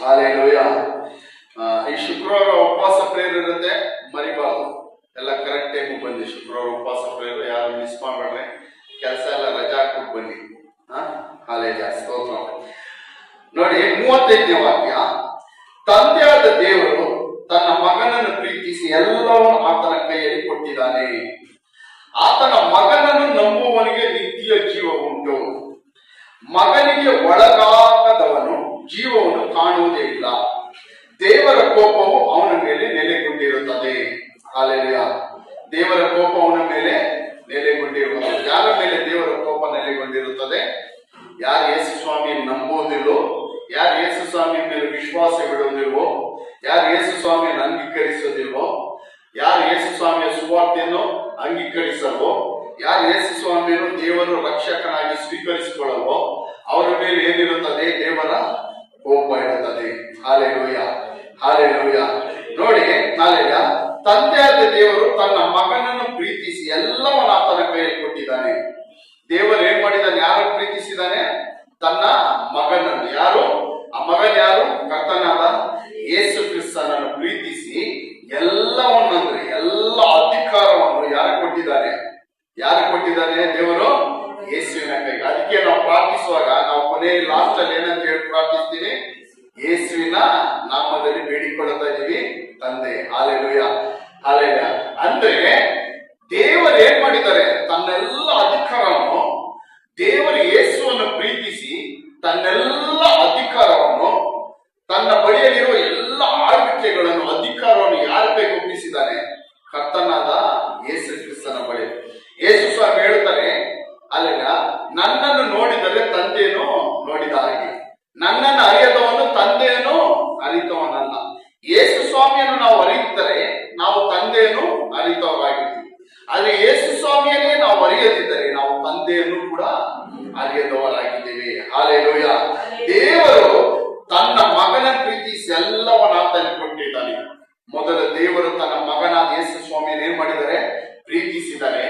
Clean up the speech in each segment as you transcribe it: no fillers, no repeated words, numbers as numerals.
Hallelujah. ಈ ಶುಕ್ರವಾರ ಉಪವಾಸ ಪ್ರೇಯರ್ ಇರುತ್ತೆ, ಮರಿಬಾರ್ದು. ಎಲ್ಲ ಕರೆಕ್ಟ್ ಟೈಮ್ ಬನ್ನಿ. ಶುಕ್ರವಾರ ಉಪವಾಸ ಪ್ರೇಯರ್ ಯಾರು ಮಿಸ್ ಮಾಡ್ಬೇಡ್ರಿ. ಕೆಲಸ ಎಲ್ಲ ರಜಾ ಹಾಕ್ಬಿಟ್ಟು ಬನ್ನಿ. ಹಾಲೆಲೂಯ, ಸ್ತೋತ್ರ. ನೋಡಿ 35ನೇ ವಾಕ್ಯ. ತಂದೆಯಾದ ದೇವರು ತನ್ನ ಮಗನನ್ನು ಪ್ರೀತಿಸಿ ಎಲ್ಲವನ್ನೂ ಆತನ ಕೈಯಲ್ಲಿ ಕೊಟ್ಟಿದ್ದಾನೆ. ಆತನ ಮಗನನ್ನು ನಂಬುವವನಿಗೆ ನಿತ್ಯ ಜೀವ ಉಂಟು. ಮಗನಿಗೆ ಒಳಗಾಗದವನು ಜೀವವನ್ನು ಕಾಣುವುದೇ ಇಲ್ಲ. ದೇವರ ಕೋಪವು ಅವನ ಮೇಲೆ ನೆಲೆಗೊಂಡಿರುತ್ತದೆ. ಹಾಲೆಲೂಯ. ದೇವರ ಕೋಪ ಅವನ ಮೇಲೆ ನೆಲೆಗೊಂಡಿರುತ್ತದೆ. ಯಾರ ಮೇಲೆ ದೇವರ ಕೋಪ ನೆಲೆಗೊಂಡಿರುತ್ತದೆ? ಯಾರು ಯೇಸು ಸ್ವಾಮಿಯನ್ನು ನಂಬುವುದಿಲ್ಲೋ, ಯಾರು ಯೇಸು ಸ್ವಾಮಿಯ ಮೇಲೆ ವಿಶ್ವಾಸ ಬಿಡುವುದಿಲ್ವೋ, ಯಾರು ಯೇಸು ಸ್ವಾಮಿಯನ್ನು ಅಂಗೀಕರಿಸುವುದಿಲ್ವೋ, ಯಾರು ಯೇಸು ಸ್ವಾಮಿಯ ಸುವಾರ್ತೆಯನ್ನು ಅಂಗೀಕರಿಸಲ್ವೋ, ಯಾರು ಯೇಸು ಸ್ವಾಮಿಯನ್ನು ದೇವರು ರಕ್ಷಕನಾಗಿ ಸ್ವೀಕರಿಸಿಕೊಳ್ಳಲ್ವೋ, ಅವರ ಮೇಲೆ ಏನಿರುತ್ತದೆ? ದೇವರ ಕೋಪ ಇರುತ್ತದೆ. Hallelujah, hallelujah. ನೋಡಿ, ಹಾಲೆಲೂಯ. ತಂದೆಯಾದ ದೇವರು ತನ್ನ ಮಗನನ್ನು ಪ್ರೀತಿಸಿ ಎಲ್ಲವನ್ನ ಆತನ ಕೈಯಲ್ಲಿ ಕೊಟ್ಟಿದ್ದಾನೆ. ದೇವರು ಏನ್ ಮಾಡಿದ್ದಾನೆ? ಯಾರು ಪ್ರೀತಿಸಿದ್ದಾನೆ? ತನ್ನ ಮಗನನ್ನು. ಯಾರು ಆ ಮಗನ್? ಯಾರು? ಕರ್ತನಾದ ಯೇಸು ಕ್ರಿಸ್ತನನ್ನು ಪ್ರೀತಿಸಿ ಎಲ್ಲವನ್ನಂದ್ರೆ ಎಲ್ಲ ಅಧಿಕಾರವನ್ನು ಯಾರು ಕೊಟ್ಟಿದ್ದಾನೆ? ಯಾರು ಕೊಟ್ಟಿದ್ದಾನೆ? ದೇವರು ಯೇಸುವಿನ ಕೈಗೆ. ಅದಕ್ಕೆ ನಾವು ಪ್ರಾರ್ಥಿಸುವಾಗ ನಾವು ಕೊನೆ ಲಾಸ್ಟ್ ಅಲ್ಲಿ ಏನಂತ ಹೇಳಿ ಪ್ರಾರ್ಥಿಸ್ತೀವಿ? ಯೇಸುವಿನ ನಾಮದಲ್ಲಿ ಬೇಡಿಕೊಳ್ಳುತ್ತಾ ಇದೀವಿ ತಂದೆ. Hallelujah, hallelujah. ಅಂದ್ರೆ ದೇವರು ಏನ್ ಮಾಡಿದ್ದಾರೆ? ತನ್ನೆಲ್ಲ ಅಧಿಕಾರವನ್ನು, ದೇವರು ಯೇಸುವನ್ನು ಪ್ರೀತಿಸಿ ತನ್ನೆಲ್ಲ ಅಧಿಕಾರವನ್ನು, ತನ್ನ ಬಳಿಯಲ್ಲಿರುವ ಎಲ್ಲ ಆಳ್ವಿಕೆಗಳನ್ನು, ಅಧಿಕಾರವನ್ನು ಯಾರ ಕೈಗೆ ಒಪ್ಪಿಸಿದ್ದಾನೆ? ಕರ್ತನಾದ ಯೇಸು ಕ್ರಿಸ್ತನ ಬಳಿ. ಯೇಸು ಸ್ವಾಮಿ ಹೇಳ್ತಾರೆ, ಅಲ್ಲ, ನನ್ನನ್ನು ನೋಡಿದರೆ ತಂದೆಯನ್ನು ನೋಡಿದ ಹಾಗೆ, ನನ್ನನ್ನು ಅರಿಯದವನು ತಂದೆಯನ್ನು ಅರಿತವನಲ್ಲ. ಯೇಸು ಸ್ವಾಮಿಯನ್ನು ನಾವು ಅರಿಯುತ್ತಾರೆ ನಾವು ತಂದೆಯನ್ನು ಅರಿತವರಾಗಿರ್ತೀವಿ. ಆದ್ರೆ ಯೇಸು ಸ್ವಾಮಿಯನ್ನೇ ನಾವು ಅರಿಯದಿದ್ದರೆ ನಾವು ತಂದೆಯನ್ನು ಕೂಡ ಅರಿಯದವರಾಗಿದ್ದೇವೆ. ಹಾಲೆಲೂಯ. ದೇವರು ತನ್ನ ಮಗನ ಪ್ರೀತಿಸಿ ಎಲ್ಲವನ್ನ ಆತನಿಗೆ ಕೊಟ್ಟಿದ್ದಾನೆ. ಮೊದಲ ದೇವರು ತನ್ನ ಮಗನಾದ ಯೇಸು ಸ್ವಾಮಿಯನ್ನು ಏನ್ ಮಾಡಿದ್ದಾರೆ? ಪ್ರೀತಿಸಿದ್ದಾರೆ.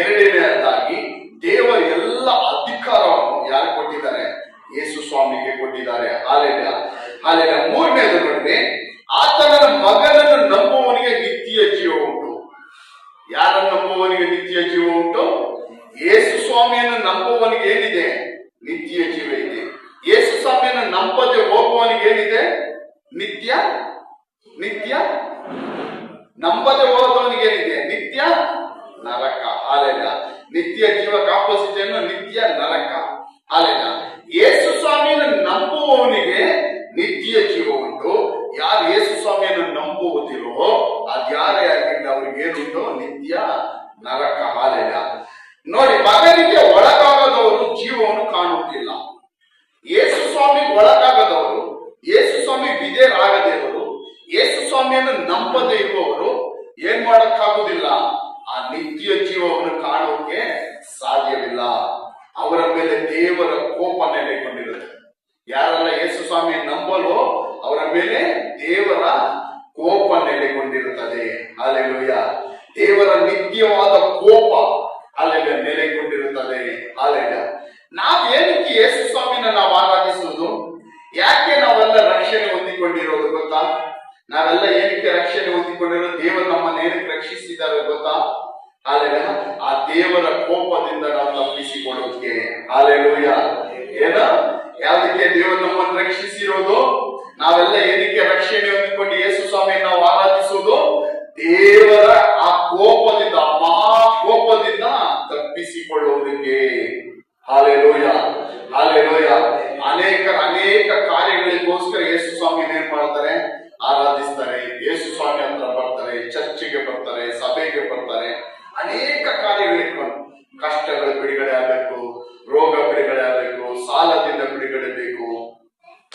ಎರಡನೇದಾಗಿ ದೇವರ ಎಲ್ಲ ಅಧಿಕಾರವನ್ನು ಯಾರು ಕೊಟ್ಟಿದ್ದಾರೆ? ಯೇಸು ಸ್ವಾಮಿಗೆ ಕೊಟ್ಟಿದ್ದಾರೆ. Hallelujah, hallelujah. ಮೂರನೇದು ನೋಡ್ರಿ, ಆತನ ಮಗನನ್ನು ನಂಬುವವನಿಗೆ ನಿತ್ಯ ಜೀವ ಉಂಟು. ಯಾರನ್ನು ನಂಬುವವನಿಗೆ ನಿತ್ಯ ಜೀವ ಉಂಟು? ಯೇಸು ಸ್ವಾಮಿಯನ್ನು ನಂಬುವವನಿಗೆ ಏನಿದೆ? ನಿತ್ಯ ಜೀವ ಇದೆ. ಯೇಸು ಸ್ವಾಮಿಯನ್ನು ನಂಬದೆ ಹೋಗುವವನಿಗೆ ಏನಿದೆ? ನಿತ್ಯ ನಿತ್ಯ ನಂಬದೆ ಹೋದವನಿಗೆ ಏನಿದೆ? ನಿತ್ಯ ನರಕ. ಹಾಲೆಲೂಯ. ನಿತ್ಯ ಜೀವಕ್ಕೆ ಆಪೋಸಿಟ್ ಏನು? ನಿತ್ಯ ನರಕ. ಹಾಲೆಲೂಯ. ಯೇಸು ಸ್ವಾಮಿಯನ್ನು ನಂಬುವವನಿಗೆ ನಿತ್ಯ ಜೀವ ಉಂಟು. ಯಾರು ಯೇಸು ಸ್ವಾಮಿಯನ್ನು ನಂಬುವುದಿಲ್ಲೋ ಅದ್ಯಾರೇ ಆಗಿಲ್ಲ ಅವ್ರಿಗೆ ಏನುಂಟು? ನಿತ್ಯ ನರಕ. ಹಾಲೆಲೂಯ. ನೋಡಿ, ಮಗನಿಗೆ ಒಳಗಾಗದವರು ಜೀವವನ್ನು ಕಾಣುವುದಿಲ್ಲ. ಯೇಸು ಸ್ವಾಮಿಗೆ ಒಳಗಾಗದವರು, ಯೇಸು ಸ್ವಾಮಿ ವಿಧೇಯರಾಗದವರು, ಯೇಸು ಸ್ವಾಮಿಯನ್ನು ನಂಬದೇ ಇರುವವರು ಏನ್ ಮಾಡಕ್ಕಾಗುವುದಿಲ್ಲ? ಆ ನಿತ್ಯ ಜೀವವನ್ನು ಕಾಣೋಕೆ ಸಾಧ್ಯವಿಲ್ಲ. ಅವರ ಮೇಲೆ ದೇವರ ಕೋಪ ನೆಲೆಗೊಂಡಿರುತ್ತೆ. ಯಾರೆಲ್ಲ ಯೇಸು ಸ್ವಾಮಿ ನಂಬಲು ಅವರ ಮೇಲೆ ದೇವರ ಕೋಪ ನೆಲೆಗೊಂಡಿರುತ್ತದೆ. ಹಾಲೆಲೂಯ. ದೇವರ ನಿತ್ಯವಾದ ಕೋಪ ಹಾಲೆಲೂಯ ನೆಲೆಗೊಂಡಿರುತ್ತದೆ. ಹಾಲೆಲೂಯ. ಏನಕ್ಕೆ ಯೇಸು ಸ್ವಾಮಿನ ನಾವು ಆರಾಧಿಸುವುದು? ಯಾಕೆ ನಾವೆಲ್ಲ ರಕ್ಷಣೆ ಹೊಂದಿಕೊಂಡಿರೋದು ಗೊತ್ತಾ? ನಾವೆಲ್ಲ ಏನಕ್ಕೆ ರಕ್ಷಣೆ ಹೊಂದಿಕೊಂಡಿರೋದು? ದೇವರು ನಮ್ಮನ್ನು ಏನಕ್ಕೆ ರಕ್ಷಿಸಿದ್ದಾರೆ ಗೊತ್ತಾ? ಹಾಲೆಲೂಯ. ಆ ದೇವರ ಕೋಪದಿಂದ ನಾವು ತಪ್ಪಿಸಿಕೊಳ್ಳೋಕೆ. ಹಾಲೆಲೂಯ. ಏನ ಯಾವ್ದಕ್ಕೆ ದೇವರು ನಮ್ಮನ್ನು ರಕ್ಷಿಸಿರೋದು? ನಾವೆಲ್ಲ ಏನಕ್ಕೆ ರಕ್ಷಣೆ ಹೊಂದಿಕೊಂಡು ಯೇಸು ಸ್ವಾಮಿಯನ್ನು ನಾವು ಆರಾಧಿಸುವುದು? ದೇವರ ಆ ಕೋಪದಿಂದ, ಮಹಾ ಕೋಪದಿಂದ ತಪ್ಪಿಸಿಕೊಳ್ಳುವುದಕ್ಕೆ. Hallelujah, hallelujah. ಅನೇಕ ಕಾರ್ಯಗಳಿಗೋಸ್ಕರ ಯೇಸು ಸ್ವಾಮಿ ಏನ್ ಮಾಡ್ತಾರೆ? ಆರಾಧಿಸ್ತಾರೆ. ಯೇಸು ಸ್ವಾಮಿ ಹತ್ರ ಬರ್ತಾರೆ, ಚರ್ಚಿಗೆ ಬರ್ತಾರೆ, ಸಭೆಗೆ ಬರ್ತಾರೆ. ಅನೇಕ ಕಾರ್ಯಗಳಿಟ್ಕೊಂಡು ಕಷ್ಟಗಳು ಬಿಡುಗಡೆ ಆಗಬೇಕು, ರೋಗ ಬಿಡುಗಡೆ ಆಗಬೇಕು, ಸಾಲದಿಂದ ಬಿಡುಗಡೆ ಬೇಕು.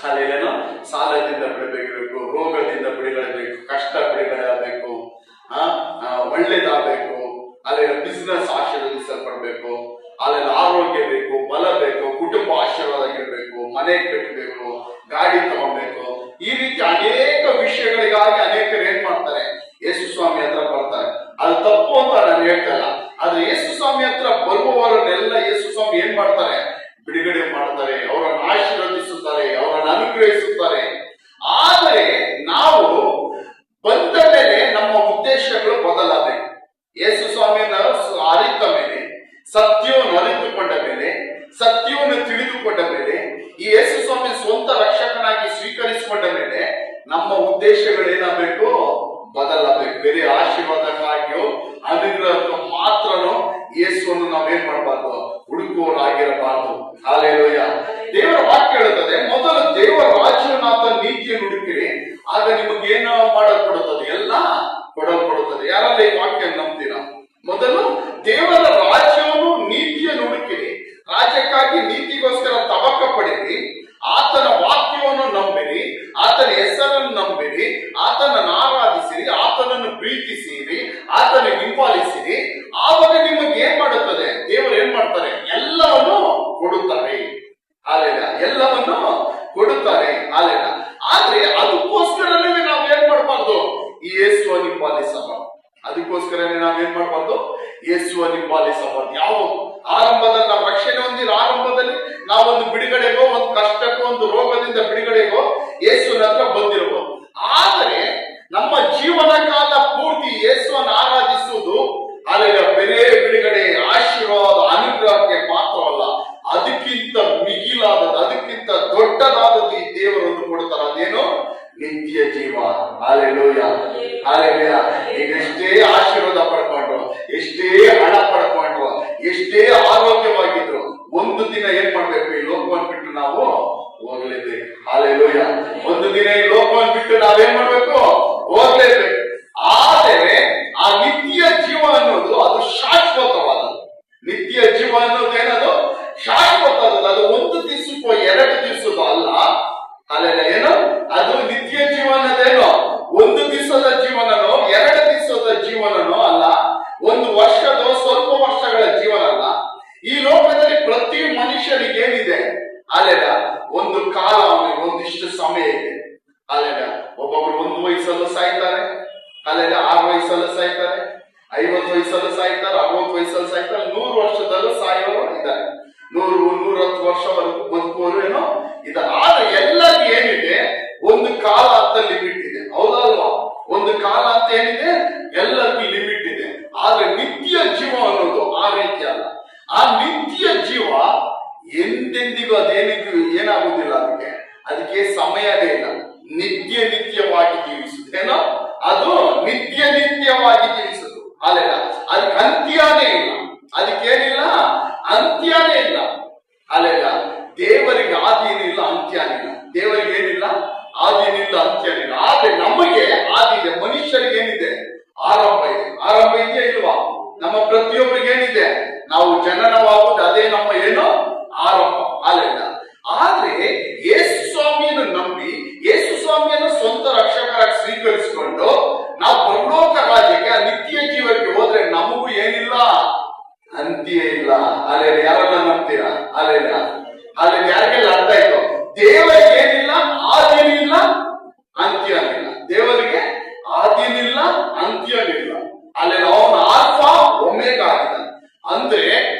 ಅಲ್ಲೇನೋ ಸಾಲದಿಂದ ಬಿಡಬೇಕು, ರೋಗದಿಂದ ಬಿಡುಗಡೆ ಬೇಕು, ಕಷ್ಟ ಬಿಡುಗಡೆ ಆಗಬೇಕು, ಒಳ್ಳೇದಾಗಬೇಕು, ಅಲ್ಲಿ ಬಿಸ್ನೆಸ್ ಆಶೀರ್ವದಿಸಲ್ಪಡ್ಬೇಕು, ಅಲ್ಲಿ ಆರೋಗ್ಯ ಬೇಕು, ಬಲ ಬೇಕು, ಕುಟುಂಬ ಆಶೀರ್ವಾದ ಆಗಿರ್ಬೇಕು, ಮನೆ ಕಟ್ಟಬೇಕು, ಗಾಡಿ ತಗೋಬೇಕು. ಈ ರೀತಿ ಅನೇಕ ವಿಷಯಗಳಿಗಾಗಿ ಅನೇಕರು ಏನ್ ಮಾಡ್ತಾರೆ? ಯೇಸು ಸ್ವಾಮಿ ಹತ್ರ ಬರ್ತಾರೆ. ಅದು ತಪ್ಪು ಅಂತ ನಾನು ಹೇಳ್ತಲ್ಲ. ಆದ್ರೆ ಯೇಸು ಸ್ವಾಮಿ ಹತ್ರ ಬರುವವರನ್ನೆಲ್ಲ ಯೇಸು ಸ್ವಾಮಿ ಏನ್ ಮಾಡ್ತಾರೆ? ಬಿಡುಗಡೆ ಮಾಡ್ತಾರೆ, ಅವರನ್ನು ಆಶೀರ್ವದಿಸುತ್ತಾರೆ, ಅವರನ್ನು ಅನುಗ್ರಹಿಸುತ್ತಾರೆ. ದೇವರ ವಾಕ್ಯ ಹೇಳುತ್ತದೆ, ಮೊದಲು ದೇವರ ರಾಜ್ಯವನ್ನು ಆತನ ನೀತಿಯನ್ನು ಹುಡುಕಿರಿ, ಆಗ ನಿಮಗೆ ಏನು ಮಾಡಲ್ಪಡುತ್ತದೆ, ಎಲ್ಲ ಕೊಡಲ್ಪಡುತ್ತದೆ. ಯಾರಲ್ಲ ಈ ವಾಕ್ಯ ನಂಬ್ತೀರಾ? ಮೊದಲು ದೇವರ ರಾಜ್ಯವನ್ನು ನೀತಿಯನ್ನು ಹುಡುಕಿರಿ, ರಾಜ್ಯಕ್ಕಾಗಿ ನೀತಿಗೋಸ್ಕರ ತವಕ ಪಡಿರಿ, ಆತನ ವಾಕ್ಯವನ್ನು ನಂಬಿರಿ, ಆತನ ಹೆಸರನ್ನು ನಂಬಿರಿ, ಆತನನ್ನು ಆರಾಧಿಸಿರಿ, ಆತನನ್ನು ಪ್ರೀತಿಸಿರಿ, ಆತನ ಹಿಂಬಾಲಿಸಿರಿ. ಆವಾಗ ನಿಮಗೆ ಏನ್ ಮಾಡುತ್ತದೆ? ದೇವರು ಏನ್ ಮಾಡ್ತಾರೆ? ಎಲ್ಲವನ್ನು ಕೊಡುತ್ತಾರೆ. ಹಾಲೆಲ್ಲ, ಎಲ್ಲವನ್ನು ಕೊಡುತ್ತಾರೆ. ಹಾಲೆಲ್ಲ. ಆದ್ರೆ ಅದಕ್ಕೋಸ್ಕರನೇ ನಾವು ಏನ್ ಮಾಡಬಾರ್ದು? ಈ ಯೇಸುವನ್ನು ಹಿಂಬಾಲಿಸಬಾರ್ದು. ಅದಕ್ಕೋಸ್ಕರನೇ ನಾವೇನ್ ಮಾಡಬಾರ್ದು? ಯೇಸುವನ್ನು ಹಿಂಬಾಲಿಸಬಾರ್ದು. ಯಾವ ಆರಂಭದಲ್ಲಿ ನಾವು ರಕ್ಷಣೆ ಹೊಂದಿರ, ಆರಂಭದಲ್ಲಿ ನಾವೊಂದು ಬಿಡುಗಡೆಗೋ, ಒಂದು ಕಷ್ಟಕ್ಕೋ, ಒಂದು ರೋಗದಿಂದ ಬಿಡುಗಡೆಗೋ ಯೇಸುವಿನ ಹತ್ರ ಬಂದಿರಬಹುದು. ಆದರೆ ನಮ್ಮ ಜೀವನ ಕಾಲ ಪೂರ್ತಿ ಯೇಸುವನ್ನು ಆರಾಧಿಸುವುದು ಅಲ್ಲಿಯ ಬೇರೆ ಬಿಡುಗಡೆ, ಆಶೀರ್ವಾದ, ಅನುಗ್ರಹಕ್ಕೆ ಮಾತ್ರವಲ್ಲ, ಅದಕ್ಕಿಂತ ಮಿಗಿಲಾದದ್ದು, ಅದಕ್ಕಿಂತ ದೊಡ್ಡದಾದದ್ದು ಈ ದೇವರನ್ನು ಕೊಡ್ತಾರೆ. ಅದೇನು? ನಿತ್ಯ ಜೀವ. Hallelujah, hallelujah. ಈಗ ಎಷ್ಟೇ ಆಶೀರ್ವಾದ ಪಡ್ಕೊಂಡ್ರು, ಎಷ್ಟೇ ಹಣ ಪಡ್ಕೊಂಡ್ರು, ಎಷ್ಟೇ ಆರೋಗ್ಯವಾಗಿದ್ರು, ಒಂದು ದಿನ ಏನ್ ಮಾಡ್ಬೇಕು? ಈ ಲೋಕವನ್ನು ಬಿಟ್ಟು ನಾವು ಹೋಗ್ಲೇಬೇಕು. ಹಾಲೆಲೂಯ. ಒಂದು ದಿನ ಈ ಲೋಕವನ್ನು ಬಿಟ್ಟು ನಾವೇನ್ ಮಾಡ್ಬೇಕು? ಹೋಗ್ಲೇಬೇಕು. ಆದರೆ ಆ ನಿತ್ಯ ಜೀವ ಅನ್ನೋದು ಅದು ಶಾಶ್ವತವಾದದ್ದು. ನಿತ್ಯ ಜೀವ ಅನ್ನೋದು ಏನದು? ಶಾಶ್ವತವಾದದ್ದು. ಅದು ಒಂದು ದಿವಸಕ್ಕೋ ಎರಡು ದಿವಸದ ಅಲ್ಲ. ಅಲ್ಲೆಲ್ಲ ಏನು? ಅದು ನಿತ್ಯ ಜೀವ ಅನ್ನೋದೇನು? ಒಂದು ದಿವಸದ ಜೀವನನೋ, ಎರಡು ದಿವಸದ ಜೀವನನೋ ಅಲ್ಲ, ಒಂದು ವರ್ಷದೋ ಸ್ವಲ್ಪ ವರ್ಷಗಳ ಜೀವನ ಅಲ್ಲ. ಈ ಲೋಕದಲ್ಲಿ ಪ್ರತಿ ಮನುಷ್ಯನಿಗೆ ಏನಿದೆ? ಅಲ್ಲೆಲ್ಲ ಒಂದು ಕಾಲ, ಒಂದಿಷ್ಟು ಸಮಯ ಇದೆ. ಅಲ್ಲೆಲ್ಲ ಒಬ್ಬೊಬ್ರು 1 ವಯಸ್ಸಲ್ಲೂ ಸಾಯ್ತಾರೆ, ಅಲ್ಲೆಲ್ಲ 6 ವಯಸ್ಸಲ್ಲೂ ಸಾಯ್ತಾರೆ, 50 ವಯಸ್ಸಲ್ಲೂ ಸಾಯ್ತಾರೆ, 60 ವಯಸ್ಸಲ್ಲೂ ಸಾಯ್ತಾರೆ, 100 ವರ್ಷದಲ್ಲೂ ಸಾಯೋರು ಇದ್ದಾರೆ, 100-110 ವರ್ಷವರೆಗೂ ಬದುಕುವವರು ಏನೋ ಇದ್ದಾರೆ. ಆದ್ರೆ ಎಲ್ಲರಿಗೂ ಏನಿದೆ? ಒಂದು ಕಾಲ ಅಂತ ಲಿಮಿಟ್ ಇದೆ. ಹೌದಲ್ವಾ? ಒಂದು ಕಾಲ ಅಂತ ಏನಿದೆ? ಎಲ್ಲರಿಗೂ ಲಿಮಿಟ್ ಇದೆ. ಆದ್ರೆ ನಿತ್ಯ ಜೀವ ಅನ್ನೋದು ಆ ರೀತಿ ಅಲ್ಲ. ಆ ನಿತ್ಯ ಜೀವ ಎಂದೆಂದಿಗೂ ಅದೇನಿಗೂ ಏನಾಗುದಿಲ್ಲ. ಅದಕ್ಕೆ ಸಮಯನೇ ಇಲ್ಲ. ನಿತ್ಯವಾಗಿ ಜೀವಿಸುದು. ಏನೋ ಅದು ನಿತ್ಯವಾಗಿ ಜೀವಿಸುದು. ಅಲ್ಲೆಲ್ಲ ಅದಕ್ಕೆ ಅಂತ್ಯನೇ ಇಲ್ಲ. ಅದಕ್ಕೇನಿಲ್ಲ? ಅಂತ್ಯನೇ ಇಲ್ಲ. ಅಲ್ಲೆಲ್ಲ ದೇವರಿಗೆ ಆದಿನಿಲ್ಲ, ಅಂತ್ಯನಿಲ್ಲ. ದೇವರಿಗೆ ಏನಿಲ್ಲ? ಆದಿನಿಲ್ಲ, ಅಂತ್ಯನಿಲ್ಲ. ಆದ್ರೆ ನಮಗೆ ಆದಿ ಇದೆ. ಮನುಷ್ಯರಿಗೆ ಏನಿದೆ? ಆರಂಭ ಇದೆ. ಆರಂಭ ಇದೆಯಾ ಇಲ್ವಾ? ನಮ್ಮ ಪ್ರತಿಯೊಬ್ಬರಿಗೆ ಏನಿದೆ? ನಾವು ಜನನವಾಗುವುದು ಅದೇ ನಮ್ಮ ಏನು? ಆರಂಭ. ಅಲ್ಲೆಲ್ಲ. ಆದ್ರೆ ಯೇಸು ಸ್ವಾಮಿಯನ್ನು ನಂಬಿ, ಯೇಸು ಸ್ವಾಮಿಯನ್ನು ಸ್ವಂತ ರಕ್ಷಕರಾಗಿ ಸ್ವೀಕರಿಸಿಕೊಂಡು ನಾವು ಪರಲೋಕ ರಾಜ್ಯಕ್ಕೆ, ಆ ನಿತ್ಯ ಜೀವಕ್ಕೆ ಹೋದ್ರೆ ನಮಗೂ ಏನಿಲ್ಲ? ಅಂತ್ಯ ಇಲ್ಲ. ಅಲ್ಲೆಲ್ಲ ಯಾರೆಲ್ಲ ನಂಬ್ತೀರಾ? ಅಲ್ಲೆಲ್ಲ ಯಾರಿಗೆಲ್ಲ ಅರ್ಥ ಆಯ್ತು? ದೇವರಿಗೆ ಏನಿಲ್ಲ? ಆದಿನಿಲ್ಲ, ಅಂತ್ಯನಿಲ್ಲ. ದೇವರಿಗೆ ಆದಿನಿಲ್ಲ, ಅಂತ್ಯನಿಲ್ಲ. ಅಲ್ಲೆಲ್ಲ ಅವನ ಆಲ್ಫಾ ಒಮೆಗಾ ಆಗಿದ್ದಾನೆ. ಅಂದ್ರೆ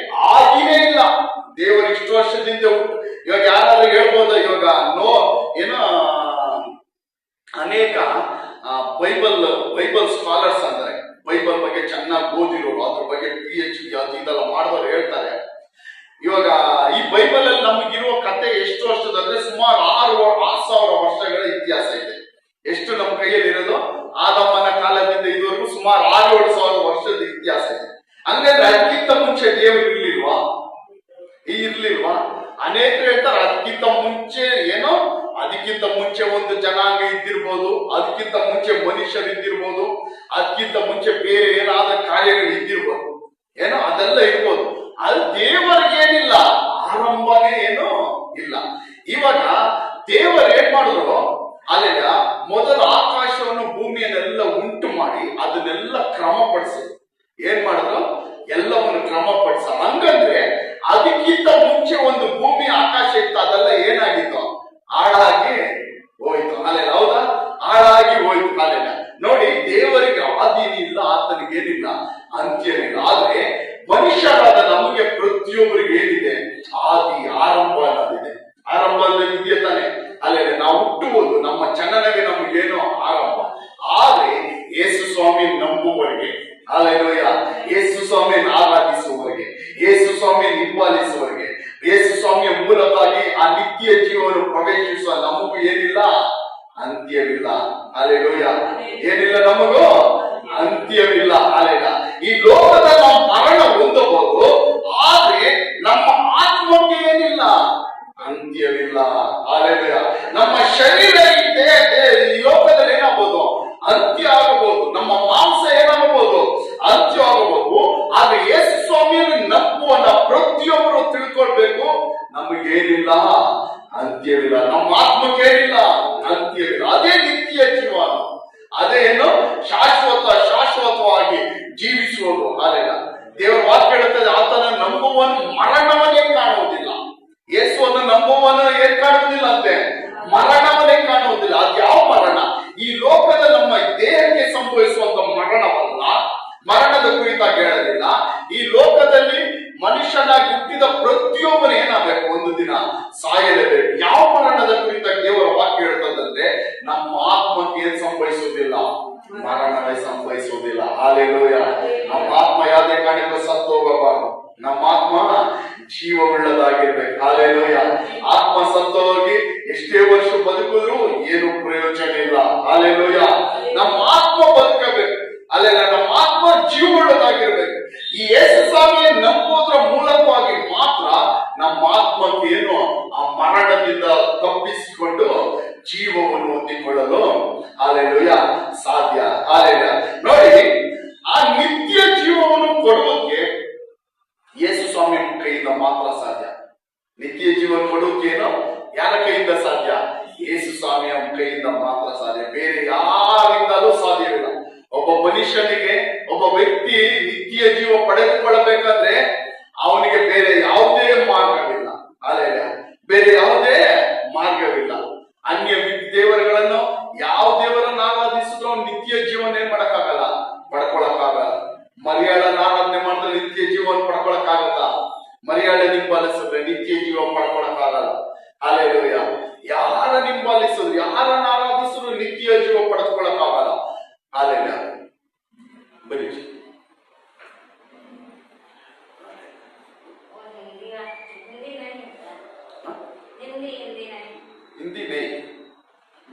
ಆದಿನೇ ಇಲ್ಲ. ದೇವರು ಇಷ್ಟು ವರ್ಷದಿಂದ ಇವಾಗ ಯಾರಾದ್ರೂ ಹೇಳ್ಬೋದ? ಇವಾಗ ಏನೋ ಅನೇಕ ಬೈಬಲ್ ಸ್ಕಾಲರ್ಸ್ ಅಂದ್ರೆ ಬೈಬಲ್ ಬಗ್ಗೆ ಚೆನ್ನಾಗಿ ಓದಿರೋರು, ಅದ್ರ ಬಗ್ಗೆ PhD ಇದೆಲ್ಲ ಮಾಡಿದವರು ಹೇಳ್ತಾರೆ, ಇವಾಗ ಈ ಬೈಬಲ್ ಅಲ್ಲಿ ನಮಗಿರುವ ಕತೆ ಎಷ್ಟು ವರ್ಷದಂದ್ರೆ ಸುಮಾರು 6,000 ವರ್ಷಗಳ ಇತಿಹಾಸ ಇದೆ. ಎಷ್ಟು ನಮ್ಮ ಕೈಯಲ್ಲಿ ಇರೋದು? ಆದಮ್ಮನ ಕಾಲದಿಂದ ಇದುವರೆಗೂ ಸುಮಾರು 6,000-7,000 ವರ್ಷದ ಇತಿಹಾಸ ಇದೆ. ಹಂಗಂದ್ರೆ ಅದಕ್ಕಿಂತ ಮುಂಚೆ ದೇವರು ಇರ್ಲಿಲ್ವಾ? ಅನೇಕರು ಹೇಳ್ತಾರೆ ಅದಕ್ಕಿಂತ ಮುಂಚೆ ಏನೋ, ಅದಕ್ಕಿಂತ ಮುಂಚೆ ಒಂದು ಜನಾಂಗ ಇದ್ದಿರ್ಬೋದು, ಅದಕ್ಕಿಂತ ಮುಂಚೆ ಮನುಷ್ಯರು ಇದ್ದಿರ್ಬೋದು, ಅದಕ್ಕಿಂತ ಮುಂಚೆ ಬೇರೆ ಏನಾದ ಕಾರ್ಯಗಳು ಇದ್ದಿರ್ಬೋದು, ಏನೋ ಅದೆಲ್ಲ ಇರ್ಬೋದು. ಅದು ದೇವರಿಗೇನಿಲ್ಲ, ಆರಂಭನೇ ಏನೋ ಇಲ್ಲ. ಇವಾಗ ದೇವರು ಏನ್ ಮಾಡಿದ್ರು? ಅಲ್ಲೆಲ್ಲ ಮೊದಲು ಆಕಾಶವನ್ನು ಭೂಮಿಯನ್ನೆಲ್ಲ ಉಂಟು ಮಾಡಿ ಅದನ್ನೆಲ್ಲ ಕ್ರಮಪಡಿಸಿದ್ರು. ಏನ್ ಮಾಡಿದ್ರು? ಎಲ್ಲವನ್ನು ಕ್ರಮಪಡಿಸ. ಹಂಗಂದ್ರೆ ಅದಕ್ಕಿಂತ ಮುಂಚೆ ಒಂದು ಭೂಮಿ ಆಕಾಶ ಇತ್ತು, ಅದೆಲ್ಲ ಏನಾಗಿತ್ತು? ಹಾಳಾಗಿ ಹೋಯ್ತು. ಅಲ್ಲೆಲ್ಲ ಹೌದಾ? ಹಾಳಾಗಿ ಹೋಯ್ತು. ಅಲ್ಲೆಲ್ಲ ನೋಡಿ, ದೇವರಿಗೆ ಆದಿನಿಲ್ಲ, ಆತನಿಗೇನಿಲ್ಲ, ಅಂತ್ಯನಿಲ್ಲ. ಆದ್ರೆ ಮನುಷ್ಯರಾದ ನಮಗೆ ಪ್ರತಿಯೊಬ್ಬರಿಗೆ ಏನಿದೆ? ಆದಿ, ಆರಂಭ ಅನ್ನೋದಿದೆ. ಆರಂಭ ಅನ್ನೋದು ಇದೆಯಾ ತಾನೆ? ಅಲ್ಲೆಲ್ಲ ನಾವು ಹುಟ್ಟುವುದು, ನಮ್ಮ ಜನನವೇ ನಮಗೇನೋ ಆರಂಭ. ಆದ್ರೆ ಯೇಸು ಸ್ವಾಮಿ ನಂಬುವವರಿಗೆ, ಅಲ್ಲೆಲೂಯ, ಯೇಸು ಸ್ವಾಮಿಯನ್ನು ಆರಾಧಿಸುವವರಿಗೆ, ಯೇಸು ಸ್ವಾಮಿಯನ್ನು ಹಿಂಬಾಲಿಸುವವರಿಗೆ, ಯೇಸು ಸ್ವಾಮಿಯ ಮೂಲಕವಾಗಿ ಆ ನಿತ್ಯ ಜೀವವನ್ನು ಪ್ರವೇಶಿಸುವ ನಮಗೂ ಏನಿಲ್ಲ? ಅಂತ್ಯವಿಲ್ಲ. ಅಲ್ಲೆಲೂಯ, ಏನಿಲ್ಲ? ನಮಗೂ ಅಂತ್ಯವಿಲ್ಲ. ಅಲ್ಲೆಲ್ಲ ಈ ಲೋಕದಲ್ಲಿ ನಾವು ಮರಣ ಹೊಂದಬಹುದು, ಆದ್ರೆ ನಮ್ಮ ಆತ್ಮಕ್ಕೆ ಏನಿಲ್ಲ? ಅಂತ್ಯವಿಲ್ಲ. ನಮಗೇನಿಲ್ಲ, ಅಂತ್ಯವಿಲ್ಲ. ನಮ್ಮ ಆತ್ಮಕ್ಕೇನಿಲ್ಲ, ಅಂತ್ಯವಿಲ್ಲ. ಅದೇ ನಿತ್ಯ ಜೀವನ, ಅದೇನು ಶಾಶ್ವತವಾಗಿ ಜೀವಿಸುವುದು. ಅಲ್ಲೆಲ್ಲ ದೇವರ ವಾಕ್ಯ ಹೇಳುತ್ತದೆ, ಆತನ ನಂಬುವನು ಮರಣವನ್ನೇ ಕಾಣುವುದಿಲ್ಲ. ಯೇಸುವನ್ನು ನಂಬುವನು ಏನ್ ಕಾಣುವುದಿಲ್ಲ ಅಂತೆ? ಮರಣವನ್ನೇ ಕಾಣುವುದಿಲ್ಲ. ಅದು ಯಾವ ಮರಣ? ಈ ಲೋಕದ ನಮ್ಮ ದೇಹಕ್ಕೆ ಸಂಭವಿಸುವಂತ ಮರಣವಲ್ಲ. ಮರಣದ ಕುರಿತಾಗಿ ಹೇಳಲಿಲ್ಲ. ಈ ಲೋಕದಲ್ಲಿ ಮನುಷ್ಯನಾಗಿ ಹುಟ್ಟಿದ ಪ್ರತಿಯೊಬ್ಬನು ಏನಾಗಬೇಕು? ಒಂದು ದಿನ ಸಾಯಲೇಬೇಕು. ಯಾವ ಮರಣದ ಕುರಿತಾಗಿ ದೇವರ ವಾಕ್ಯ ಹೇಳ್ತದಂದ್ರೆ, ನಮ್ಮ ಆತ್ಮಕ್ಕೆ ಏನ್ ಸಂಭವಿಸುವುದಿಲ್ಲ? ಮರಣವೇ ಸಂಭವಿಸುವುದಿಲ್ಲ. ಹಾಲೆಲೂಯ. ನಮ್ಮ ಆತ್ಮ ಯಾವುದೇ ಕಾರಣಕ್ಕೂ ಸತ್ತು ಹೋಗಬಾರದು. ನಮ್ಮ ಆತ್ಮ ಜೀವವುಳ್ಳದಾಗಿರ್ಬೇಕು. ಹಾಲೆಲೂಯ. ಆತ್ಮ ಸತ್ತು ಹೋಗಿ ಎಷ್ಟೇ ವರ್ಷ ಬದುಕಿದ್ರು ಏನು ಪ್ರಯೋಜನ ಇಲ್ಲ. ಹಾಲೆಲೂಯ. ನಮ್ಮ ಆತ್ಮ ಬದುಕಬೇಕು. ಅಲ್ಲೆಲ್ಲ ನಮ್ಮ ಆತ್ಮ ಜೀವವುಳ್ಳದಾಗಿರ್ಬೇಕು. ಈ ಯೇಸು ಸ್ವಾಮಿಯ ನಂಬುವುದರ ಮೂಲಕವಾಗಿ ಮಾತ್ರ ನಮ್ಮ ಆತ್ಮಕ್ಕೆ ಏನು ಆ ಮರಣದಿಂದ ತಪ್ಪಿಸಿಕೊಂಡು ಜೀವವನ್ನು ಹೊಂದಿಕೊಳ್ಳಲು ಹಾಲೆಲೂಯ ಸಾಧ್ಯ. ಹಾಲೆಲೂಯ. ನೋಡಿ, ಆ ನಿತ್ಯ ಜೀವವನ್ನು ಕೊಡುವುದಕ್ಕೆ ಯೇಸು ಸ್ವಾಮಿ ಕೈಯಿಂದ ಮಾತ್ರ ಸಾಧ್ಯ. ನಿತ್ಯ ಜೀವನ ಕೊಡುವುದೇನೋ ಯಾರ ಕೈಯಿಂದ ಸಾಧ್ಯ? ಯೇಸು ಸ್ವಾಮಿಯ ಕೈಯಿಂದ ಮಾತ್ರ ಸಾಧ್ಯ. ಬೇರೆ ಯಾರಿಂದಲೂ ಸಾಧ್ಯವಿಲ್ಲ. ಒಬ್ಬ ಮನುಷ್ಯನಿಗೆ, ಒಬ್ಬ ವ್ಯಕ್ತಿ ನಿತ್ಯ ಜೀವ ಪಡೆದುಕೊಳ್ಳಬೇಕಂದ್ರೆ ಅವನಿಗೆ ಬೇರೆ ಯಾವುದೇ ಮಾರ್ಗವಿಲ್ಲ. ಅಲ್ಲ, ಬೇರೆ ಯಾವುದೇ ಮಾರ್ಗವಿಲ್ಲ. ಅನ್ಯ ದೇವರುಗಳನ್ನು ಯಾವ ದೇವರನ್ನು ಆರಾಧಿಸಿದ್ರು ನಿತ್ಯ ಜೀವನ ಏನ್ ಮಾಡಕ್ಕಾಗಲ್ಲ, ಪಡ್ಕೊಳಕ್ಕಾಗಲ್ಲ. ಮರಿಯಾಳನ್ನ ಆರಾಧನೆ ಮಾಡಿದ್ರೆ ನಿತ್ಯ ಜೀವನ ಪಡ್ಕೊಳಕ್ಕಾಗತ್ತ? ಮರಿಯಾಳ ನಿಂಬಾಲಿಸಿದ್ರೆ ನಿತ್ಯ ಜೀವ ಪಡ್ಕೊಳಕ್ಕಾಗಲ್ಲ. ಹಾಲೆಲೂಯ. ಯಾರ ನಿಂಬಾಲಿಸಿದ್ರು, ಯಾರನ್ನ ಆರಾಧಿಸಿದ್ರು ನಿತ್ಯ ಜೀವ ಪಡೆದುಕೊಳ್ಳಕ್ಕಾಗಲ್ಲ. ಹಾಲೆಲೂಯ. ಬರೀ ಹಿಂದಿ ನೈ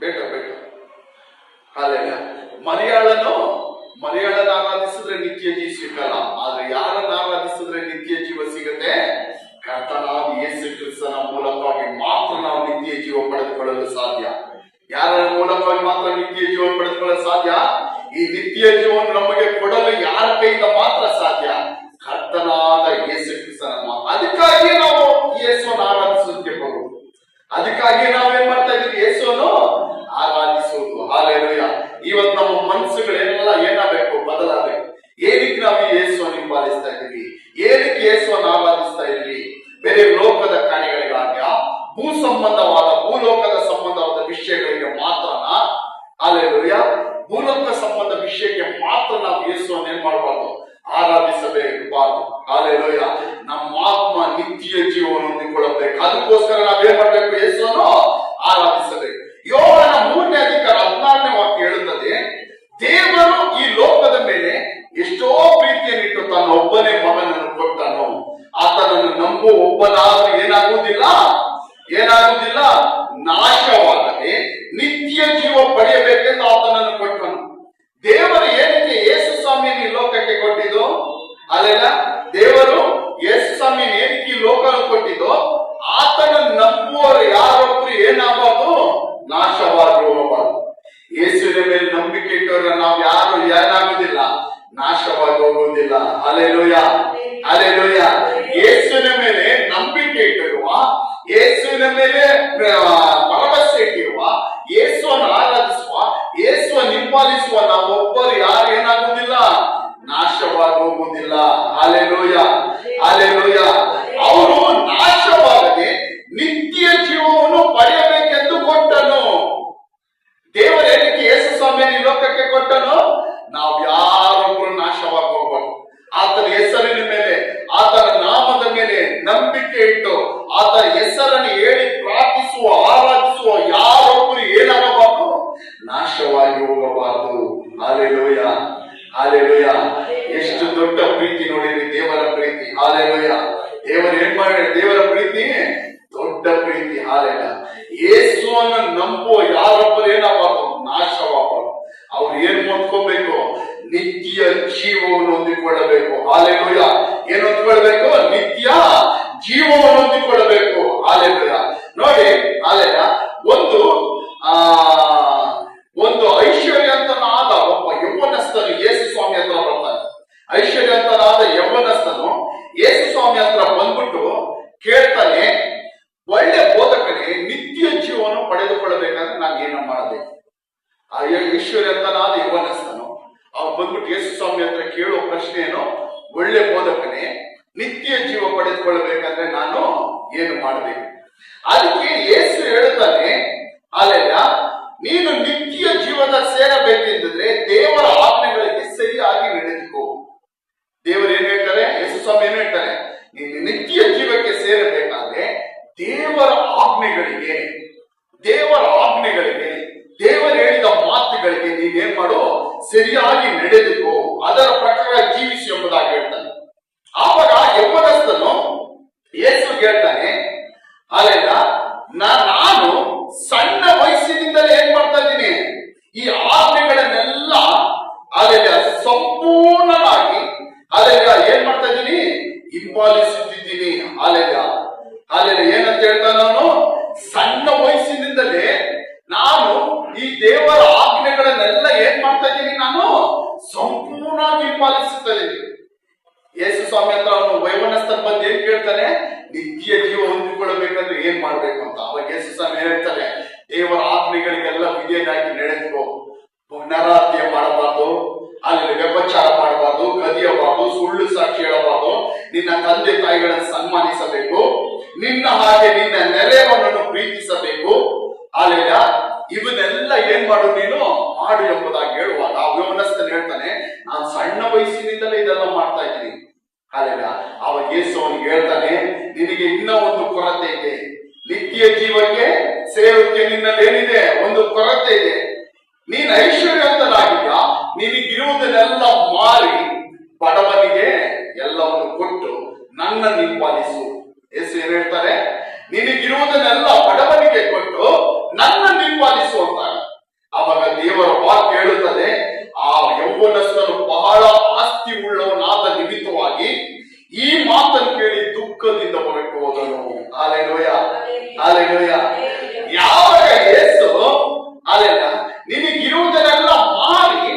ಬೇಟ ಬೇಟ. ಹಾಲೆಲೂಯ. ಮರಿಯಾಳನ್ನ ಆರಾಧಿಸಿದ್ರೆ ನಿತ್ಯ ಜೀವ ಸಿಗಲ್ಲ. ಆದ್ರೆ ಯಾರನ್ನ ಆರಾಧಿಸಿದ್ರೆ ನಿತ್ಯ ಜೀವ ಸಿಗುತ್ತೆ? ಕರ್ತನಾದ ಯೇಸು ಕ್ರಿಸ್ತನ ಮೂಲಕವಾಗಿ ಮಾತ್ರ ನಾವು ನಿತ್ಯ ಜೀವ ಪಡೆದುಕೊಳ್ಳಲು ಸಾಧ್ಯ. ಯಾರ ಮೂಲಕವಾಗಿ ಮಾತ್ರ ನಿತ್ಯ ಜೀವನ ಪಡೆದುಕೊಳ್ಳಲು ಸಾಧ್ಯ? ಈ ನಿತ್ಯ ಜೀವನ ನಮಗೆ ಕೊಡಲು ಯಾರ ಕೈಯಿಂದ ಮಾತ್ರ ಸಾಧ್ಯ? ಕರ್ತನಾದ ಯೇಸು ಕ್ರಿಸ್ತನ ಮಾತ್ರ. ಅದಕ್ಕಾಗಿ ನಾವು ಯೇಸುವನ್ನು ಆರಾಧಿಸುವುದಕ್ಕೆ ಬರುವುದು. ಅದಕ್ಕಾಗಿ ನಾವೇನ್ ಮಾಡ್ತಾ ಇದ್ದೀವಿ? ಯೇಸುವನ್ನು ಆರಾಧಿಸುವುದು. ಹಾಲೆಲೂಯ. ಇವತ್ತು ನಮ್ಮ ಮನಸ್ಸುಗಳೆಲ್ಲ ಏನಾಗಬೇಕು? ಬದಲಾಗಬೇಕು. ಏನಕ್ಕೆ ನಾವು ಯೇಸುವನ್ನು ಹಿಂಬಾಲಿಸ್ತಾ ಇದ್ದೀವಿ? ಏನಕ್ಕೆ ಯೇಸುವನ್ನು ಆರಾಧಿಸ್ತಾ ಇದ್ದೀವಿ? ಬೇರೆ ಲೋಕದ ಕಾರ್ಯಗಳಿಗಾಗ್ಯ ಭೂಲೋಕದ ಸಂಬಂಧವಾದ ವಿಷಯಗಳಿಗೆ ಮಾತ್ರನ? ಹಾಲೆಲೂಯ. ಭೂಲೋಕ ಸಂಬಂಧ ವಿಷಯಕ್ಕೆ ಮಾತ್ರ ನಾವು ಯೇಸುವನ್ನು ಏನ್ ಮಾಡಬಾರ್ದು? ಆರಾಧಿಸಬೇಕಬಾರ್ದು. ಹಾಲೆಲೂಯ. ನಮ್ಮ ಆತ್ಮ ನಿತ್ಯ ಜೀವವನ್ನು ಹೊಂದಿಕೊಳ್ಳಬೇಕು. ಅದಕ್ಕೋಸ್ಕರ ನಾವೇನ್ ಮಾಡ್ಬೇಕು? ಯೇಸುವನ್ನು ಆರಾಧಿಸಬೇಕು. ಯೋಹನ 3ನೇ ಅಧಿಕಾರ 16ನೇ ವಾಕ್ಯ ಹೇಳುತ್ತದೆ, ದೇವರು ಈ ಲೋಕದ ಮೇಲೆ ಎಷ್ಟೋ ಪ್ರೀತಿಯನ್ನಿಟ್ಟು ತನ್ನ ಒಬ್ಬನೇ ಮಗನನ್ನು ಕೊಟ್ಟನು. ಆತನನ್ನು ನಂಬುವ ಒಬ್ಬನಾದರೂ ಏನಾಗುವುದಿಲ್ಲ, ನಾಶವಾಗದೆ ನಿತ್ಯ ಜೀವ ಪಡೆಯಬೇಕೆಂದು ಆತನನ್ನು ಕೊಟ್ಟನು. ದೇವರು ಏನಕ್ಕೆ ಯೇಸು ಸ್ವಾಮಿಯನ್ನು ಈ ಲೋಕಕ್ಕೆ ಕೊಟ್ಟಿದ್ದು? ಅಲ್ಲೆಲ್ಲ ದೇವರು ಯೇಸು ಸ್ವಾಮಿಯನ್ನು ಏನಕ್ಕೆ ಈ ಲೋಕಕ್ಕೆ ಕೊಟ್ಟಿದ್ದು? ಆತನನ್ನು ನಂಬುವವರು ಯಾರೊಬ್ರು ಏನಾಗಬಾರ್ದು? ನಾಶವಾಗಿ ಹೋಗಬಾರ್ದು. ಯೇಸುವಿನ ಮೇಲೆ ನಂಬಿಕೆ ಇಟ್ಟವರ ನಾವು ಯಾರು ಏನಾಗುವುದಿಲ್ಲ, ನಾಶವಾಗಿ ಹೋಗುವುದಿಲ್ಲ. ಹಾಲೆಲೂಯ. ಹಾಲೆಲೂಯ. ಯೇಸುವಿನ ಮೇಲೆ ನಂಬಿಕೆ ಇಟ್ಟಿರುವ, ಯೇಸುವಿನ ಮೇಲೆ ಭರವಸೆ ಇಟ್ಟಿರುವ, ಯೇಸುವನ್ನು ಆರಾಧಿಸುವ, ಯೇಸುವನ್ನು ಹಿಂಬಾಲಿಸುವ ನಾವೊಬ್ಬರು ಯಾರು ಏನಾಗುವುದಿಲ್ಲ, ನಾಶವಾಗಿ ಹೋಗುವುದಿಲ್ಲ. ಹಾಲೆಲೂಯ. ಹಾಲೆಲೂಯ. ಅವರು ನಾಶವಾಗದೆ ನಿತ್ಯ ಜೀವವನ್ನು ಪಡೆಯಬೇಕೆಂದು ಕೊಟ್ಟನು. ದೇವರೇನಕ್ಕೆ ಯೇಸು ಸ್ವಾಮಿಯನ್ನು ಲೋಕಕ್ಕೆ ಕೊಟ್ಟನು? ನಾವು ಯಾರೊಬ್ಬರು ನಾಶವಾಗಿ ಹೋಗ್ಬಾರ್ದು. ಆತನ ಹೆಸರಿನ ಮೇಲೆ, ಆತನ ನಾಮದ ಮೇಲೆ ನಂಬಿಕೆ ಇಟ್ಟು ಆತನ ಹೆಸರನ್ನು ಹೇಳಿ ಪ್ರಾರ್ಥಿಸುವ, ಆರಾಧಿಸುವ ಯಾರೊಬ್ಬರು ಏನಾಗಬಾರ್ದು? ನಾಶವಾಗಿ ಹೋಗಬಾರದು. ಹಾಲೆಲೂಯ. ಹಾಲೆಲೂಯ. ಎಷ್ಟು ದೊಡ್ಡ ಪ್ರೀತಿ ನೋಡಿರಿ ದೇವರ ಪ್ರೀತಿ. ಹಾಲೆಲೂಯ. ದೇವರು ಏನ್ ಮಾಡಿ? ದೇವರ ಪ್ರೀತಿ ದೊಡ್ಡ ಪ್ರೀತಿ. ಹಾಲೆಲೂಯ. ಯೇಸುವನ್ನು ನಂಬುವ ಯಾರೊಬ್ಬರು ಏನಾಗಬಾರ್ದು? ನಾಶವಾಗಬಾರ್ದು. ಅವ್ರು ಏನ್ ಹೊಂದ್ಕೋಬೇಕು? ನಿತ್ಯ ಜೀವವನ್ನು ಹೊಂದಿಕೊಳ್ಳಬೇಕು. ಹಾಲೆಲೂಯ. ಏನು ಹೊಂದಿಕೊಳ್ಬೇಕು? ನಿತ್ಯ ಜೀವವನ್ನು ಹೊಂದಿಕೊಳ್ಳಬೇಕು. ಹಾಲೆಲೂಯ. ನೋಡಿ, ಹಾಲೆಲೂಯ. ಒಂದು ಐಶ್ವರ್ಯವಂತನಾದ ಒಬ್ಬ ಯೌವನಸ್ಥನು ಯೇಸು ಸ್ವಾಮಿ ಹತ್ರ ಬರ್ತಾನೆ. ಐಶ್ವರ್ಯವಂತನಾದ ಯೌವನಸ್ಥನು ಯೇಸು ಸ್ವಾಮಿ ಹತ್ರ ಬಂದ್ಬಿಟ್ಟು ಕೇಳ್ತಾನೆ, ಕೇಳುವ ಪ್ರಶ್ನೆ ಏನು? ಒಳ್ಳೆ ಬೋಧಕನೇ, ನಿತ್ಯ ಜೀವ ಪಡೆದುಕೊಳ್ಳಬೇಕಂದ್ರೆ ನಾನು ಏನು ಮಾಡಬೇಕು? ಅದಕ್ಕೆ ಯೇಸು ಹೇಳುತ್ತಾನೆ, ಅಲ್ಲೆಲ್ಲ ನೀನು ನಿತ್ಯ ಜೀವನ ಸೇರಬೇಕೆಂದ್ರೆ ದೇವರ ಆಜ್ಞೆಗಳಿಗೆ ಸರಿಯಾಗಿ ನಡೆದುಕೋ. ದೇವರು ಏನ್ ಹೇಳ್ತಾರೆ? ಯೇಸು ಸ್ವಾಮಿ ಏನ್ ಹೇಳ್ತಾರೆ? ನೀನು ನಿತ್ಯ ಜೀವಕ್ಕೆ ಸೇರಬೇಕಾದ್ರೆ ದೇವರ ಆಜ್ಞೆಗಳಿಗೆ ದೇವರು ಹೇಳಿದ ಮಾತುಗಳಿಗೆ ನೀನೇನ್ ಮಾಡು? ಸರಿಯಾಗಿ ನಡೆದುಕೋ, ಅದರ ಪ್ರಕಾರ ಜೀವಿಸಿ ಎಂಬುದಾಗಿ ಹೇಳ್ತಾನೆ. ಆವಾಗ ಯೌವನಸ್ಥನು ಯೇಸು ಹೇಳ್ತಾನೆ, ಅಲ್ಲೆಲ್ಲ ನಾನು ಸಣ್ಣ ವಯಸ್ಸಿನಿಂದಲೇ ಏನ್ ಮಾಡ್ತಾ ಇದ್ದೀನಿ? ಈ ಆಜ್ಞೆಗಳನ್ನೆಲ್ಲ ಅಲ್ಲೆಲ್ಲ ಸಂಪೂರ್ಣವಾಗಿ ಅಲ್ಲೆಲ್ಲ ಏನ್ ಮಾಡ್ತಾ ಇದ್ದೀನಿ? ಹಿಂಪಾಲಿಸುತ್ತಿದ್ದೀನಿ. ಅಲ್ಲೆಲ್ಲ ಏನಂತ ಹೇಳ್ತಾನೆ? ನಾನು ಸಣ್ಣ ವಯಸ್ಸಿನಿಂದಲೇ ನಾನು ಈ ದೇವರ ಆಜ್ಞೆಗಳನ್ನೆಲ್ಲ ಏನ್ ಮಾಡ್ತಾ ಇದ್ದೀನಿ? ನಾನು ಸಂಪೂರ್ಣವಾಗಿ ಹಿಂಪಾಲಿಸುತ್ತಾ ಇದ್ದೀನಿ. ಯೇಸು ಸ್ವಾಮಿ ಹತ್ರ ಅವನು ವೈವನಸ್ಥನ ಬಂದು ಏನ್ ಕೇಳ್ತಾನೆ? ನಿತ್ಯ ಜೀವ ಹೊಂದಿಕೊಳ್ಳಬೇಕಂದ್ರೆ ಏನ್ ಮಾಡ್ಬೇಕು ಅಂತ. ಅವಾಗ ಯೇಸು ಸ್ವಾಮಿ ಹೇಳ್ತಾನೆ, ದೇವರ ಆಜ್ಞೆಗಳಿಗೆಲ್ಲ ವಿಧೇಯನಾಗಿ ನಡೆದುಕೋ. ನರಹತ್ಯೆ ಮಾಡಬಾರ್ದು, ಅಲ್ಲಿ ವ್ಯಭಚಾರ ಮಾಡಬಾರ್ದು, ಕದಿಯಬಾರ್ದು, ಸುಳ್ಳು ಸಾಕ್ಷಿ ಹೇಳಬಾರ್ದು, ನಿನ್ನ ತಂದೆ ತಾಯಿಗಳನ್ನು ಸನ್ಮಾನಿಸಬೇಕು, ನಿನ್ನ ಹಾಗೆ ನಿನ್ನ ನೆರೆಯವನನ್ನು ಪ್ರೀತಿಸಬೇಕು. ಅಲ್ಲೆಲ್ಲ ಇವನ್ನೆಲ್ಲ ಏನ್ ಮಾಡು? ನೀನು ಮಾಡು ಎಂಬುದಾಗಿ ಹೇಳುವಾಗ ಆ ಯೌವನಸ್ಥನು ಹೇಳ್ತಾನೆ, ನಾನು ಸಣ್ಣ ವಯಸ್ಸಿನಿಂದಲೇ ಇದೆಲ್ಲ ಮಾಡ್ತಾ ಇದ್ದೀನಿ. ಅಲ್ಲೆಲ್ಲ ಅವಾಗ ಯೇಸು ಅವನಿಗೆ ಹೇಳ್ತಾನೆ, ನಿನಗೆ ಇನ್ನೂ ಒಂದು ಕೊರತೆ ಇದೆ. ನಿತ್ಯ ಜೀವಕ್ಕೆ ಸೇರೋಕೆ ನಿನ್ನಲ್ಲಿ ಏನಿದೆ? ಒಂದು ಕೊರತೆ ಇದೆ. ನೀನು ಐಶ್ವರ್ಯವಂತನಾಗಿದ್ದ, ನಿನಗಿರುವುದನ್ನೆಲ್ಲ ಮಾರಿ ಬಡವನಿಗೆ ಎಲ್ಲವನ್ನು ಕೊಟ್ಟು ನನ್ನ ಹಿಂಪಾಲಿಸು. ಯೇಸು ಏನ್ ಹೇಳ್ತಾರೆ? ನಿನಗಿರುವುದನ್ನೆಲ್ಲ ಬಡವನಿಗೆ ಕೊಟ್ಟು ನನ್ನ ಹಿಂಪಾಲಿಸು ಅಂತ. ಅವಾಗ ದೇವರ ವಾಕ್ಯ ಹೇಳುತ್ತದೆ, ಆ ಯೌವನಸ್ಥನು ಬಹಳ ಆಸ್ತಿ ಉಳ್ಳವನಾದ ನಿಮಿತ್ತವಾಗಿ ಈ ಮಾತನ್ನು ಕೇಳಿ ದುಃಖದಿಂದ ಹೊರಟು ಹೋದನು. Hallelujah, hallelujah. ಯಾವಾಗ ಯೇಸು ಅಲ್ಲೆಲ್ಲ ನಿನಗಿರುವುದನ್ನೆಲ್ಲ ಮಾರಿ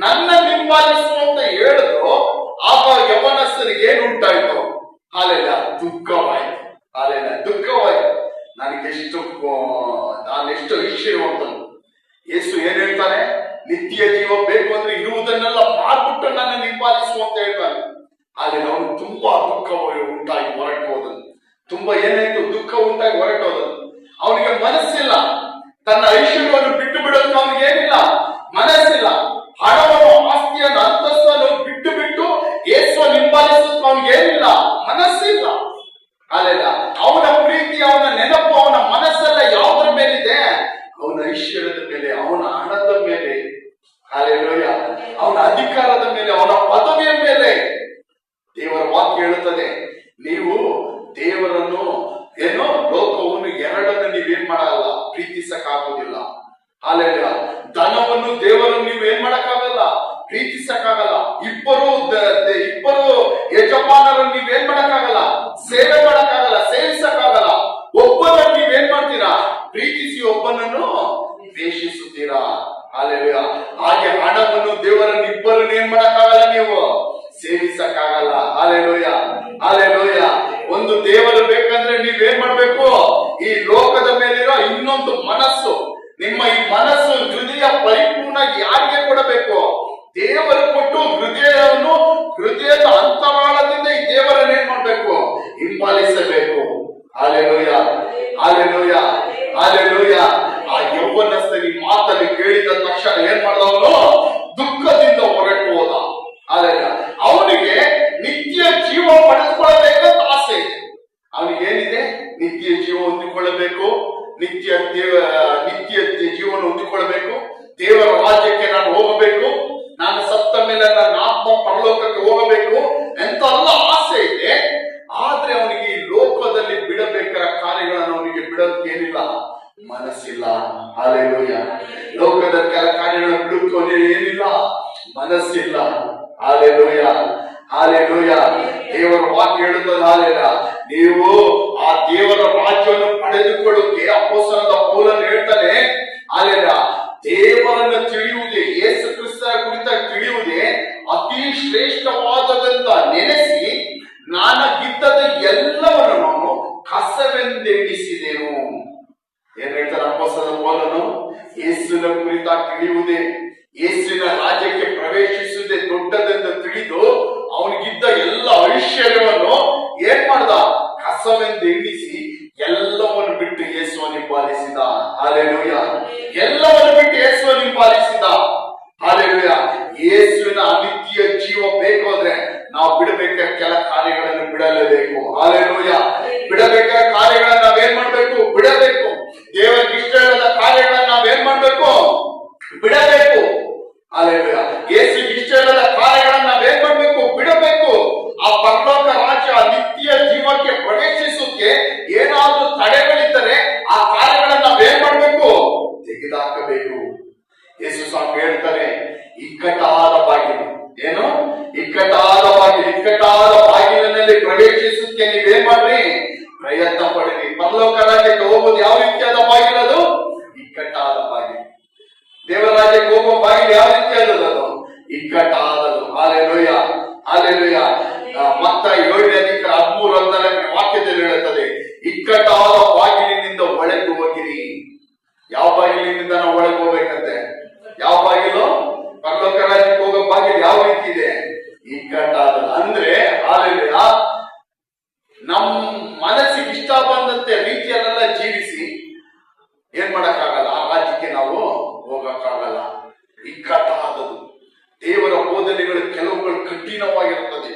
ನನ್ನ ಹಿಂಪಾಲಿಸು ಅಂತ ಹೇಳಿದ್ರು, ಆಗ ಯೌವನಸ್ಥನಿಗೆ ಏನುಂಟಾಯ್ತು? ಅಲ್ಲೆಲ್ಲ ದುಃಖವಾಯ್ತು. ದುಃಖವಾಯ್ತು. ನಾನೆಷ್ಟು ಐಶ್ವರ್ಯವಂತನು. ಯೇಸು ಏನ್ ಹೇಳ್ತಾನೆ? ನಿತ್ಯ ಜೀವ ಬೇಕು ಅಂದ್ರೆ ಇರುವುದನ್ನೆಲ್ಲ ಮಾರ್ಬಿಟ್ಟು ನನ್ನ ಹಿಂಪಾಲಿಸು ಅಂತ ಹೇಳ್ತಾನೆ. ಅಲ್ಲಿ ಅವನು ತುಂಬಾ ದುಃಖ ಉಂಟಾಗಿ ಹೊರಟು ಹೋದನು. ತುಂಬಾ ಏನಾಯ್ತು? ದುಃಖ ಉಂಟಾಗಿ ಹೊರಟು ಹೋದನು. ಅವನಿಗೆ ಮನಸ್ಸಿಲ್ಲ, ತನ್ನ ಐಶ್ವರ್ಯವನ್ನು ಬಿಟ್ಟು ಬಿಡೋದಕ್ಕೆ ಅವನಿಗೆ ಏನಿಲ್ಲ, ಮನಸ್ಸಿಲ್ಲ. ಹಣವನ್ನು, ಆಸ್ತಿಯನ್ನು, ಅಂತಸ್ತನ್ನು ಬಿಟ್ಟು ಯೇಸುವನ್ನು ಹಿಂಪಾಲಿಸೋದಕ್ಕೆ ಅವನಿಗೆ ಏನಿಲ್ಲ, ಮನಸ್ಸಿಲ್ಲ. ಅಲ್ಲೆಲ್ಲ ಅವನ ಪ್ರೀತಿ, ಅವನ ನೆನಪು, ಅವನ ಮನಸ್ಸೆಲ್ಲ ಯಾವುದರ ಮೇಲಿದೆ? ಅವನ ಐಶ್ವರ್ಯದ ಮೇಲೆ, ಅವನ ಹಣದ ಮೇಲೆ, ಹಲ್ಲೆಲೂಯಾ, ಅವನ ಅಧಿಕಾರದ ಮೇಲೆ, ಅವನ ಪದವಿಯ ಮೇಲೆ. ದೇವರ ವಾಕ್ಯ ಹೇಳುತ್ತದೆ, ನೀವು ದೇವರನ್ನು ಏನೋ ಲೋಕವನ್ನು ಎರಡನ್ನು ನೀವೇನ್ ಮಾಡಲ್ಲ, ಪ್ರೀತಿಸಕ್ಕಾಗೋದಿಲ್ಲ. ಹಲ್ಲೆಲೂಯಾ. ಧನವನ್ನು ದೇವರನ್ನು ನೀವು ಏನ್ ಮಾಡಕ್ಕಾಗಲ್ಲ, ಪ್ರೀತಿಸಕ್ಕಾಗಲ್ಲ. ಇಬ್ಬರು ಯಜಮಾನರನ್ನು ನೀವೇನ್ ಮಾಡಕ್ಕಾಗಲ್ಲ, ಸೇವೆ ಮಾಡಕ್ಕಾಗಲ್ಲ, ಸೇವಿಸಕ್ಕಾಗಲ್ಲ. ಒಬ್ಬನನ್ನು ನೀವೇನ್ ಮಾಡ್ತೀರಾ? ಪ್ರೀತಿಸಿ ಒಬ್ಬನನ್ನು ದ್ವೇಷಿಸುತ್ತೀರಾ. ಹಲ್ಲೆಲೂಯಾ. ಹಾಗೆ ಹಣವನ್ನು, ದೇವರನ್ನು ಇಬ್ಬರನ್ನು ಏನ್ ಮಾಡಕ್ಕಾಗಲ್ಲ, ನೀವು ಸೇವಿಸಕ್ಕಾಗಲ್ಲ. Hallelujah, hallelujah. ಒಂದು ದೇವರು ಬೇಕಂದ್ರೆ ನೀವೇನ್ ಮಾಡ್ಬೇಕು? ಈ ಲೋಕದ ಮೇಲಿರೋ ಇನ್ನೊಂದು ಮನಸ್ಸು, ನಿಮ್ಮ ಈ ಮನಸ್ಸು, ಹೃದಯ ಪರಿಪೂರ್ಣ ಯಾರಿಗೆ ಕೊಡಬೇಕು? ದೇವರು ಕೊಟ್ಟು ಹೃದಯದ ಅಂತರಾಳದಿಂದ ಈ ದೇವರನ್ನ ಏನ್ ಮಾಡ್ಬೇಕು? ಹಿಂಪಾಲಿಸಬೇಕು. Hallelujah, hallelujah, hallelujah. ಆ ಯೌವನಸ್ಥನಿ ಮಾತನ್ನು ಕೇಳಿದ ತಕ್ಷಣ ಏನ್ ಮಾಡಿದವನು? ದುಃಖದಿಂದ ಹೊರಟು ಹೋದ. ಹಲ್ಲೆಲೂಯಾ. ಅವನಿಗೆ ನಿತ್ಯ ಜೀವ ಪಡೆದುಕೊಳ್ಳಬೇಕಂತ ಆಸೆ ಇದೆ. ಅವನಿಗೆ ಏನಿದೆ? ನಿತ್ಯ ಜೀವ ಹೊಂದಿಕೊಳ್ಳಬೇಕು, ನಿತ್ಯ ಜೀವನ ಹೊಂದಿಕೊಳ್ಳಬೇಕು, ದೇವರ ರಾಜ್ಯಕ್ಕೆ ನಾನು ಹೋಗಬೇಕು, ನಾನು ಸತ್ತ ಮೇಲೆ ನನ್ನ ಆತ್ಮ ಪರಲೋಕಕ್ಕೆ ಹೋಗಬೇಕು ಎಂತೆಲ್ಲ ಆಸೆ ಇದೆ. ಆದ್ರೆ ಅವನಿಗೆ ಈ ಲೋಕದಲ್ಲಿ ಬಿಡಬೇಕಾದ ಕಾರ್ಯಗಳನ್ನು ಅವನಿಗೆ ಬಿಡೋದಕ್ಕೆ ಏನಿಲ್ಲ, ಮನಸ್ಸಿಲ್ಲ. ಹಲ್ಲೆಲೂಯಾ. ಲೋಕದ ಕಾರ್ಯಗಳನ್ನು ಬಿಡುತ್ತೆ ಏನಿಲ್ಲ, ಮನಸ್ಸಿಲ್ಲ. Hallelujah, hallelujah. ದೇವರ ವಾಕ್ಯ ಹೇಳುತ್ತದೆ, ಹಲ್ಲೆಲೂಯಾ, ನೀವು ಆ ದೇವರ ರಾಜ್ಯವನ್ನು ಪಡೆದುಕೊಳ್ಳುತ್ತೆ. ಅಪೊಸ್ತಲನಾದ ಪೌಲನು ಹೇಳ್ತಾನೆ, ಹಲ್ಲೆಲೂಯಾ, ದೇವರನ್ನು ತಿಳಿಯುವುದೇ, ಯೇಸು ಕ್ರಿಸ್ತರ ಕುರಿತ ತಿಳಿಯುವುದೇ ಅತಿ ಶ್ರೇಷ್ಠವಾದದಂತ ನೆನೆಸಿ ನನಗಿದ್ದದ ಎಲ್ಲವನ್ನು ನಾನು ಕಸವೆಂದೆಣಿಸಿದೆನು. ಏನ್ ಹೇಳ್ತಾರೆ ಅಪೊಸ್ತಲನಾದ ಪೌಲನು? ಯೇಸುವಿನ ಕುರಿತ ತಿಳಿಯುವುದೇ, ಯೇಸುವಿನ ರಾಜ್ಯಕ್ಕೆ ಪ್ರವೇಶಿಸುವುದೇ ಯೇಸುವೆ ದೊಡ್ಡದೆಂದು ತಿಳಿದು ಅವನಿಗಿದ್ದ ಎಲ್ಲ ಐಶ್ವರ್ಯವನ್ನು ಏನ್ ಮಾಡ್ದ? ಕಸವೆಂದು ಎಣಿಸಿ ಎಲ್ಲವನ್ನು ಬಿಟ್ಟು ಯೇಸುವನ್ನು ಹಿಂಬಾಲಿಸಿದ. ಹಾಲೆಲೂಯ. ಎಲ್ಲವನ್ನು ಬಿಟ್ಟು ಯೇಸುವನ್ನು ಹಿಂಬಾಲಿಸಿದ. ಹಾಲೆಲೂಯ. ಯೇಸುವಿನ ಅನಿತ್ಯ ಜೀವ ಬೇಕು ಅಂದ್ರೆ ನಾವು ಬಿಡಬೇಕಾದ ಕೆಲ ಕಾರ್ಯಗಳನ್ನು ಬಿಡಲೇಬೇಕು. ಹಾಲೆಲೂಯ. ಬಿಡಬೇಕಾದ ಕಾರ್ಯಗಳನ್ನ ನಾವೇನ್ ಮಾಡ್ಬೇಕು? ಬಿಡಬೇಕು. ದೇವರಿಗೆ ಇಷ್ಟ ಇಲ್ಲದ ಕಾರ್ಯಗಳನ್ನ ನಾವೇನ್ ಮಾಡ್ಬೇಕು? ಬಿಡಬೇಕು. ಹಾಲೆಲೂಯ. ಯೇಸುವಿಗೆ ಇಷ್ಟ ಇಲ್ಲದ ಕಾರ್ಯಗಳನ್ನ ನಾವೇನ್ ಮಾಡ್ಬೇಕು? ಬಿಡಬೇಕು. ಆ ಪರಲೋಕ ರಾಜ್ಯ ನಿತ್ಯ ಜೀವಕ್ಕೆ ಪ್ರವೇಶಿಸೋಕೆ ಏನಾದ್ರೂ ತಡೆಗಳಿದ್ದರೆ ಆ ಕಾರ್ಯಗಳನ್ನ ನಾವೇನ್ ಮಾಡ್ಬೇಕು? ತೆಗೆದುಹಾಕಬೇಕು. ಯೇಸು ಸ್ವಾಮಿ ಹೇಳ್ತಾರೆ, ಇಕ್ಕಟ್ಟಾದ ಬಾಗಿಲು, ಏನು ಇಕ್ಕಟ್ಟಾದ ಬಾಗಿಲು, ಇಕ್ಕಟ್ಟಾದ ಬಾಗಿಲಿನಲ್ಲಿ ಪ್ರವೇಶಿಸೋಕೆ ನೀವೇನ್ ಮಾಡ್ರಿ? ಪ್ರಯತ್ನ ಪಡಿರಿ. ಪರಲೋಕ ರಾಜ್ಯಕ್ಕೆ ಹೋಗೋದು ಯಾವ ರೀತಿಯಾದ ಬಾಗಿಲದು? ಇಕ್ಕಟ್ಟಾದ ಬಾಗಿಲು. ದೇವರ ರಾಜ್ಯಕ್ಕೆ ಹೋಗುವ ಬಾಗಿಲು ಯಾವ ರೀತಿಯಾದದು? ಇಕ್ಕಟ್ಟಾದದು. ಹಾಲೆಲೂಯ. ಹಾಲೆಲೂಯ. ಮತ್ತ 7:13 ವಾಕ್ಯದಲ್ಲಿ ಹೇಳುತ್ತದೆ, ಇಕ್ಕಟ್ಟಾದ ಬಾಗಿಲಿನಿಂದ ಒಳಗೆ ಹೋಗಿರಿ. ಯಾವ ಬಾಗಿಲಿನಿಂದ ನಾವು ಒಳಗೆ ಹೋಗ್ಬೇಕಂತೆ? ಯಾವ ಬಾಗಿಲು? ಪರಲೋಕ ರಾಜ್ಯಕ್ಕೆ ಹೋಗೋ ಬಾಗಿಲು ಯಾವ ರೀತಿ ಇದೆ? ಇಕ್ಕಟ್ಟಾದದು. ಅಂದ್ರೆ ಹಾಲೆಲೂಯ, ನಮ್ ಮನಸ್ಸಿಗೆ ಇಷ್ಟ ಬಂದಂತೆ ರೀತಿಯಲ್ಲೆಲ್ಲ ಜೀವಿಸಿ ಏನ್ ಮಾಡಕ್ಕಾಗಲ್ಲ, ಆ ರಾಜ್ಯಕ್ಕೆ ನಾವು ಹೋಗಕ್ಕಾಗಲ್ಲ. ಇಕ್ಕಟ್ಟಾದದು. ದೇವರ ಬೋಧನೆಗಳು ಕೆಲವುಗಳು ಕಠಿಣವಾಗಿರುತ್ತದೆ,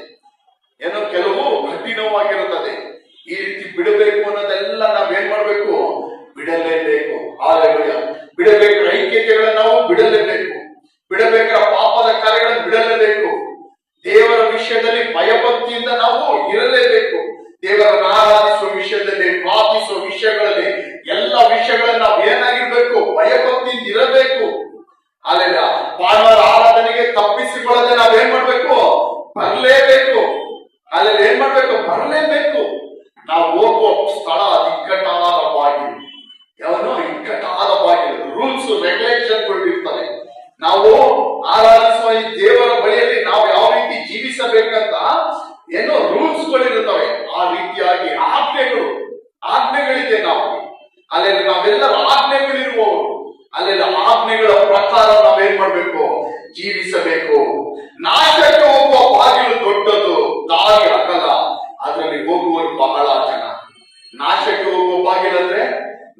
ಏನೋ ಕೆಲವು ಕಠಿಣವಾಗಿರುತ್ತದೆ. ಈ ರೀತಿ ಬಿಡಬೇಕು ಅನ್ನೋದೆಲ್ಲ ನಾವೇನ್ ಮಾಡ್ಬೇಕು? ಬಿಡಲೇಬೇಕು. ಹಾಲೆಲೂಯ. ಬಿಡಬೇಕಾದ ಐಕ್ಯತೆಗಳನ್ನ ನಾವು ಬಿಡಲೇಬೇಕು. ಬಿಡಬೇಕಾದ ಪಾಪದ ಕಾರ್ಯಗಳನ್ನು ಬಿಡಲೇಬೇಕು. ದೇವರ ವಿಷಯದಲ್ಲಿ ಭಯಭಕ್ತಿಯಿಂದ ನಾವು ಇರಲೇಬೇಕು. ದೇವರನ್ನು ಆರಾಧಿಸುವ ವಿಷಯದಲ್ಲಿ, ಪ್ರಾರ್ಥಿಸುವ ವಿಷಯಗಳಲ್ಲಿ, ಎಲ್ಲ ವಿಷಯಗಳಲ್ಲಿ ನಾವು ಏನಾಗಿರ್ಬೇಕು? ಭಯಭಕ್ತಿಯಿಂದ ಇರಬೇಕು. ಅಲ್ಲೆಲ್ಲ ಭಾನುವಾರ ಆರಾಧನೆಗೆ ತಪ್ಪಿಸಿಕೊಳ್ಳದೆ ನಾವೇನ್ ಮಾಡ್ಬೇಕು? ಬರಲೇಬೇಕು. ಅಲ್ಲೆಲ್ಲ ಏನ್ ಮಾಡ್ಬೇಕು? ಬರಲೇಬೇಕು. ನಾವು ಹೋಗುವ ಸ್ಥಳ ಇಕ್ಕಟ್ಟಾದ ಬಾಗಿಲು. ಯಾವನು? ಇಕ್ಕಟ್ಟಾದ ಬಾಗಿಲು. ರೂಲ್ಸ್ ರೆಗ್ಯುಲೇಷನ್ಗಳು ಇರ್ತವೆ. ನಾವು ಆರಾಧಿಸುವ ಈ ದೇವರ ಬಳಿಯಲ್ಲಿ ನಾವು ಯಾವ ರೀತಿ ಜೀವಿಸಬೇಕಂತ ಏನೋ ರೂಲ್ಸ್ ಗಳಿರುತ್ತವೆ. ಆ ರೀತಿಯಾಗಿ ಆಜ್ಞೆಗಳಿದೆ. ನಾವು ಅಲ್ಲೆಲ್ಲ ನಾವೆಲ್ಲರ ಆಜ್ಞೆಗಳಿರುವವರು. ಅಲ್ಲೆಲ್ಲ ಆಜ್ಞೆಗಳ ಪ್ರಕಾರ ನಾವೇನ್ ಮಾಡ್ಬೇಕು? ಜೀವಿಸಬೇಕು. ನಾಶಕ್ಕೆ ಹೋಗುವ ಬಾಗಿಲು ದೊಡ್ಡದು, ದಾರಿ ಅಗಲ, ಅದರಲ್ಲಿ ಹೋಗುವವರು ಬಹಳ ಜನ. ನಾಶಕ್ಕೆ ಹೋಗುವ ಬಾಗಿಲು ಅಂದ್ರೆ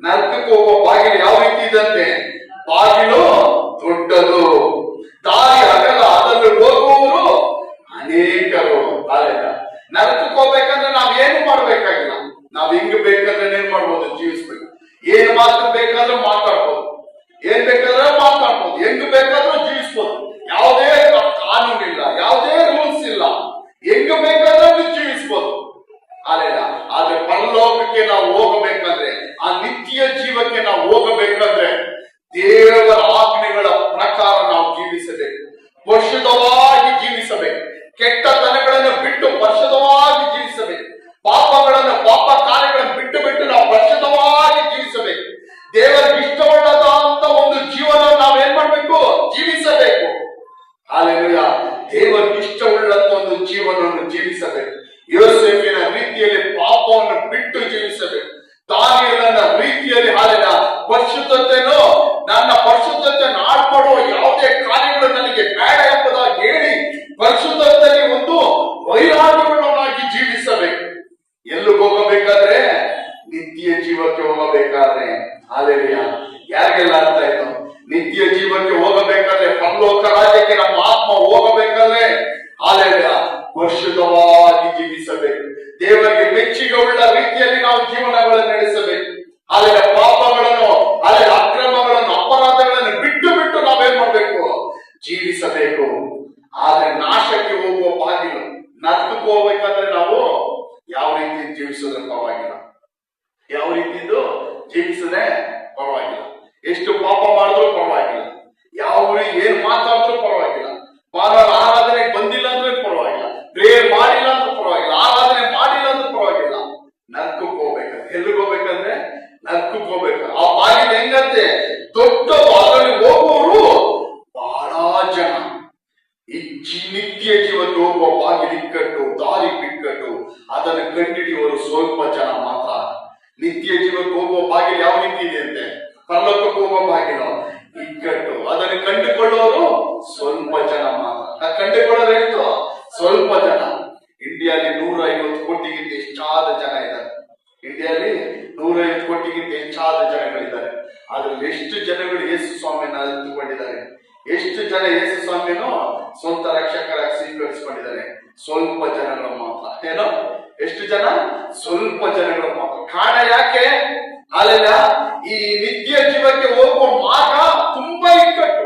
ನರಕಕ್ಕೆ ಹೋಗುವ ಬಾಗಿಲು ಯಾವ ರೀತಿ ಇದಂತೆ? ಬಾಗಿಲು ದೊಡ್ಡದು, ದಾರಿ ಅಗಲ, ಅದರಲ್ಲಿ ಹೋಗುವವರು ಅನೇಕರು. ಅಲ್ಲೆಲ್ಲ ನರಕಕ್ಕೆ ಹೋಗ್ಬೇಕಂದ್ರೆ ನಾವ್ ಏನು ಮಾಡ್ಬೇಕಾಗಿಲ್ಲ. ನಾವ್ ಹೆಂಗ್ ಬೇಕಾದ್ರೆ ಏನ್ ಮಾಡ್ಬೋದು? ಜೀವಿಸ್ಬೇಕು. ಏನ್ ಮಾತು ಬೇಕಾದ್ರೂ ಮಾತಾಡ್ಬೋದು, ಏನ್ ಬೇಕಾದ್ರೆ ಮಾತಾಡ್ಬೋದು, ಹೆಂಗ್ ಬೇಕಾದ್ರೂ ಜೀವಿಸ್ಬೋದು. ಯಾವುದೇ ಕಾನೂನು ಇಲ್ಲ, ಯಾವುದೇ ರೂಲ್ಸ್ ಇಲ್ಲ, ಹೆಂಗ್ ಬೇಕಾದ್ರೂ ಜೀವಿಸ್ಬೋದು. ಅಲ್ಲೆಲ್ಲ ಆದ್ರೆ ಪರಲೋಕಕ್ಕೆ ನಾವು ಹೋಗಬೇಕಂದ್ರೆ, ಆ ನಿತ್ಯ ಜೀವಕ್ಕೆ ನಾವು ಹೋಗಬೇಕಂದ್ರೆ ದೇವರ ಆಜ್ಞೆಗಳ ಪ್ರಕಾರ ನಾವು ಜೀವಿಸಬೇಕು. ಪರಿಶುದ್ಧವಾಗಿ ಜೀವಿಸಬೇಕು. ಕೆಟ್ಟತನಗಳನ್ನು ಬಿಟ್ಟು ಪರಿಶುದ್ಧವಾಗಿ ಜೀವಿಸಬೇಕು. ಪಾಪ ಕಾರ್ಯಗಳನ್ನು ಬಿಟ್ಟು ನಾವು ಪರಿಶುದ್ಧವಾಗಿ ಜೀವಿಸಬೇಕು. ದೇವರಿಗೆ ಇಷ್ಟವಲ್ಲದಂತ ಒಂದು ಜೀವನ ನಾವೇನ್ ಮಾಡ್ಬೇಕು? ಜೀವಿಸಬೇಕು. ಹಾಲೆಲೂಯ. ದೇವರಿಗೆ ಇಷ್ಟವುಳ್ಳಂತ ಒಂದು ಜೀವನವನ್ನು ಜೀವಿಸಬೇಕು. ಯೋಸೇಫಿನ ರೀತಿಯಲ್ಲಿ ಪಾಪವನ್ನು ಬಿಟ್ಟು ಜೀವಿಸಬೇಕು. ದಾನಿಯೇಲನ ರೀತಿಯಲ್ಲಿ ಹಾಲೆಲ ಪರಿಶುದ್ಧತೆಯನ್ನು, ನನ್ನ ಪರಿಶುದ್ಧತೆಯನ್ನು ಹಾಳು ಮಾಡುವ ಯಾವುದೇ ಕಾರ್ಯಗಳು ನನಗೆ ಬೇಡ ಎಂಬುದಾಗಿ ಹೇಳಿ ಪರಿಶುದ್ಧತೆಯಲ್ಲಿ ಒಂದು ವೈರಾಗ್ಯವುಳ್ಳವನಾಗಿ ಜೀವಿಸಬೇಕು. ಎಲ್ಲಿಗೆ ಹೋಗಬೇಕಾದ್ರೆ? ನಿತ್ಯ ಜೀವಕ್ಕೆ ಹೋಗಬೇಕಾದ್ರೆ. ಹಾಲೆಲೂಯ. ಯಾರಿಗೆಲ್ಲ ಅರ್ಥ ಆಯ್ತು? ನಿತ್ಯ ಜೀವಕ್ಕೆ ಹೋಗಬೇಕಾದ್ರೆ, ಪರಲೋಕ ರಾಜ್ಯಕ್ಕೆ ನಮ್ಮ ಆತ್ಮ ಹೋಗಬೇಕಾದ್ರೆ ಹಾಲೆಲೂಯ ಪರಿಶುದ್ಧವಾಗಿ ಜೀವಿಸಬೇಕು. ದೇವರಿಗೆ ಮೆಚ್ಚುಗೆ ಉಳ್ಳ ರೀತಿಯಲ್ಲಿ ನಾವು ಜೀವನಗಳನ್ನು ನಡೆಸಬೇಕು. ಹಾಲೆಲೂಯ. ಪಾಪಗಳನ್ನು, ಅಕ್ರಮಗಳನ್ನು, ಅಪರಾಧಗಳನ್ನು ಬಿಟ್ಟು ನಾವೇನ್ ಮಾಡ್ಬೇಕು? ಜೀವಿಸಬೇಕು. ಆದ್ರೆ ನಾಶಕ್ಕೆ ಹೋಗುವ ಬಾಗಿಲು, ನರಕಕ್ಕೆ ಹೋಗ್ಬೇಕಾದ್ರೆ ನಾವು ಯಾವ ರೀತಿ ಜೀವಿಸೋದ್ರ ಪರವಾಗಿಲ್ಲ, ಯಾವ ರೀತಿದು ಜೀವಿಸದೆ ಪರವಾಗಿಲ್ಲ. ಎಷ್ಟು ಪಾಪ ಮಾಡಿದ್ರು ಪರವಾಗಿಲ್ಲ, ಏನ್ ಮಾತಾಡಿದ್ರು ಪರವಾಗಿಲ್ಲ, ಭಾನುವಾರ ಆರಾಧನೆಗೆ ಬಂದಿಲ್ಲ ಅಂದ್ರೆ ಪರವಾಗಿಲ್ಲ, ಪ್ರೇಯರ್ ಮಾಡಿಲ್ಲ ಅಂದ್ರೆ ಪರವಾಗಿಲ್ಲ, ಆರಾಧನೆ ಮಾಡಿಲ್ಲ ಅಂದ್ರೆ ಪರವಾಗಿಲ್ಲ. ನರಕಕ್ಕೆ ಹೋಗ್ಬೇಕಂದ್ರೆ, ಎಲ್ಲಿಗೆ ಹೋಗ್ಬೇಕಂದ್ರೆ ನರಕಕ್ಕೆ ಹೋಗ್ಬೇಕು. ಆ ಬಾಗಿಲು ಹೆಂಗಂತೆ? ದೊಡ್ಡ ಬಾಗಿಲಿಗೆ ಹೋಗುವವರು ಬಹಳ ಜನ. ಈ ನಿತ್ಯ ಜೀವಕ್ಕೆ ಹೋಗುವ ಬಾಗಿಲು ಇಕ್ಕಟ್ಟು, ದಾರಿ ಬಿಕ್ಕಟ್ಟು, ಅದನ್ನು ಕಂಡುಹಿಡಿಯುವರು ಸ್ವಲ್ಪ ಜನ ಮಾತ್ರ. ನಿತ್ಯ ಜೀವಕ್ಕೆ ಹೋಗುವ ಬಾಗಿಲು ಯಾವ ರೀತಿ ಇದೆ ಅಂತೆ? ಪರಲೋಕಕ್ಕೆ ಹೋಗುವ ಬಾಗಿಲು ಇಕ್ಕಟ್ಟು, ಅದನ್ನು ಕಂಡುಕೊಳ್ಳುವರು ಸ್ವಲ್ಪ ಜನ ಮಾತ್ರ. ಕಂಡುಕೊಳ್ಳೋದು ಎಷ್ಟು? ಸ್ವಲ್ಪ ಜನ. ಇಂಡಿಯಾಲಿ 150 ಕೋಟಿಗಿಂತ ಹೆಚ್ಚಾದ ಜನ ಇದ್ದಾರೆ. ಇಂಡಿಯಾಲಿ 150 ಕೋಟಿಗಿಂತ ಹೆಚ್ಚಾದ ಜನಗಳಿದ್ದಾರೆ. ಅದ್ರಲ್ಲಿ ಎಷ್ಟು ಜನಗಳು ಯೇಸು ಸ್ವಾಮಿಯನ್ನ ಅರಿತುಕೊಂಡಿದ್ದಾರೆ? ಎಷ್ಟು ಜನ ಯೇಸು ಸ್ವಾಮಿಯನ್ನು ಸ್ವಂತ ರಕ್ಷಕರಾಗಿ ಸ್ವೀಕರಿಸಿಕೊಂಡಿದ್ದಾರೆ? ಸ್ವಲ್ಪ ಜನಗಳು ಮಾತ್ರ. ಏನೋ ಎಷ್ಟು ಜನ? ಸ್ವಲ್ಪ ಜನಗಳು ಮಾತ್ರ. ಕಾರಣ ಯಾಕೆ? ಅಲ್ಲೆಲ್ಲ ಈ ನಿತ್ಯ ಜೀವಕ್ಕೆ ಹೋಗುವ ಮಾರ್ಗ ತುಂಬಾ ಇಕ್ಕಟ್ಟು.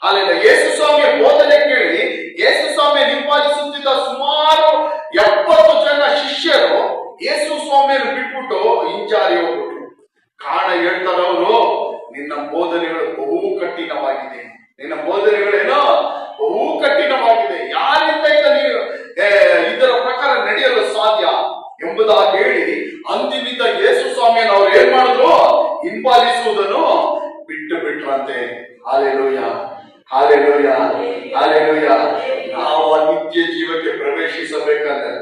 ಅಲ್ಲೆಲ್ಲ ಯೇಸು ಸ್ವಾಮಿಯ ಬೋಧನೆ ಕೇಳಿ ಯೇಸು ಸ್ವಾಮಿಯ ಹಿಂಬಾಲಿಸುತ್ತಿದ್ದ ಸುಮಾರು 70 ಜನ ಶಿಷ್ಯರು ಯೇಸು ಸ್ವಾಮಿಯನ್ನು ಬಿಟ್ಬಿಟ್ಟು ಹಿಂಜಾರಿ ಹೋಗ್ಬಿಟ್ರು. ಕಾರಣ ಹೇಳ್ತಾರೆ ಅವರು, ನಿನ್ನ ಬೋಧನೆಗಳು ಬಹು ಕಠಿಣವಾಗಿದೆ. ನಿನ್ನ ಬೋಧನೆಗಳೇನೋ ಬಹು ಕಠಿಣವಾಗಿದೆ. ಯಾರಿಂದ ಇದರ ಪ್ರಕಾರ ನಡೆಯಲು ಸಾಧ್ಯ ಎಂಬುದಾಗಿ ಹೇಳಿ ಅಂದಿನಿಂದ ಯೇಸು ಸ್ವಾಮಿಯನ್ನು ಅವ್ರು ಏನ್ ಮಾಡಿದ್ರು? ಹಿಂಬಾಲಿಸುವುದನ್ನು ಬಿಟ್ಟು ಬಿಟ್ರಂತೆ. Hallelujah, hallelujah, hallelujah. ನಾವು ಆ ನಿತ್ಯ ಜೀವಕ್ಕೆ ಪ್ರವೇಶಿಸಬೇಕಂದ್ರೆ,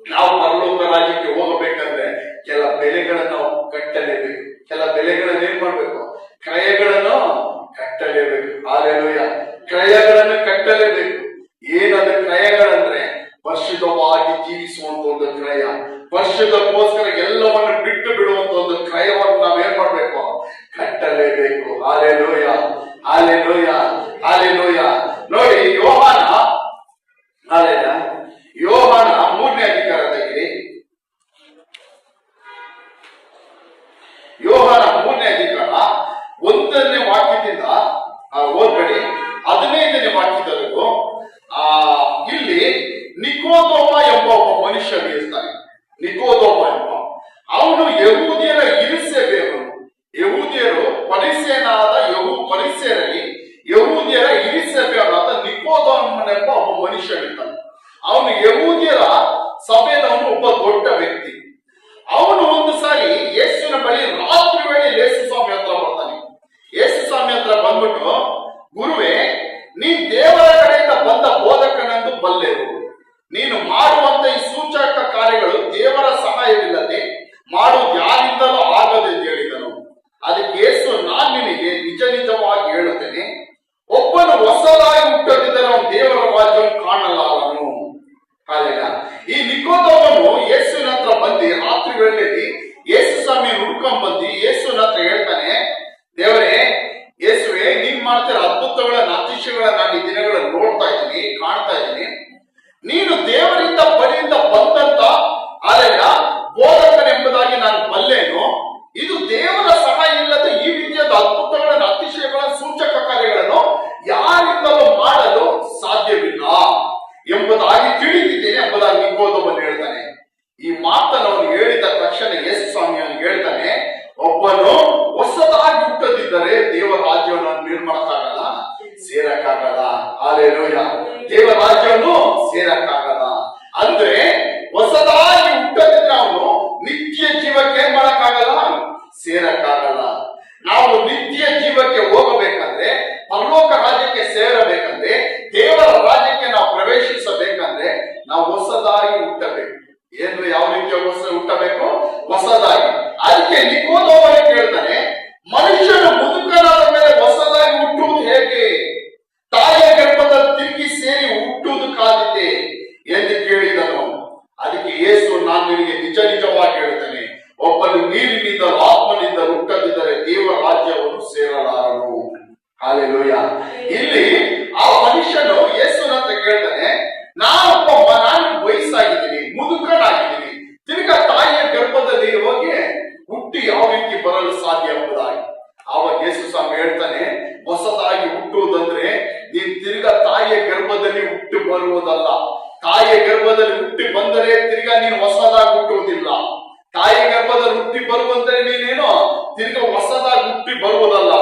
ನಾವು ಪರಲೋಕ ರಾಜ್ಯಕ್ಕೆ ಹೋಗಬೇಕಂದ್ರೆ ಕೆಲ ಬೆಲೆಗಳನ್ನು ನಾವು ಕಟ್ಟಲೇಬೇಕು. ಕೆಲ ಬೆಲೆಗಳನ್ನು ಏನ್ ಮಾಡ್ಬೇಕು? ಕ್ರಯಗಳನ್ನು ಕಟ್ಟಲೇಬೇಕು. ಹಾಲೆಲೂಯಾ, ಕ್ರಯಗಳನ್ನು ಕಟ್ಟಲೇಬೇಕು. ಏನದು ಕ್ರಯಗಳಂದ್ರೆ ಪರಿಶುದ್ಧವಾಗಿ ಜೀವಿಸುವಂತ ಒಂದು ಕ್ರಯ, ಪರಿಶುದ್ಧಕ್ಕೋಸ್ಕರ ಎಲ್ಲವನ್ನು ಬಿಟ್ಟು ಬಿಡುವಂತ ಒಂದು ಕ್ರಯವನ್ನು ನಾವೇನ್ ಮಾಡ್ಬೇಕು? ಕಟ್ಟಲೇಬೇಕು. Hallelujah, hallelujah, hallelujah. ನೋಡಿ, ಯೋಹಾನ 3ನೇ ಅಧಿಕಾರ ತೆಗಿರಿ. ಯೋಹಾನ 3ನೇ ಅಧಿಕಾರ 1ನೇ ವಾಕ್ಯದಿಂದ ಓದ್ಬೇಡಿ, 15ನೇ ವಾಕ್ಯದವರೆಗೂ ಇಲ್ಲಿ ನಿಕೋದೋಮ ಎಂಬ ಒಬ್ಬ ಮನುಷ್ಯ ಇರ್ತಾನೆ. ನಿಕೋದೋಮ ಎಂಬ ಅವನು ಯಹೂದ್ಯರ ಹಿರಿಸೇವೆಯವನು. ಯಹೂದ್ಯರು ಪರಿಸೇರಲ್ಲಿ ಯಹೂದ್ಯರ ಹಿರಿಸೇವೆಯವನಾದ ನಿಕೋದೋಮನೆಂಬ ಒಬ್ಬ ಮನುಷ್ಯ ಇರ್ತಾನೆ. ಅವನು ಯಹೂದ್ಯರ ಸಭೆಯವನು, ಒಬ್ಬ ದೊಡ್ಡ ವ್ಯಕ್ತಿ. ಅವನು ಒಂದು ಸಾರಿ ಯೇಸುವಿನ ಬಳಿ ರಾತ್ರಿ ವೇಳೆ ಯೇಸು ಸ್ವಾಮಿ ಹತ್ರ ಬರ್ತಾನೆ. ಯೇಸು ಸ್ವಾಮಿ ಹತ್ರ ಬಂದ್ಬಿಟ್ಟು, ಗುರುವೇ, ನೀನ್ ದೇವರ ಕಡೆಯಿಂದ ಬಂದ ಬೋಧಕನೆಂದು ಬಲ್ಲೆವು. ನೀನು ಮಾಡುವಂತ ಈ ಸೂಚಕ ಕಾರ್ಯಗಳು ದೇವರ ಸಹಾಯವಿಲ್ಲದೆ ಮಾಡುವುದು ಯಾರಿಂದಲೂ ಆಗದೆಂದು ಹೇಳಿದನು. ಅದಕ್ಕೆ ಯೇಸು, ನಾನ್ ನಿನಗೆ ನಿಜ ನಿಜವಾಗಿ ಹೇಳುತ್ತೇನೆ, ಒಬ್ಬನು ಹೊಸದಾಗಿ ಹುಟ್ಟದಿದ್ದರೆ ಅವನು ದೇವರ ರಾಜ್ಯವನ್ನು ಕಾಣಲಾರನು. ಹಾಲೆಲ್ಲ ಈ ನಿಕೋದೋಮನು ಯೇಸುವಿನ ಹತ್ರ ಬಂದು ರಾತ್ರಿ ವೇಳೆಯಲ್ಲಿ ಯೇಸು ಸ್ವಾಮಿಯನ್ನು ಹುಡ್ಕೊಂಡ್ ಬಂದು ಯೇಸುವಿನ ಹತ್ರ ಹೇಳ್ತಾನೆ, ದೇವರೇ, ಯೇಸುವೆ, ನೀನ್ ಮಾಡ್ತಿರೋ ಅದ್ಭುತಗಳನ್ನ, ಅತಿಶಯಗಳನ್ನ ನಾನು ಈ ದಿನಗಳಲ್ಲಿ ನೋಡ್ತಾ ಇದ್ದೀನಿ, ಕಾಣ್ತಾ ಇದ್ದೀನಿ. ನೀನು ದೇವರಿಂದ ಬಳಿಯಿಂದ ಬಂದಂತ ಅಲೆಯ ಬೋಧಕನೆಂಬುದಾಗಿ ನಾನು ಬಲ್ಲೇನು. ಇದು ದೇವರ ಸಹಾಯ ಇಲ್ಲದೆ ಈ ರೀತಿಯಾದ ಅದ್ಭುತಗಳನ್ನ, ಅತಿಶಯಗಳ ಸೂಚಕ ಕಾರ್ಯಗಳನ್ನು ಯಾರಿಂದಲೂ ಮಾಡಲು ಸಾಧ್ಯವಿಲ್ಲ ಎಂಬುದಾಗಿ ತಿಳಿದಿದ್ದೇನೆ ಎಂಬುದಾಗಿ ನಿಕೋದೋಮನು ಹೇಳ್ತಾನೆ. ಈ ಮಾತನ್ನು ಅವನು ಹೇಳಿದ ತಕ್ಷಣ ಯೇಸು ಸ್ವಾಮಿ ಅವನಿಗೆ ಹೇಳ್ತಾನೆ, ಒಬ್ಬನು ಹೊಸದಾಗಿ ಹುಟ್ಟದಿದ್ದರೆ ದೇವರ ರಾಜ್ಯವನ್ನು ನಿರ್ಮಾಣಕ್ಕಾಗಲ್ಲ, ಸೇರಕ್ಕಾಗಲ್ಲ. ಹಾಲೆಲೂಯಾ, ದೇವರ ರಾಜ್ಯವನ್ನು ಸೇರಕ್ಕಾಗಲ್ಲ. ಅಂದ್ರೆ ಹೊಸದಾಗಿ ಹುಟ್ಟದಿದ್ರೆ ಅವನು ನಿತ್ಯ ಜೀವಕ್ಕೆ ಏನ್ ಮಾಡಕ್ಕಾಗಲ್ಲ, ಸೇರಕ್ಕಾಗಲ್ಲ. ನಾವು ನಿತ್ಯ ಜೀವಕ್ಕೆ ಹೋಗಬೇಕಂದ್ರೆ, ಪರಲೋಕ ರಾಜ್ಯಕ್ಕೆ ಸೇರಬೇಕಂದ್ರೆ, ದೇವರ ರಾಜ್ಯಕ್ಕೆ ನಾವು ಪ್ರವೇಶಿಸಬೇಕಂದ್ರೆ ನಾವು ಹೊಸದಾಗಿ ಹುಟ್ಟಬೇಕು. ಏನು, ಯಾವ ರೀತಿಯ ಹುಟ್ಟಬೇಕು? ಹೊಸದಾಗಿ. ಅದಕ್ಕೆ ನಿಕೋದೋಮನು ಕೇಳ್ತಾನೆ, ಮನುಷ್ಯನು ಮುದುಕನಾದ ಮೇಲೆ ಹೊಸದಾಗಿ ಹುಟ್ಟುವುದು ಹೇಗೆ? ತಾಯಿಯ ಗರ್ಭದಲ್ಲಿ ತಿರುಗಿ ಸೇರಿ ಹುಟ್ಟುವುದು ಕಾದಿದೆ ಎಂದು ಕೇಳಿದನು. ಅದಕ್ಕೆ ಯೇಸು, ನಾನು ನಿನಗೆ ನಿಜ ನಿಜವಾಗಿ ಹೇಳ್ತೇನೆ, ಒಬ್ಬನು ನೀರಿನಿಂದಲೂ ಆತ್ಮನಿಂದ ಹುಟ್ಟದಿದ್ದರೆ ದೇವರ ರಾಜ್ಯವನ್ನು ಸೇರಲಾರನು. ಹಾಲೆಲೂಯಾ. ಇಲ್ಲಿ ಆ ಮನುಷ್ಯನು ಯೇಸುವಿನ ಹತ್ರ ಕೇಳ್ತಾನೆ, ನಾನು ವಯಸ್ಸಾಗಿದ್ದೀನಿ, ಮುದುಕನಾಗಿದ್ದೀನಿ, ತಿರ್ಗಾ ತಾಯಿಯ ಗರ್ಭದಲ್ಲಿ ಹೋಗಿ ಹುಟ್ಟಿ ಯಾವ ರೀತಿ ಬರಲು ಸಾಧ್ಯ ಎಂಬುದಾಗಿ. ಆವಾಗ ಯೇಸು ಸ್ವಾಮಿ ಹೇಳ್ತಾನೆ, ಹೊಸದಾಗಿ ಹುಟ್ಟುವುದಂದ್ರೆ ನೀನ್ ತಿರ್ಗಾ ತಾಯಿಯ ಗರ್ಭದಲ್ಲಿ ಹುಟ್ಟಿ ಬರುವುದಲ್ಲ. ತಾಯಿಯ ಗರ್ಭದಲ್ಲಿ ಹುಟ್ಟಿ ಬಂದರೆ ತಿರ್ಗಾ ನೀನು ಹೊಸದಾಗಿ ಹುಟ್ಟುವುದಿಲ್ಲ. ತಾಯಿ ಗರ್ಭದಲ್ಲಿ ಹುಟ್ಟಿ ಬರುವಂದ್ರೆ ನೀನೇನು ತಿರ್ಗಾ ಹೊಸದಾಗಿ ಹುಟ್ಟಿ ಬರುವುದಲ್ಲ.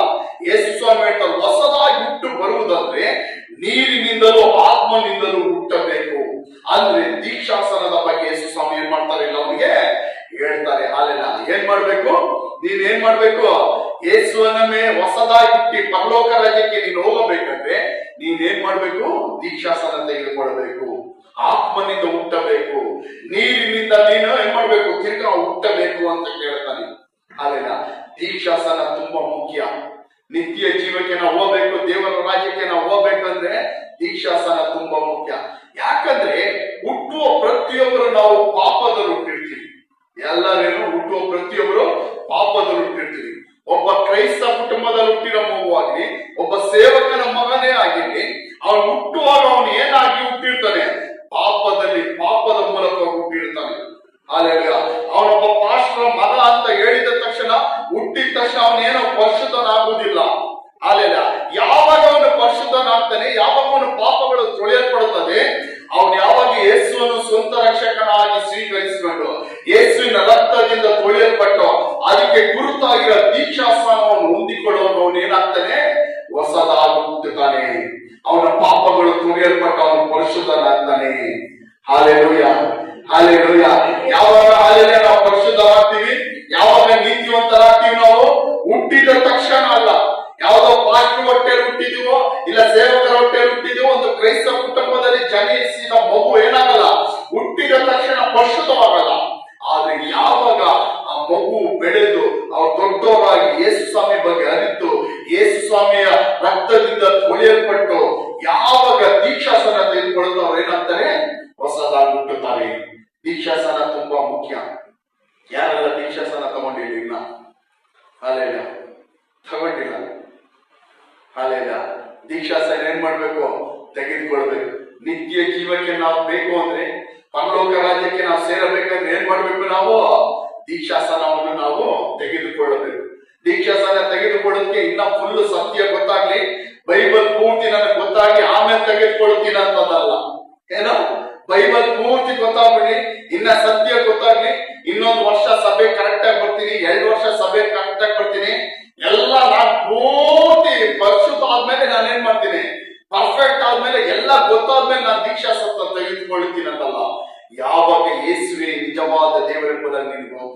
ಯೇಸು ಸ್ವಾಮಿ ಹೇಳ್ತಾರೆ, ಹೊಸದಾಗಿ ಹುಟ್ಟು ಬರುವುದಂದ್ರೆ ನೀರಿನಿಂದಲೂ ಆತ್ಮನಿಂದಲೂ ಹುಟ್ಟಬೇಕು. ಅಂದ್ರೆ ದೀಕ್ಷಾಸನದ ಬಗ್ಗೆ ಯೇಸು ಸ್ವಾಮಿ ಏನ್ ಮಾಡ್ತಾರೆ, ನಮಗೆ ಹೇಳ್ತಾರೆ. ಹಾಲೆಲ್ಲ ಏನ್ ಮಾಡ್ಬೇಕು? ನೀನ್ ಏನ್ ಮಾಡ್ಬೇಕು? ಯೇಸುವನ್ನೇ ಹೊಸದಾಗಿ ಹುಟ್ಟಿ ಪರಲೋಕ ರಾಜ್ಯಕ್ಕೆ ನೀನು ಹೋಗಬೇಕಂದ್ರೆ ನೀನ್ ಏನ್ ಮಾಡ್ಬೇಕು? ದೀಕ್ಷಾಸನ ತೆಗೆದುಕೊಳ್ಬೇಕು. ಆತ್ಮನಿಂದ ಹುಟ್ಟಬೇಕು. ನೀರಿನಿಂದ ನೀನು ಏನ್ ಮಾಡ್ಬೇಕು? ತಿರ್ಗಾ ಹುಟ್ಟಬೇಕು ಅಂತ ಕೇಳ್ತಾನೆ. ಹಾಲೆಲ್ಲ ದೀಕ್ಷಾಸನ ತುಂಬಾ ಮುಖ್ಯ. ನಿತ್ಯ ಜೀವಕ್ಕೆ ನಾವು ಹೋಗ್ಬೇಕು, ದೇವರ ರಾಜ್ಯಕ್ಕೆ ನಾವು ಹೋಗ್ಬೇಕಂದ್ರೆ ದೀಕ್ಷಾಸನ ತುಂಬಾ ಮುಖ್ಯ. ಯಾಕಂದ್ರೆ ಹುಟ್ಟುವ ಪ್ರತಿಯೊಬ್ಬರು ನಾವು ಪಾಪದಲ್ಲಿ ಹುಟ್ಟಿರ್ತೀವಿ. ಎಲ್ಲರೇನು ಹುಟ್ಟುವ ಪ್ರತಿಯೊಬ್ಬರು ಪಾಪದಲ್ಲಿ ಹುಟ್ಟಿರ್ತೀವಿ. ಒಬ್ಬ ಕ್ರೈಸ್ತ ಕುಟುಂಬದಲ್ಲಿ ಹುಟ್ಟಿರೋ ಮಗುವಾಗ್ಲಿ, ಒಬ್ಬ ಸೇವಕನ ಮಗನೇ ಆಗಿರ್ಲಿ, ಅವನು ಹುಟ್ಟುವಾಗ ಅವನು ಏನಾಗಿ ಹುಟ್ಟಿರ್ತಾನೆ? ಪಾಪದ ಮೂಲಕ ಹುಟ್ಟಿರ್ತಾನೆ. ಹಾಲೆಲೂಯಾ. ಅವನೊಬ್ಬ ಪಾಸ್ಟರ್ ಮಗ ಅಂತ ಹೇಳಿದ ತಕ್ಷಣ, ಹುಟ್ಟಿದ ತಕ್ಷಣ ಅವನೇನೋ ಪರಿಶುದ್ಧನಾಗುವುದಿಲ್ಲ. ಹಾಲೆಲೂಯಾ. ಯಾವಾಗ ಅವನು ಪರಿಶುದ್ಧನಾಗ್ತಾನೆ, ಯಾವಾಗ ಅವನ ಪಾಪಗಳು ತೊಳೆಯಲ್ಪಡುತ್ತದೆ, ಅವನು ಯಾವಾಗ ಯೇಸುವನ್ನು ಸ್ವಂತ ರಕ್ಷಕನಾಗಿ ಸ್ವೀಕರಿಸಿಕೊಂಡು ಯೇಸುವಿನ ರಕ್ತದಿಂದ ತೊಳೆಯಲ್ಪಟ್ಟು ಅದಕ್ಕೆ ಗುರುತಾಗಿರೋ ದೀಕ್ಷಾಸ್ನಾನವನ್ನು ಹೊಂದಿಕೊಳ್ಳುವಾಗ ಅವನು ಏನಾಗ್ತಾನೆ? ಹೊಸದಾಗಿ ಹುಟ್ಟುತ್ತಾನೆ. ಅವನ ಪಾಪಗಳು ತೊಳೆಯಲ್ಪಟ್ಟು ಅವನು ಪರಿಶುದ್ಧನಾಗ್ತಾನೆ. Hallelujah, hallelujah. ಯಾವಾಗ ಹಾಲೆಲೂಯಾ ನಾವು ಪರಿಶುದ್ಧರಾಗ್ತೀವಿ, ಯಾವಾಗ ನೀತಿವಂತರಾಗ್ತೀವಿ? ನಾವು ಹುಟ್ಟಿದ ತಕ್ಷಣ ಅಲ್ಲ. ಯಾವುದೋ ಪಾಸ್ಟರ್ ಹೊಟ್ಟೆಯಲ್ಲಿ ಹುಟ್ಟಿದೀವೋ, ಇಲ್ಲ ಸೇವಕರ ಹೊಟ್ಟೆಯಲ್ಲಿ ಹುಟ್ಟಿದೀವೋ, ಒಂದು ಕ್ರೈಸ್ತ ಕುಟುಂಬದಲ್ಲಿ ಜನಿಸಿದ ಮಗು ಏನಾಗಲ್ಲ, ಹುಟ್ಟಿದ ತಕ್ಷಣ ಪರಿಶುದ್ಧವಾಗಲ್ಲ. ಆದ್ರೆ ಯಾವಾಗ ಆ ಮಗು ಬೆಳೆದು ಅವ್ರು ದೊಡ್ಡವರಾಗಿ ಯೇಸು ಸ್ವಾಮಿ ಬಗ್ಗೆ ಅರಿತು ಯೇಸು ಸ್ವಾಮಿಯ ರಕ್ತದಿಂದ ತೊಳೆಯಲ್ಪಟ್ಟು ಯಾವಾಗ ದೀಕ್ಷಾಸನ ತೆಗೆದುಕೊಳ್ಳುತ್ತೋ ಅವ್ರು ಏನಾಗ್ತಾರೆ? ಹೊಸದಾಗಿ ಹುಟ್ಟುತ್ತಾರೆ. ದೀಕ್ಷಾಸನ ತುಂಬಾ ಮುಖ್ಯ. ಯಾರೆಲ್ಲ ದೀಕ್ಷಾಸನ ತಗೊಂಡಿಲ್ಲ? ಹಾಲೆಲ್ಲ ತಗೊಂಡಿಲ್ಲ. ಹಾಲೆಲ್ಲ ದೀಕ್ಷಾಸನ ಏನ್ ಮಾಡ್ಬೇಕು? ತೆಗೆದುಕೊಳ್ಬೇಕು. ನಿತ್ಯ ಜೀವಕ್ಕೆ ನಾವು ಬೇಕು ಅಂದ್ರೆ, ಪರಲೋಕ ರಾಜ್ಯಕ್ಕೆ ನಾವು ಸೇರಬೇಕಂದ್ರೆ ಏನ್ ಮಾಡ್ಬೇಕು? ನಾವು ದೀಕ್ಷಾಸನವನ್ನು ನಾವು ತೆಗೆದುಕೊಳ್ಳಬೇಕು. ದೀಕ್ಷಾಸನ ತೆಗೆದುಕೊಳ್ಳೋದಕ್ಕೆ ಇನ್ನ ಫುಲ್ ಸತ್ಯ ಗೊತ್ತಾಗ್ಲಿ, ಬೈಬಲ್ ಪೂರ್ತಿ ನನಗೆ ಗೊತ್ತಾಗಿ ಆಮೇಲೆ ತೆಗೆದುಕೊಳ್ತೀನಿ ಅಂತದಲ್ಲ. ಏನೋ ಬೈಬಲ್ ಪೂರ್ತಿ ಗೊತ್ತಾಗ್ಬಿಡಿ, ಇನ್ನ ಸತ್ಯ ಗೊತ್ತಾಗ್ಲಿ, ಇನ್ನೊಂದು ವರ್ಷ ಸಭೆ ಕರೆಕ್ಟ್ ಆಗಿ ಬರ್ತೀನಿ, 2 ವರ್ಷ ಸಭೆ ಕರೆಕ್ಟ್ ಆಗಿ ಬರ್ತೀನಿ, ಎಲ್ಲ ನಾನು ಪೂರ್ತಿ ಪರಿಶುದ್ಧ ಆದ್ಮೇಲೆ ನಾನೇನ್ ಮಾಡ್ತೀನಿ? ಪರ್ಫೆಕ್ಟ್ ಆದ್ಮೇಲೆ ಎಲ್ಲ ಗೊತ್ತಾದ್ಮೇಲೆ ನಾನು ದೀಕ್ಷಾಸನ ತೆಗೆದುಕೊಳ್ತೀನಿ ಅಂತಲ್ಲ. ಯಾವಾಗ ಯೇಸುವೆ ನಿಜವಾದ ದೇವರೆಂಬುದಾಗಿ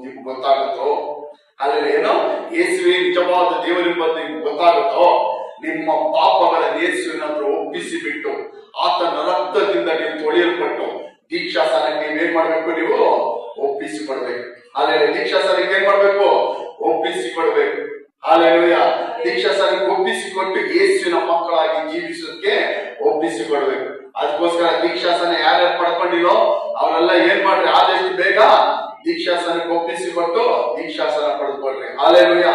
ನಿಮ್ಗೆ ಗೊತ್ತಾಗುತ್ತೋ, ಅಲ್ಲಿ ಏನೋ ಯೇಸುವೆ ನಿಜವಾದ ದೇವರೆಂಬುದು ನಿಮ್ಗೆ ಗೊತ್ತಾಗುತ್ತೋ, ನಿಮ್ಮ ಪಾಪಗಳ ಯೇಸುವಿನ ಹತ್ರ ಒಪ್ಪಿಸಿ ಬಿಟ್ಟು ಆತನ ರಕ್ತದಿಂದ ನೀವು ತೊಳೆಯಲ್ಪಟ್ಟು ದೀಕ್ಷಾಸನಕ್ಕೆ ನೀವೇನ್ ಮಾಡ್ಬೇಕು? ನೀವು ಒಪ್ಪಿಸಿಕೊಡ್ಬೇಕು. ಅಲ್ಲಿ ದೀಕ್ಷಾಸನಕ್ಕೆ ಏನ್ ಮಾಡ್ಬೇಕು? ಒಪ್ಪಿಸಿಕೊಡ್ಬೇಕು. ಹಾಲೆಲೂಯಾ. ದೀಕ್ಷಾಸನಕ್ಕೆ ಒಪ್ಪಿಸಿಕೊಟ್ಟು ಯೇಸುವಿನ ಮಕ್ಕಳಾಗಿ ಜೀವಿಸೋದಕ್ಕೆ ಒಪ್ಪಿಸಿಕೊಡ್ಬೇಕು. ಅದಕ್ಕೋಸ್ಕರ ದೀಕ್ಷಾಸನ ಯಾರ್ಯಾರು ಪಡ್ಕೊಂಡಿರೋ ಅವರೆಲ್ಲ ಏನ್ ಮಾಡ್ರಿ? ಆದಷ್ಟು ಬೇಗ ದೀಕ್ಷಾಸನಕ್ಕೆ ಒಪ್ಪಿಸಿಕೊಟ್ಟು ದೀಕ್ಷಾಸನ ಪಡೆದುಕೊಳ್ರಿ. Hallelujah,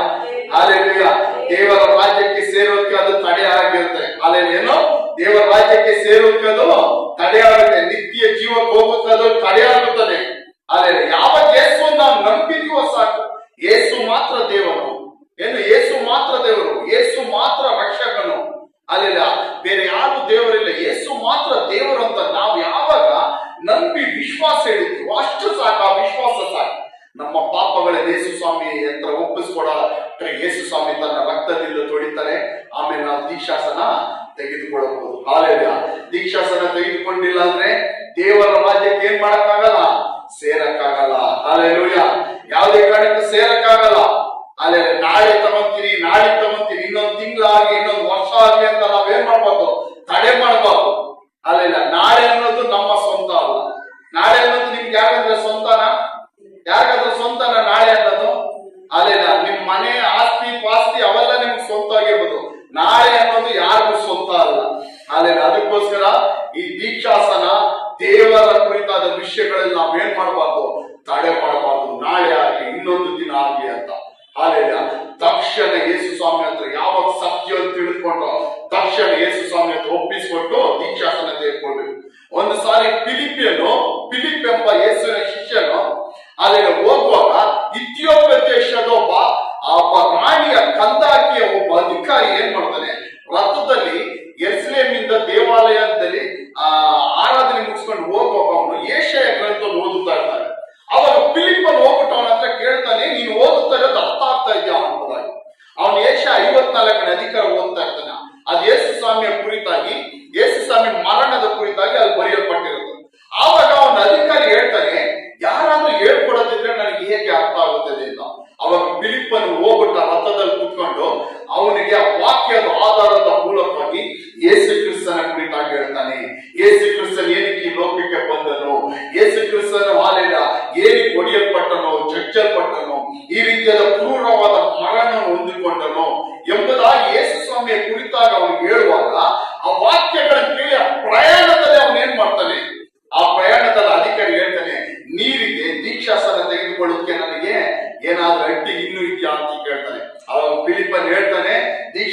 hallelujah. ದೇವರ ರಾಜ್ಯಕ್ಕೆ ಸೇರೋದಕ್ಕೆ ಅದು ತಡೆ ಆಗಿರುತ್ತೆ. ಹಾಲೆಲೂಯಾ. ದೇವರ ರಾಜ್ಯಕ್ಕೆ ಸೇರೋದಕ್ಕೆ ಅದು ತಡೆ ಆಗುತ್ತೆ. ನಿತ್ಯ ಜೀವಕ್ಕೆ ಹೋಗೋದಕ್ಕೆ ಅದು ತಡೆ ಆಗುತ್ತದೆ. ಹಾಲೆಲೂಯಾ. ಯಾವಾಗ ಯೇಸುವನ್ನು ನಾವು ನಂಬಿದೀವೋ ಸಾಕು. ಯೇಸು ಮಾತ್ರ ದೇವರು. ಏನು? ಯೇಸು ಮಾತ್ರ ದೇವರು, ಯೇಸು ಮಾತ್ರ ರಕ್ಷಕನು. ಅಲ್ಲೆಲ್ಲ ಬೇರೆ ಯಾರು ದೇವರಿಲ್ಲ, ಯೇಸು ಮಾತ್ರ ದೇವರು ಅಂತ ನಾವು ಯಾವಾಗ ನಂಬಿ ವಿಶ್ವಾಸ ಇಡುತ್ತೀವೋ ಅಷ್ಟು ಸಾಕು. ಆ ವಿಶ್ವಾಸ ಸಾಕು. ನಮ್ಮ ಪಾಪಗಳ ಯೇಸು ಸ್ವಾಮಿ ಹತ್ರ ಒಪ್ಪಿಸ್ಕೊಡ ಯೇಸು ಸ್ವಾಮಿ ತನ್ನ ರಕ್ತದಿಂದ ತೊಳಿತಾರೆ. ಆಮೇಲೆ ನಾವು ದೀಕ್ಷಾಸನ ತೆಗೆದುಕೊಳ್ಳಬಹುದು. ಹಾಲೆಲೂಯಾ. ದೀಕ್ಷಾಸನ ತೆಗೆದುಕೊಂಡಿಲ್ಲ ಅಂದ್ರೆ ದೇವರ ರಾಜ್ಯಕ್ಕೆ ಏನ್ ಮಾಡಕ್ಕಾಗಲ್ಲ? ಸೇರಕ್ಕಾಗಲ್ಲ. ಹಾಲೆಲೂಯಾ. ಯಾವುದೇ ಕಾರಣಕ್ಕೂ ಸೇರಕ್ಕಾಗಲ್ಲ. ಅಲ್ಲೇ ನಾಳೆ ತಗೊಂತೀನಿ, ನಾಳೆ ತಗೊಂತೀನಿ, ಇನ್ನೊಂದು ತಿಂಗಳಾಗಿ, ಇನ್ನೊಂದು ವರ್ಷ ಆಗ್ಲಿ ಅಂತ ನಾವೇನ್ ಮಾಡ್ಬಾರ್ದು? ತಡೆ ಮಾಡ್ಬಾರ್ದು. ಅಲ್ಲೆಲ್ಲ ನಾಳೆ ಅನ್ನೋದು ನಮ್ಮ ಸ್ವಂತ ಅಲ್ಲ. ನಾಳೆ ಅನ್ನೋದು ನಿಮ್ಗೆ ಯಾರಾದ್ರೆ ಸ್ವಂತನ? ಯಾರಿಗಾದ್ರೂ ಸ್ವಂತನ ನಾಳೆ ಅನ್ನೋದು? ಅಲ್ಲೆಲ್ಲ ನಿಮ್ ಮನೆ ಆಸ್ತಿ ಪಾಸ್ತಿ ಅವೆಲ್ಲ ನಿಮ್ಗೆ ಸ್ವಂತ ಆಗಿರ್ಬೋದು. ನಾಳೆ ಅನ್ನೋದು ಯಾರಿಗೂ ಸ್ವಂತ ಅಲ್ಲ. ಅಲ್ಲೆಲ್ಲ ಅದಕ್ಕೋಸ್ಕರ ಈ ದೀಕ್ಷಾಸನ ದೇವರ ಕುರಿತಾದ ವಿಷಯಗಳಲ್ಲಿ ನಾವೇನ್ ಮಾಡಬಾರ್ದು? ತಡೆ ಮಾಡಬಾರ್ದು. ನಾಳೆ ಆಗ್ಲಿ, ಇನ್ನೊಂದು ದಿನ ಆಗ್ಲಿ ಅಂತ. ಹಾಲೆಲೂಯಾ. ತಕ್ಷಣ ಯೇಸು ಸ್ವಾಮಿ ಹತ್ರ ಯಾವಾಗ ಸತ್ಯ ತಿಳಿದುಕೊಂಡು ತಕ್ಷಣ ಯೇಸು ಸ್ವಾಮಿ ಹತ್ರ ಒಪ್ಪಿಸಿಕೊಟ್ಟು ದೀಕ್ಷಾಸನ ತೆಗೆದುಕೊಳ್ಬೇಕು. ಒಂದು ಸಾರಿ ಫಿಲಿಪ್ ಎಂಬ ಯೇಸುವಿನ ಶಿಷ್ಯನು ಅಲ್ಲಿ ಹೋಗುವಾಗ ಇಥಿಯೋಪ್ಯ ದೇಶದ ಒಬ್ಬ ರಾಣಿಯ ಕಂದಾಕಿಯ ಒಬ್ಬ ಅಧಿಕಾರಿ ಏನ್ ಮಾಡ್ತಾನೆ? ರಥದಲ್ಲಿ ಯೆರೂಸಲೇಮಿಂದ ದೇವಾಲಯದಲ್ಲಿ ಆರಾಧನೆ ಮುಗಿಸ್ಕೊಂಡು ಹೋಗುವಾಗ ಅವನು ಯೆಶಾಯ ಗ್ರಂಥ ಓದುತ್ತಾ ಇರ್ತಾನೆ. ಅವಾಗ ಫಿಲಿಪ್ಪನ್ ಹೋಗ್ಬಿಟ್ಟು ಅವನ ಹತ್ರ ಕೇಳ್ತಾನೆ, ನೀನು ಓದುತ್ತಾ ಇರೋದು ಅರ್ಥ ಆಗ್ತಾ ಇದೆಯಾ ಅನ್ನೋದಾಗಿ. ಅವನು ಯೆಶಾಯ 54ನೇ ಅಧಿಕಾರ ಓದ್ತಾ ಇರ್ತಾನೆ. ಅದು ಯೇಸು ಸ್ವಾಮಿಯ ಕುರಿತಾಗಿ, ಯೇಸು ಸ್ವಾಮಿ ಮರಣದ ಕುರಿತಾಗಿ ಅಲ್ಲಿ ಬರೆಯಲ್ಪಟ್ಟಿರುತ್ತೆ. ಆವಾಗ ಅವನ ಅಧಿಕಾರಿ ಹೇಳ್ತಾನೆ, ಯಾರಾದ್ರೂ ಹೇಳ್ಕೊಡೋದಿದ್ರೆ ನನಗೆ ಹೇಗೆ ಅರ್ಥ ಆಗುತ್ತದೆ ಅಂತ. ಅವಾಗ ಫಿಲಿಪ್ಪನು ಹೋಗ್ಬಿಟ್ಟ ರಥದಲ್ಲಿ ಕೂತ್ಕೊಂಡು ಅವನಿಗೆ ಆ ವಾಕ್ಯದ ಆಧಾರದ ಮೂಲಕವಾಗಿ ಯೇಸು ಕ್ರಿಸ್ತನ ಕುರಿತಾಗಿ ಹೇಳ್ತಾನೆ. ಯೇಸು ಕ್ರಿಸ್ತನ್ ಏನಕ್ಕೆ ಈ ಲೋಕಕ್ಕೆ ಬಂದನು, ಯೇಸು ಕ್ರಿಸ್ತನ ಹಾಲೆಲ್ಲ ಏನಕ್ಕೆ ಹೊಡೆಯಲ್ಪಟ್ಟನು, ಚಚ್ಚಲ್ಪಟ್ಟನು, ಈ ರೀತಿಯಾದ ಕ್ರೂರವಾದ ಮರಣ ಹೊಂದಿಕೊಂಡನು ಎಂಬುದಾಗಿ ಯೇಸು ಸ್ವಾಮಿಯ ಕುರಿತಾಗಿ ಅವನಿಗೆ ಹೇಳುವಾಗ ಆ ವಾಕ್ಯಗಳನ್ನು ಕೇಳಿ ಆ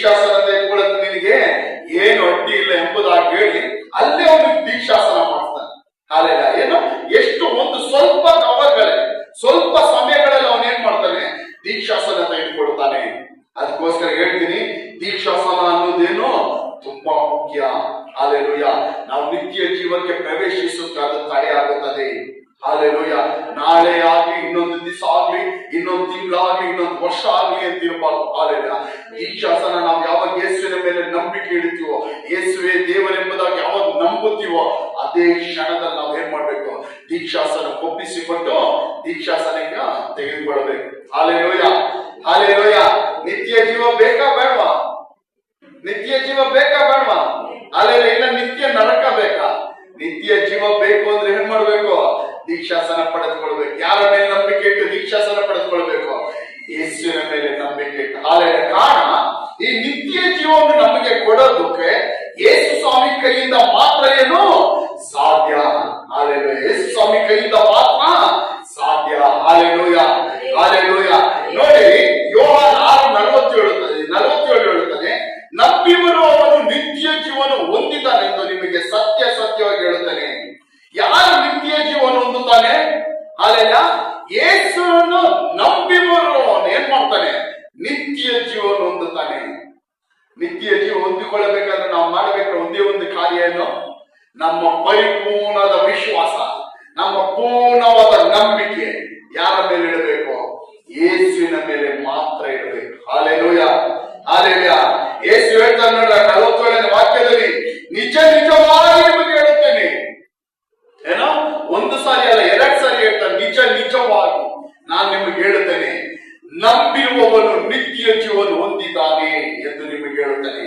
ದೀಕ್ಷಾಸನ ತೆಗೆದುಕೊಳ್ಳೋದು ನಿನಗೆ ಏನು ಅಡ್ಡಿ ಇಲ್ಲ ಎಂಬುದಾಗಿ ಹೇಳಿ ಅಲ್ಲೇ ಅವನಿಗೆ ದೀಕ್ಷಾಸನ ಮಾಡ್ತಾನೆ. ಹಾಲೆಲ್ಲ ಏನು ಎಷ್ಟು ಒಂದು ಸ್ವಲ್ಪ ಅವರ್ಗಳೇ ಸ್ವಲ್ಪ ಸಮಯಗಳಲ್ಲಿ ಅವನ್ ಏನ್ ಮಾಡ್ತಾನೆ, ದೀಕ್ಷಾಸನ ತೆಗೆದುಕೊಳ್ತಾನೆ. ಅದಕ್ಕೋಸ್ಕರ ಹೇಳ್ತೀನಿ, ದೀಕ್ಷಾಸನ ಅನ್ನೋದೇನು ತುಂಬಾ ಮುಖ್ಯ. ಹಾಲೆಲೂಯ. ನಾವು ನಿತ್ಯ ಜೀವಕ್ಕೆ ಪ್ರವೇಶಿಸುತ್ತ ಅದು ತಡೆಯಾಗುತ್ತದೆ. ಹಾಲೆಲೂಯ. ನಾಳೆ ಆಗ್ಲಿ, ಇನ್ನೊಂದು ದಿವಸ ಆಗ್ಲಿ, ಇನ್ನೊಂದು ತಿಂಗಳಾಗ್ಲಿ, ಇನ್ನೊಂದು ವರ್ಷ ಆಗ್ಲಿ ಅಂತ ಇರಬಾರ್ದು. ಹಾಲೆಲೂಯ. ದೀಕ್ಷಾಸನ ನಾವು ಯಾವಾಗ ಯೇಸುವಿನ ಮೇಲೆ ನಂಬಿಕೆ ಇಡ್ತೀವೋ, ಯೇಸುವೆ ದೇವರೆಂಬುದಾಗಿ ಯಾವಾಗ ನಂಬುತ್ತೀವೋ ಅದೇ ಕ್ಷಣದಲ್ಲಿ ನಾವು ಏನ್ ಮಾಡ್ಬೇಕು, ದೀಕ್ಷಾಸನ ಒಪ್ಪಿಸಿಕೊಟ್ಟು ದೀಕ್ಷಾಸನಿಗೆ ತೆಗೆದುಕೊಳ್ಬೇಕು. ಹಾಲೆಲೂಯ. ಹಾಲೆಲೂಯ. ನಿತ್ಯ ಜೀವ ಬೇಕಾ ಬೇಡವಾ? ನಿತ್ಯ ಜೀವ ಬೇಕಾ ಬೇಡವಾ? ಅಲ್ಲೆಲ್ಲ ಇಲ್ಲ ನಿತ್ಯ ನರಕ ಬೇಕಾ? ನಿತ್ಯ ಜೀವ ಬೇಕು ಅಂದ್ರೆ ಏನ್ ಮಾಡ್ಬೇಕು, ದೀಕ್ಷಾಸನ ಪಡೆದುಕೊಳ್ಬೇಕು. ಯಾರ ಮೇಲೆ ನಂಬಿಕೆ ಇಟ್ಟು ದೀಕ್ಷಾಸನ ಪಡೆದುಕೊಳ್ಬೇಕು? ಯೇಸುವಿನ ಮೇಲೆ ನಂಬಿಕೆ ಇಟ್ಟು. ಹಾಲೆಲ್ಲ ಕಾರಣ ಈ ನಿತ್ಯ ಜೀವವನ್ನು ನಮಗೆ ಕೊಡೋದಕ್ಕೆ ಯೇಸು ಸ್ವಾಮಿ ಕೈಯಿಂದ ಮಾತ್ರ ಏನು ಸಾಧ್ಯ. ಹಾಲೆಲ್ಲ ಯೇಸು ಸ್ವಾಮಿ ಕೈಯಿಂದ ಮಾತ್ರ ಸಾಧ್ಯ. ಹಾಲೆಲೂಯ. ಹಾಲೆಲೂಯ. ನೋಡಿ, ಯೋಹಾನ 6:47 ಹೇಳುತ್ತದೆ, ನಂಬಿವರು ಅವನು ನಿತ್ಯ ಜೀವನ ಹೊಂದಿದ್ದಾನೆ ಎಂದು ನಿಮಗೆ ಸತ್ಯ ಸತ್ಯವಾಗಿ ಹೇಳುತ್ತಾನೆ. ಯಾರು ನಿತ್ಯ ಜೀವನ ಹೊಂದುತ್ತಾನೆ? ಅಲ್ಲೆಲ್ಲ ಯೇಸುವನ್ನು ನಂಬಿವರು ಅವನು ಏನ್ ಮಾಡ್ತಾನೆ, ನಿತ್ಯ ಜೀವನ ಹೊಂದುತ್ತಾನೆ. ನಿತ್ಯ ಜೀವ ಹೊಂದಿಕೊಳ್ಳಬೇಕಾದ್ರೆ ನಾವು ಮಾಡಬೇಕಾದ ಒಂದೇ ಒಂದು ಕಾರ್ಯ ಏನು, ನಮ್ಮ ಪರಿಪೂರ್ಣದ ವಿಶ್ವಾಸ, ನಮ್ಮ ಪೂರ್ಣವಾದ ನಂಬಿಕೆ ಯಾರ ಮೇಲೆ ಇಡಬೇಕು? ಯೇಸುವಿನ ಮೇಲೆ ಮಾತ್ರ ಇಡಬೇಕು. ಹಾಲೆಲೂಯ. ಹಾಲೆಲೂಯ. ಯೇಸು ಹೇಳ್ತಾನೆ ನೋಡ್ರ 47ನೇ ವಾಕ್ಯದಲ್ಲಿ, ನಿಜ ನಿಜವಾಗಿ ನಿಮಗೆ ಹೇಳುತ್ತೇನೆ. ಏನೋ ಒಂದು ಸಾರಿ ಅಲ್ಲ, 2 ಸಾರಿ ಹೇಳ್ತಾನೆ, ನಿಜ ನಿಜವಾಗಿ ನಾನು ನಿಮಗೆ ಹೇಳುತ್ತೇನೆ, ನಂಬಿರುವವನು ನಿತ್ಯ ಜೀವನ ಹೊಂದಿದ್ದಾನೆ ಎಂದು ನಿಮಗೆ ಹೇಳುತ್ತಾನೆ.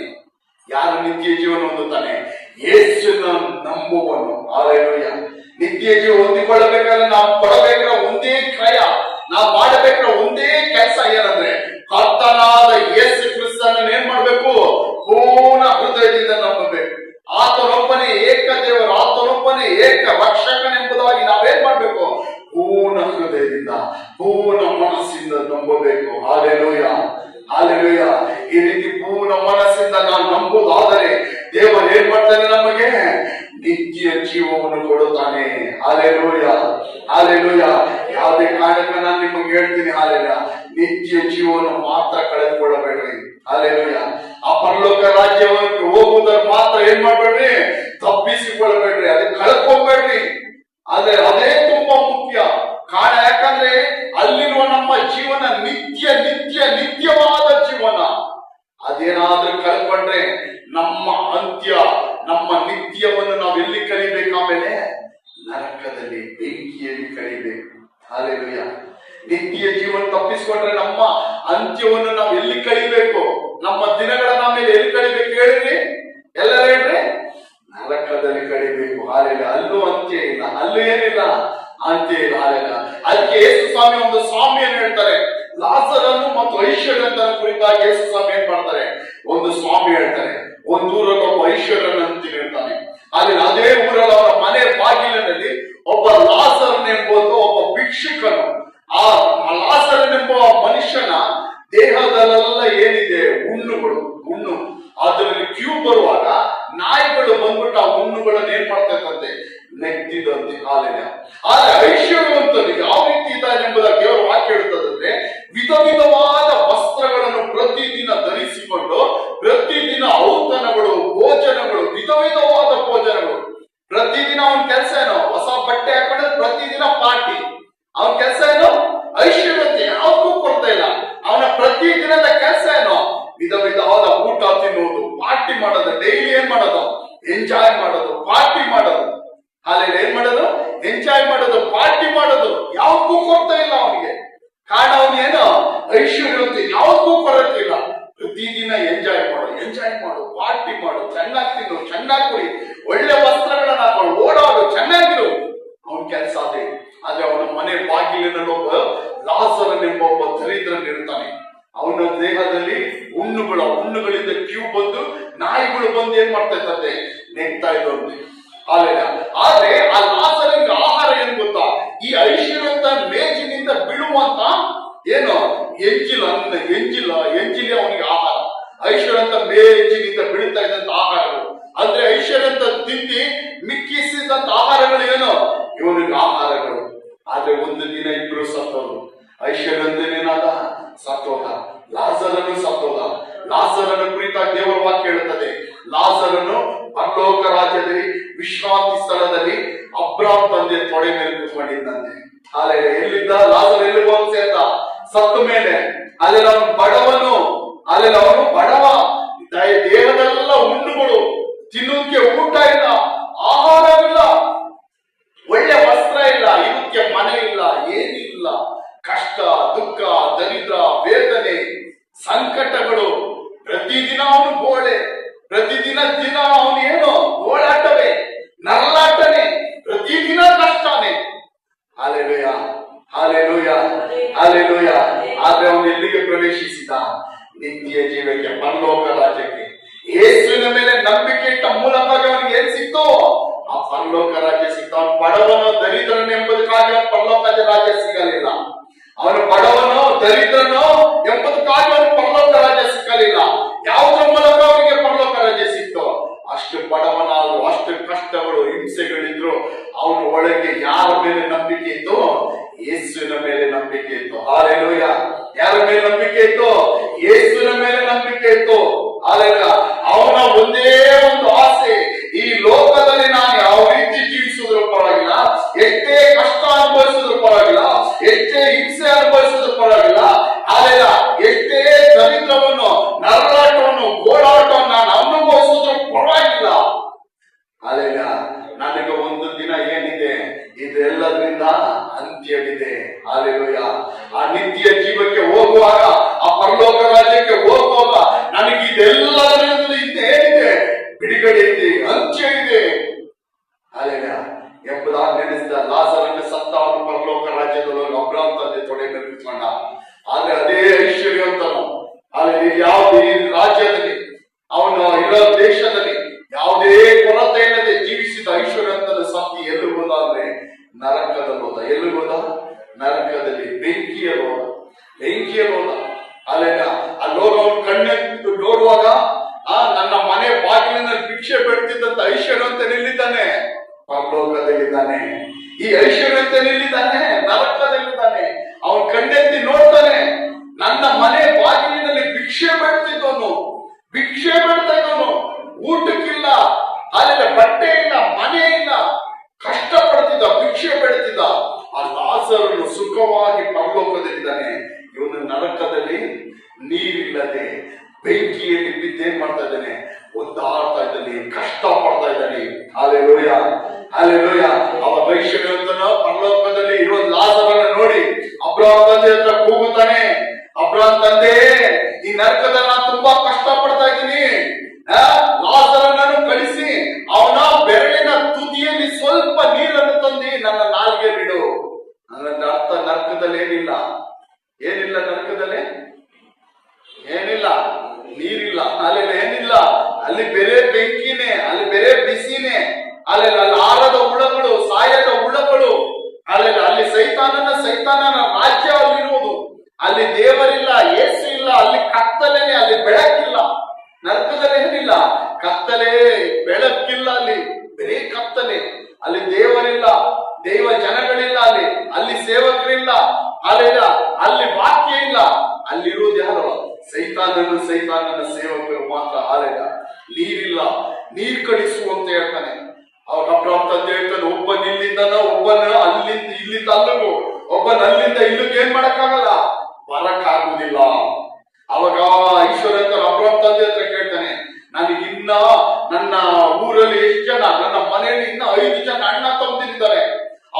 ಯಾರು ನಿತ್ಯ ಜೀವನ ಹೊಂದುತ್ತಾನೆ? ಯೇಸುನ ನಂಬುವನು. ಹಾಲೆಲೂಯ. ನಿತ್ಯ ಜೀವ ಹೊಂದಿಕೊಳ್ಳಬೇಕಾದ್ರೆ ನಾವು ಪಡಬೇಕಾದ ಒಂದೇ ಕ್ರಯ, ನಾವು ಮಾಡಬೇಕಾದ ಒಂದೇ ಕೆಲಸ ಏನಂದ್ರೆ, ಕರ್ತನಾದ ಯೇಸು ಕ್ರಿಸ್ತನ ಏನ್ ಮಾಡ್ಬೇಕು, ಪೂರ್ಣ ಹೃದಯದಿಂದ ನಂಬಬೇಕು. ಆತನೊಬ್ಬನೇ ಏಕ ದೇವರು, ಆತನೊಬ್ಬನೇ ಏಕ ರಕ್ಷಕನೆಂಬುದಾಗಿ ನಾವೇನ್ ಮಾಡ್ಬೇಕು, ಪೂರ್ಣ ಹೃದಯದಿಂದ ಪೂರ್ಣ ಮನಸ್ಸಿಂದ ನಂಬಬೇಕು. ಹಾಲೆಲೂಯ. ಹಾಲೆಲೂಯ. ಈ ರೀತಿ ಪೂರ್ಣ ಮನಸ್ಸಿಂದ ನಾವು ನಂಬುದಾದರೆ ದೇವರು ಏನ್ ಮಾಡ್ತಾನೆ, ನಮಗೆ ನಿತ್ಯ ಜೀವವನ್ನು ಕೊಡುತ್ತಾನೆ. ಹಾಲೆಲೂಯ. ಹಾಲೆಲೂಯ. ಯಾವುದೇ ಕಾರಣಕ್ಕೆ ನಾನು ನಿಮಗೆ ಹೇಳ್ತೀನಿ, ಹಾಲೆಲೂಯ, ನಿತ್ಯ ಜೀವನ ಮಾತ್ರ ಕಳೆದುಕೊಳ್ಳಬೇಡ್ರಿ. ಹಾಲೆಲೂಯ. ಆ ಪರಲೋಕ ರಾಜ್ಯಕ್ಕೆ ಹೋಗುವುದನ್ನು ಮಾತ್ರ ಏನ್ ಮಾಡ್ಬೇಡ್ರಿ, ತಪ್ಪಿಸಿಕೊಳ್ಳಬೇಡ್ರಿ, ಅದಕ್ಕೆ ಕಳ್ಕೊಬೇಡ್ರಿ. ಆದ್ರೆ ಅದೇ ತುಂಬಾ ಮುಖ್ಯ. ಕಾರಣ ಯಾಕಂದ್ರೆ ಅಲ್ಲಿರುವ ನಮ್ಮ ಜೀವನ ನಿತ್ಯ ನಿತ್ಯ ನಿತ್ಯವಾದ ಜೀವನ. ಅದೇನಾದ್ರೂ ಕಳ್ಕೊಂಡ್ರೆ ನಮ್ಮ ಅಂತ್ಯ, ನಮ್ಮ ನಿತ್ಯವನ್ನು ನಾವು ಎಲ್ಲಿ ಕಲಿಬೇಕು? ಆಮೇಲೆ ನರಕದಲ್ಲಿ, ಬೆಂಕಿಯಲ್ಲಿ ಕಲಿಬೇಕು. ಹಾಲೆಲೂಯ. ನಿತ್ಯ ಜೀವನ ತಪ್ಪಿಸ್ಕೊಂಡ್ರೆ ನಮ್ಮ ಅಂತ್ಯವನ್ನು ನಾವು ಎಲ್ಲಿ ಕಳಿಬೇಕು? ನಮ್ಮ ದಿನಗಳನ್ನ ಮೇಲೆ ಎಲ್ಲಿ ಕಳಿಬೇಕು ಹೇಳ್ರಿ? ಎಲ್ಲರೂ ಹೇಳ್ರಿ, ನರಕದಲ್ಲಿ ಕಳಿಬೇಕು. ಹಾಲೆಲೂಯ. ಅಲ್ಲೂ ಅಂತ್ಯ ಇಲ್ಲ, ಅಲ್ಲೂ ಏನಿಲ್ಲ, ಅಂತ್ಯ ಇಲ್ಲ. ಹಾಲೆಲೂಯ. ಅದಕ್ಕೆ ಯೇಸು ಸ್ವಾಮಿ ಒಂದು ಸ್ವಾಮಿಯನ್ನು ಹೇಳ್ತಾರೆ, ಲಾಜರನ್ನು ಮತ್ತು ಐಶ್ವರ್ಯನ ಕುರಿತಾಗಿ ಯೇಸು ಸ್ವಾಮಿ ಏನ್ ಮಾಡ್ತಾರೆ, ಒಂದು ಸ್ವಾಮಿ ಹೇಳ್ತಾರೆ. ಒಂದು ಊರಲ್ಲಿ ಒಬ್ಬ ಐಶ್ವರ್ಯನ ಅಂತ ಹೇಳ್ತಾನೆ. ಅಲ್ಲಿ ಅದೇ ಊರಲ್ಲಿ ಅವರ ಮನೆ ಬಾಗಿಲಿನಲ್ಲಿ ಒಬ್ಬ ಲಾಜರನೆಂಬುದು ಒಬ್ಬ ಭಿಕ್ಷುಕನು. ಆ ಲಾಜರನೆಂಬ ಮನುಷ್ಯನ ದೇಹದಲ್ಲೆಲ್ಲ ಏನಿದೆ, ಹುಣ್ಣುಗಳು, ಹುಣ್ಣು. ಅದರಲ್ಲಿ ಕ್ಯೂ ಬರುವಾಗ ನಾಯಿಗಳು ಬಂದ್ಬಿಟ್ಟು ಆ ಹುಣ್ಣುಗಳನ್ನು ಏನ್ ಮಾಡ್ತಕ್ಕಂತೆ, ನೆತ್ತಿದಂತೆ. ಹಾಲೆಲೂಯ. ಆದ್ರೆ ಐಶ್ವರ್ಯವಂತನು ಯಾವ ರೀತಿ ಇದ್ದಾನೆ ಎಂಬುದಾಗಿ ದೇವರ ವಾಕ್ಯ ಹೇಳ್ತದಂದ್ರೆ, ವಿಧ ವಿಧವಾದ ವಸ್ತ್ರಗಳನ್ನು ಪ್ರತಿದಿನ ಧರಿಸಿಕೊಂಡು, ಪ್ರತಿದಿನ ಔತಣಗಳು, ಭೋಜನಗಳು, ವಿಧ ವಿಧವಾದ ಭೋಜನಗಳು. ಪ್ರತಿದಿನ ಅವನ ಕೆಲಸ ಏನೋ, ಹೊಸ ಬಟ್ಟೆ ಹಾಕೊಂಡ್ರೆ ಪ್ರತಿದಿನ ಪಾರ್ಟಿ. ಅವನ ಕೆಲಸ ಏನೋ, ಐಶ್ವರ್ಯವಂತ, ಯಾವ್ದಕ್ಕೂ ಕೊಡ್ತಾ ಇಲ್ಲ. ಅವನ ಪ್ರತಿದಿನದ ಕೆಲಸ ಏನೋ, ವಿಧ ವಿಧವಾದ ಊಟ ತಿನ್ನುವುದು, ಪಾರ್ಟಿ ಮಾಡೋದು, ಡೈಲಿ ಏನ್ ಮಾಡೋದು, ಎಂಜಾಯ್ ಮಾಡೋದು, ಪಾರ್ಟಿ ಮಾಡೋದು. ಹಾಲೆಲೂಯ. ಏನ್ ಮಾಡೋದು, ಎಂಜಾಯ್ ಮಾಡೋದು, ಪಾರ್ಟಿ ಮಾಡೋದು. ಯಾವ್ದಕ್ಕೂ ಕೊಡ್ತಾ ಇಲ್ಲ ಅವನಿಗೆ. ಕಾರಣ ಅವನೇನು ಐಶ್ವರ್ಯವಂತ, ಯಾವ್ದಕ್ಕೂ ಕೊರತಿಲ್ಲ. ಪ್ರತಿದಿನ ಎಂಜಾಯ್ ಮಾಡು, ಪಾರ್ಟಿ ಮಾಡು, ಚೆನ್ನಾಗಿ ತಿನ್ನು, ಚೆನ್ನಾಗಿ ಕುಡಿ, ಒಳ್ಳೆ ವಸ್ತ್ರಗಳನ್ನ ಹಾಕೊಂಡು ಓಡಾಡು, ಚೆನ್ನಾಗಿರು. ಅವನ ಕೆಲಸ ಅದೇ. ಆದ್ರೆ ಅವನ ಮನೆ ಬಾಗಿಲಿನಲ್ಲಿ ಒಬ್ಬ ಲಾಜರನೆಂಬ ಒಬ್ಬ ದರಿದ್ರನಿರ್ತಾನೆ. ಅವನ ದೇಹದಲ್ಲಿ ಹುಣ್ಣುಗಳಿಂದ ಕ್ಯೂ ಬಂದು ನಾಯಿಗಳು ಬಂದು ಏನ್ ಮಾಡ್ತಾ ಇರ್ತದೆ, ನೆಗ್ತಾ ಇದ್ದಂತೆ. ಆದ್ರೆ ಆ ಲಾಜರನಿಗೆ ಆಹಾರ ಏನ್ ಗೊತ್ತಾ, ಈ ಐಶ್ವರ್ಯವಂತ ಮೇಜಿನಿಂದ ಬೀಳುವಂತ ಏನು ಎಂಜಿಲ, ಎಂಜಿಲಿ ಅವನಿಗೆ ಆಹಾರ. ಐಶ್ವರ್ಯ ಅಂತ ಮೇಜಿನಿಂದ ಬೀಳ್ತಾ ಇದ್ದಂತ ಆಹಾರಗಳು. ಅಂದ್ರೆ ಐಶ್ವರ್ಯ ಅಂತ ತಿಂದಿ ಮಿಕ್ಕಿಸಿದಂತ ಆಹಾರಗಳು ಏನು? ಇವನಿಗೆ ಆಹಾರಗಳು. ಆದ್ರೆ ಒಂದು ದಿನ ಇಬ್ರು ಸತ್ತೋದು. ಐಶ್ವರ್ಯ ಅಂತೇನಾದ ಸತ್ತೋದ, ಲಾಜರನು ಸತ್ತೋದ. ಲಾಜರನ ಕುರಿತಾಗಿ ದೇವರ ವಾಕ್ಯ ಹೇಳುತ್ತದೆ, ಲಾಜರನು ಪರಲೋಕ ರಾಜ್ಯದಲ್ಲಿ ವಿಶ್ರಾಂತಿ ಸ್ಥಳದಲ್ಲಿ ಅಬ್ರಾಮ್ ತಂದೆ ತೊಡೆ ಮೇಲೆ ಕೂತ್ಕೊಂಡಿದ್ದಂತೆ. ಅಲ್ಲೇ ಎಲ್ಲಿದ್ದ ಲಾಜರ್? ಎಲ್ಲಿ ಹೋಗಿ ಸೇರ್ತ? ಸತ್ತ ಮೇಲೆ. ಅಲ್ಲಿ ಅವನು ಬಡವನು, ಅಲ್ಲಿ ಅವನು ಬಡವ. ದೇಹದೆಲ್ಲ ಹುಣ್ಣುಗಳು, ತಿನ್ನೋಕೆ ಊಟ ಇಲ್ಲ, ಆಹಾರವಿಲ್ಲ, ಒಳ್ಳೆ ವಸ್ತ್ರ ಇಲ್ಲ, ಇದಕ್ಕೆ ಮನೆ ಇಲ್ಲ, ಏನಿಲ್ಲ. ಕಷ್ಟ, ದುಃಖ, ದರಿದ್ರ, ವೇದನೆ, ಸಂಕಟಗಳು. ಪ್ರತಿದಿನ ಅವನು ಗೋಳೆ, ಪ್ರತಿದಿನ ಅವನು ಏನು ಗೋಳಾಟವೇ, ನರಳಾಟನೆ, ಪ್ರತಿದಿನ ಕಷ್ಟನೇ. Hallelujah, hallelujah, hallelujah. ಆದ್ರೆ ಅವನು ಎಲ್ಲಿಗೆ ಪ್ರವೇಶಿಸಿದ? ನಿತ್ಯ ಜೀವಕ್ಕೆ, ಪರಲೋಕ ರಾಜ್ಯಕ್ಕೆ. ಯೇಸುವಿನ ಮೇಲೆ ನಂಬಿಕೆ ಇಟ್ಟ ಮೂಲಕವಾಗಿ ಅವನಿಗೆ ಏನ್ ಸಿಕ್ತು? ಆ ಪರಲೋಕ ರಾಜ್ಯ ಸಿಕ್ತು. ಅವನು ಬಡವನು ದರಿದ್ರನು ಎಂಬುದಕ್ಕಾಗಿ ಅವನು ಪರಲೋಕ ರಾಜ್ಯ ಸಿಗಲಿಲ್ಲ. ಅವನು ಬಡವನು ದರಿದ್ರನು ಎಂಬುದಕ್ಕಾಗಿ ಅವನು ಪರಲೋಕ ರಾಜ್ಯ ಸಿಕ್ಕಲಿಲ್ಲ. ಯಾವುದ್ರ ಮೂಲಕ ಅವನಿಗೆ ಪರಲೋಕ ರಾಜ್ಯ ಸಿಕ್ತು? ಅಷ್ಟು ಬಡವನಾದ್ರು, ಅಷ್ಟು ಕಷ್ಟಗಳು, ಹಿಂಸೆಗಳಿದ್ರು, ಅವನ ಒಳಗೆ ಯಾರ ಮೇಲೆ ನಂಬಿಕೆ ಇತ್ತು? ಯೇಸುವಿನ ಮೇಲೆ ನಂಬಿಕೆ ಇತ್ತು. ಹಾಲೆಲೂಯ. ಯಾರ ಮೇಲೆ ನಂಬಿಕೆ ಇತ್ತು? ಯೇಸುವಿನ ಮೇಲೆ ನಂಬಿಕೆ ಇತ್ತು. ಹಾಲೆಲೂಯ. ಅವನ ಒಂದೇ ಒಂದು ಆಸೆ, ಈ ಲೋಕದಲ್ಲಿ ನಾನು ಯಾವ ರೀತಿ ಜೀವಿಸುವುದ್ರ ಪರವಾಗಿಲ್ಲ, ಎಷ್ಟೇ ಕಷ್ಟ ಅನುಭವಿಸುವುದ್ರ ಪರವಾಗಿಲ್ಲ, ಎಷ್ಟೇ ಹಿಂಸೆ ಅನುಭವಿಸುವುದ್ರ ಪರವಾಗಿಲ್ಲ, ಹಾಲೆಲೂಯ, ಎಷ್ಟೇ ದರಿದ್ರವನ್ನು, ನರಳಾಟವನ್ನು, ಗೋಳಾಟವನ್ನು ನಾನು ಅನುಭವಿಸುವುದ್ರ ಪರವಾಗಿಲ್ಲ. ಹಾಲೆಲೂಯ. ನನಗೆ ಒಂದು ದಿನ ಏನಿದೆ, ಇದೆಲ್ಲದ್ರಿಂದ ಅಂತ್ಯವಿದೆ. ಹಾಲೆಲೂಯ. ಆ ನಿತ್ಯ ಜೀವಕ್ಕೆ ಹೋಗುವಾಗ, ಆ ಪರಲೋಕ ರಾಜ್ಯಕ್ಕೆ ಹೋಗುವಾಗ ನನಗೆ ಇದೆಲ್ಲದರಿಂದ ಏನಿದೆ? ಬಿಡುಗಡೆ ಇದೆ, ಅಂತ್ಯ ಇದೆ. ಹಾಲೆಲೂಯ ಎಂಬುದಾಗಿ ನೆನೆಸಿದ ಲಾಜರನ್ನು ಸತ್ತ ಅವನು ಪರಲೋಕ ರಾಜ್ಯದೊಳಗೆ ಅಬ್ರಾಮ್ ತಂದೆ ತೊಡೆ ಮೇಲೆ ಕೂತ್ಕೊಂಡ. ಆದ್ರೆ ಅದೇ ಐಶ್ವರ್ಯವಂತನು, ಅಲ್ಲಿ ಯಾವುದೇ ರಾಜ್ಯದಲ್ಲಿ, ಅವನು ಇರೋ ದೇಶದಲ್ಲಿ ಯಾವುದೇ ಕೊರತೆ ಇಲ್ಲದೆ ಜೀವಿಸಿದ ಐಶ್ವರ್ಯವಂತನ ಸತ್ತಿ ಎಲ್ಲಿ ಹೋದ ಅಂದ್ರೆ ನರಕದಲ್ಲಿ ಹೋದ. ಎಲ್ಲಿ ಹೋದ? ನರಕದಲ್ಲಿ, ಬೆಂಕಿಯಲ್ಲಿ ಹೋದ, ಬೆಂಕಿಯಲ್ಲಿ ಹೋದ. ಅಲ್ಲೆಲ್ಲ ಅಲ್ಲೋಗ ಅವನು ಕಣ್ಣೆತ್ತು ನೋಡುವಾಗ, ನನ್ನ ಮನೆ ಬಾಗಿಲಿನಲ್ಲಿ ಭಿಕ್ಷೆ ಬೆಡ್ತಿದ್ದಂತ ಐಶ್ವರ್ಯವಂತನಿಲ್ಲಿದ್ದಾನೆ, ಪರಲೋಕದಲ್ಲಿದ್ದಾನೆ. ಈ ಐಶ್ವರ್ಯವಂತನಿಲ್ಲಿದ್ದಾನೆ, ನರಕದಲ್ಲಿದ್ದಾನೆ. ಅವನು ಕಣ್ಣೆತ್ತಿ ನೋಡ್ತಾನೆ, ನನ್ನ ಮನೆ ಬಾಗಿಲಿನಲ್ಲಿ ಭಿಕ್ಷೆ ಬೆಡ್ತಿದ್ದವನು, ಭಿಕ್ಷೆ ಬೆಡ್ತಾ ಇದ್ದವನು, ಊಟಕ್ಕಿಲ್ಲ, ಅಲ್ಲಿ ಬಟ್ಟೆ ಇಲ್ಲ, ಮನೆ ಇಲ್ಲ, ಕಷ್ಟ ಪಡ್ತಿದ್ದ, ಭಿಕ್ಷೆ ಬೆಡ್ತಿದ್ದ. ಆ ಲಾಜರನು ಸುಖವಾಗಿ ಪರಲೋಕದಲ್ಲಿದ್ದಾನೆ. ಇವನು ನರಕದಲ್ಲಿ ನೀರಿಲ್ಲದೆ ಬೆಂಕಿಯಲ್ಲಿ ಬಿದ್ದೇನ್ ಮಾಡ್ತಾ ಇದ್ದಾನೆ? ಒದ್ದಾಡ್ತಾ ಇದ್ದಾನೆ, ಕಷ್ಟ ಪಡ್ತಾ ಇದ್ದಾನೆ. Hallelujah, hallelujah. ಅವ ಐಶ್ವರ್ಯವಂತನ ಪರಲೋಕದಲ್ಲಿ ಇರೋ ಲಾಜರನ್ನ ನೋಡಿ ಅಬ್ರಾಮ್ ತಂದೆ ಹತ್ರ ಕೂಗುತ್ತಾನೆ, ಅಬ್ರಾಮ್ ತಂದೆ, ಈ ನರಕದಲ್ಲಿ ನಾನು ತುಂಬಾ ಕಷ್ಟ ಪಡ್ತಾ ಇದ್ದೀನಿ, ಲಾಜರನನ್ನು ಕಳಿಸಿ ಅವನ ಬೆರಳಿನ ತುದಿಯಲ್ಲಿ ಸ್ವಲ್ಪ ನೀರನ್ನು ತಂದು ನನ್ನ ನಾಲಿಗೆ ಬಿಡು. ನನ್ನ ಅರ್ಥ ನರಕದಲ್ಲಿ ಏನಿಲ್ಲ, ಏನಿಲ್ಲ, ನರಕದಲ್ಲಿ ಏನಿಲ್ಲ, ನೀರಿಲ್ಲ, ಅಲ್ಲಿ ಏನಿಲ್ಲ, ಅಲ್ಲಿ ಬೇರೆ ಬೆಂಕಿನೇ, ಅಲ್ಲಿ ಬೇರೆ ಬಿಸಿನೇ, ಅಲ್ಲಿ ಆರದ ಹುಳಗಳು, ಸಾಯದ ಹುಳಗಳು, ಅಲ್ಲಿ ಸೈತಾನನ ರಾಜ್ಯ ಅಲ್ಲಿರುವುದು. ಅಲ್ಲಿ ದೇವರಿಲ್ಲ, ಯೇಸು ಇಲ್ಲ, ಅಲ್ಲಿ ಕತ್ತಲೇನೆ, ಅಲ್ಲಿ ಬೆಳಕಿಲ್ಲ. ನರಕದಲ್ಲಿ ಏನಿಲ್ಲ, ಕತ್ತಲೆ, ಬೆಳಕಿಲ್ಲ, ಅಲ್ಲಿ ಬರೀ ಕತ್ತಲೆ. ಅಲ್ಲಿ ದೇವರಿಲ್ಲ, ದೈವ ಜನಗಳಿಲ್ಲ, ಅಲ್ಲಿ ಸೇವಕರಿಲ್ಲ, ಅಲ್ಲಿ ವಾಕ್ಯ ಇಲ್ಲ. ಅಲ್ಲಿರುವುದು ಯಾರು? ಸೈತಾನನ ಸೇವಕರು ಮಾತ್ರ. ಹಾಲೆಲ್ಲ ನೀರಿಲ್ಲ, ನೀರ್ ಕಳಿಸುವಂತ ಹೇಳ್ತಾನೆ. ಅವ್ರ ಅಬ್ರಾಮ್ ತಂದೆ ಹೇಳ್ತಾನೆ, ಒಬ್ಬನ ಇಲ್ಲಿಂದನ, ಒಬ್ಬನ ಅಲ್ಲಿಂದ ಇಲ್ಲಿಂದ ಅಲ್ಲಿಗೂ, ಒಬ್ಬನ ಅಲ್ಲಿಂದ ಇಲ್ಲಿಗೆ ಏನ್ ಮಾಡಕ್ಕಾಗಲ್ಲ, ಬರಕ್ಕಾಗುದಿಲ್ಲ. ಅವಾಗ ಐಶ್ವರ್ಯಂತ ಅಬ್ರಾಮ್ ತಂದೆ ಹತ್ರ ಕೇಳ್ತಾನೆ, ನನಗಿನ್ನ ನನ್ನ ಊರಲ್ಲಿ ಎಷ್ಟು ಜನ, ನನ್ನ ಮನೆಯಲ್ಲಿ ಇನ್ನ 5 ಜನ ಅಣ್ಣ ತಮ್ಮದಿದ್ದಾರೆ,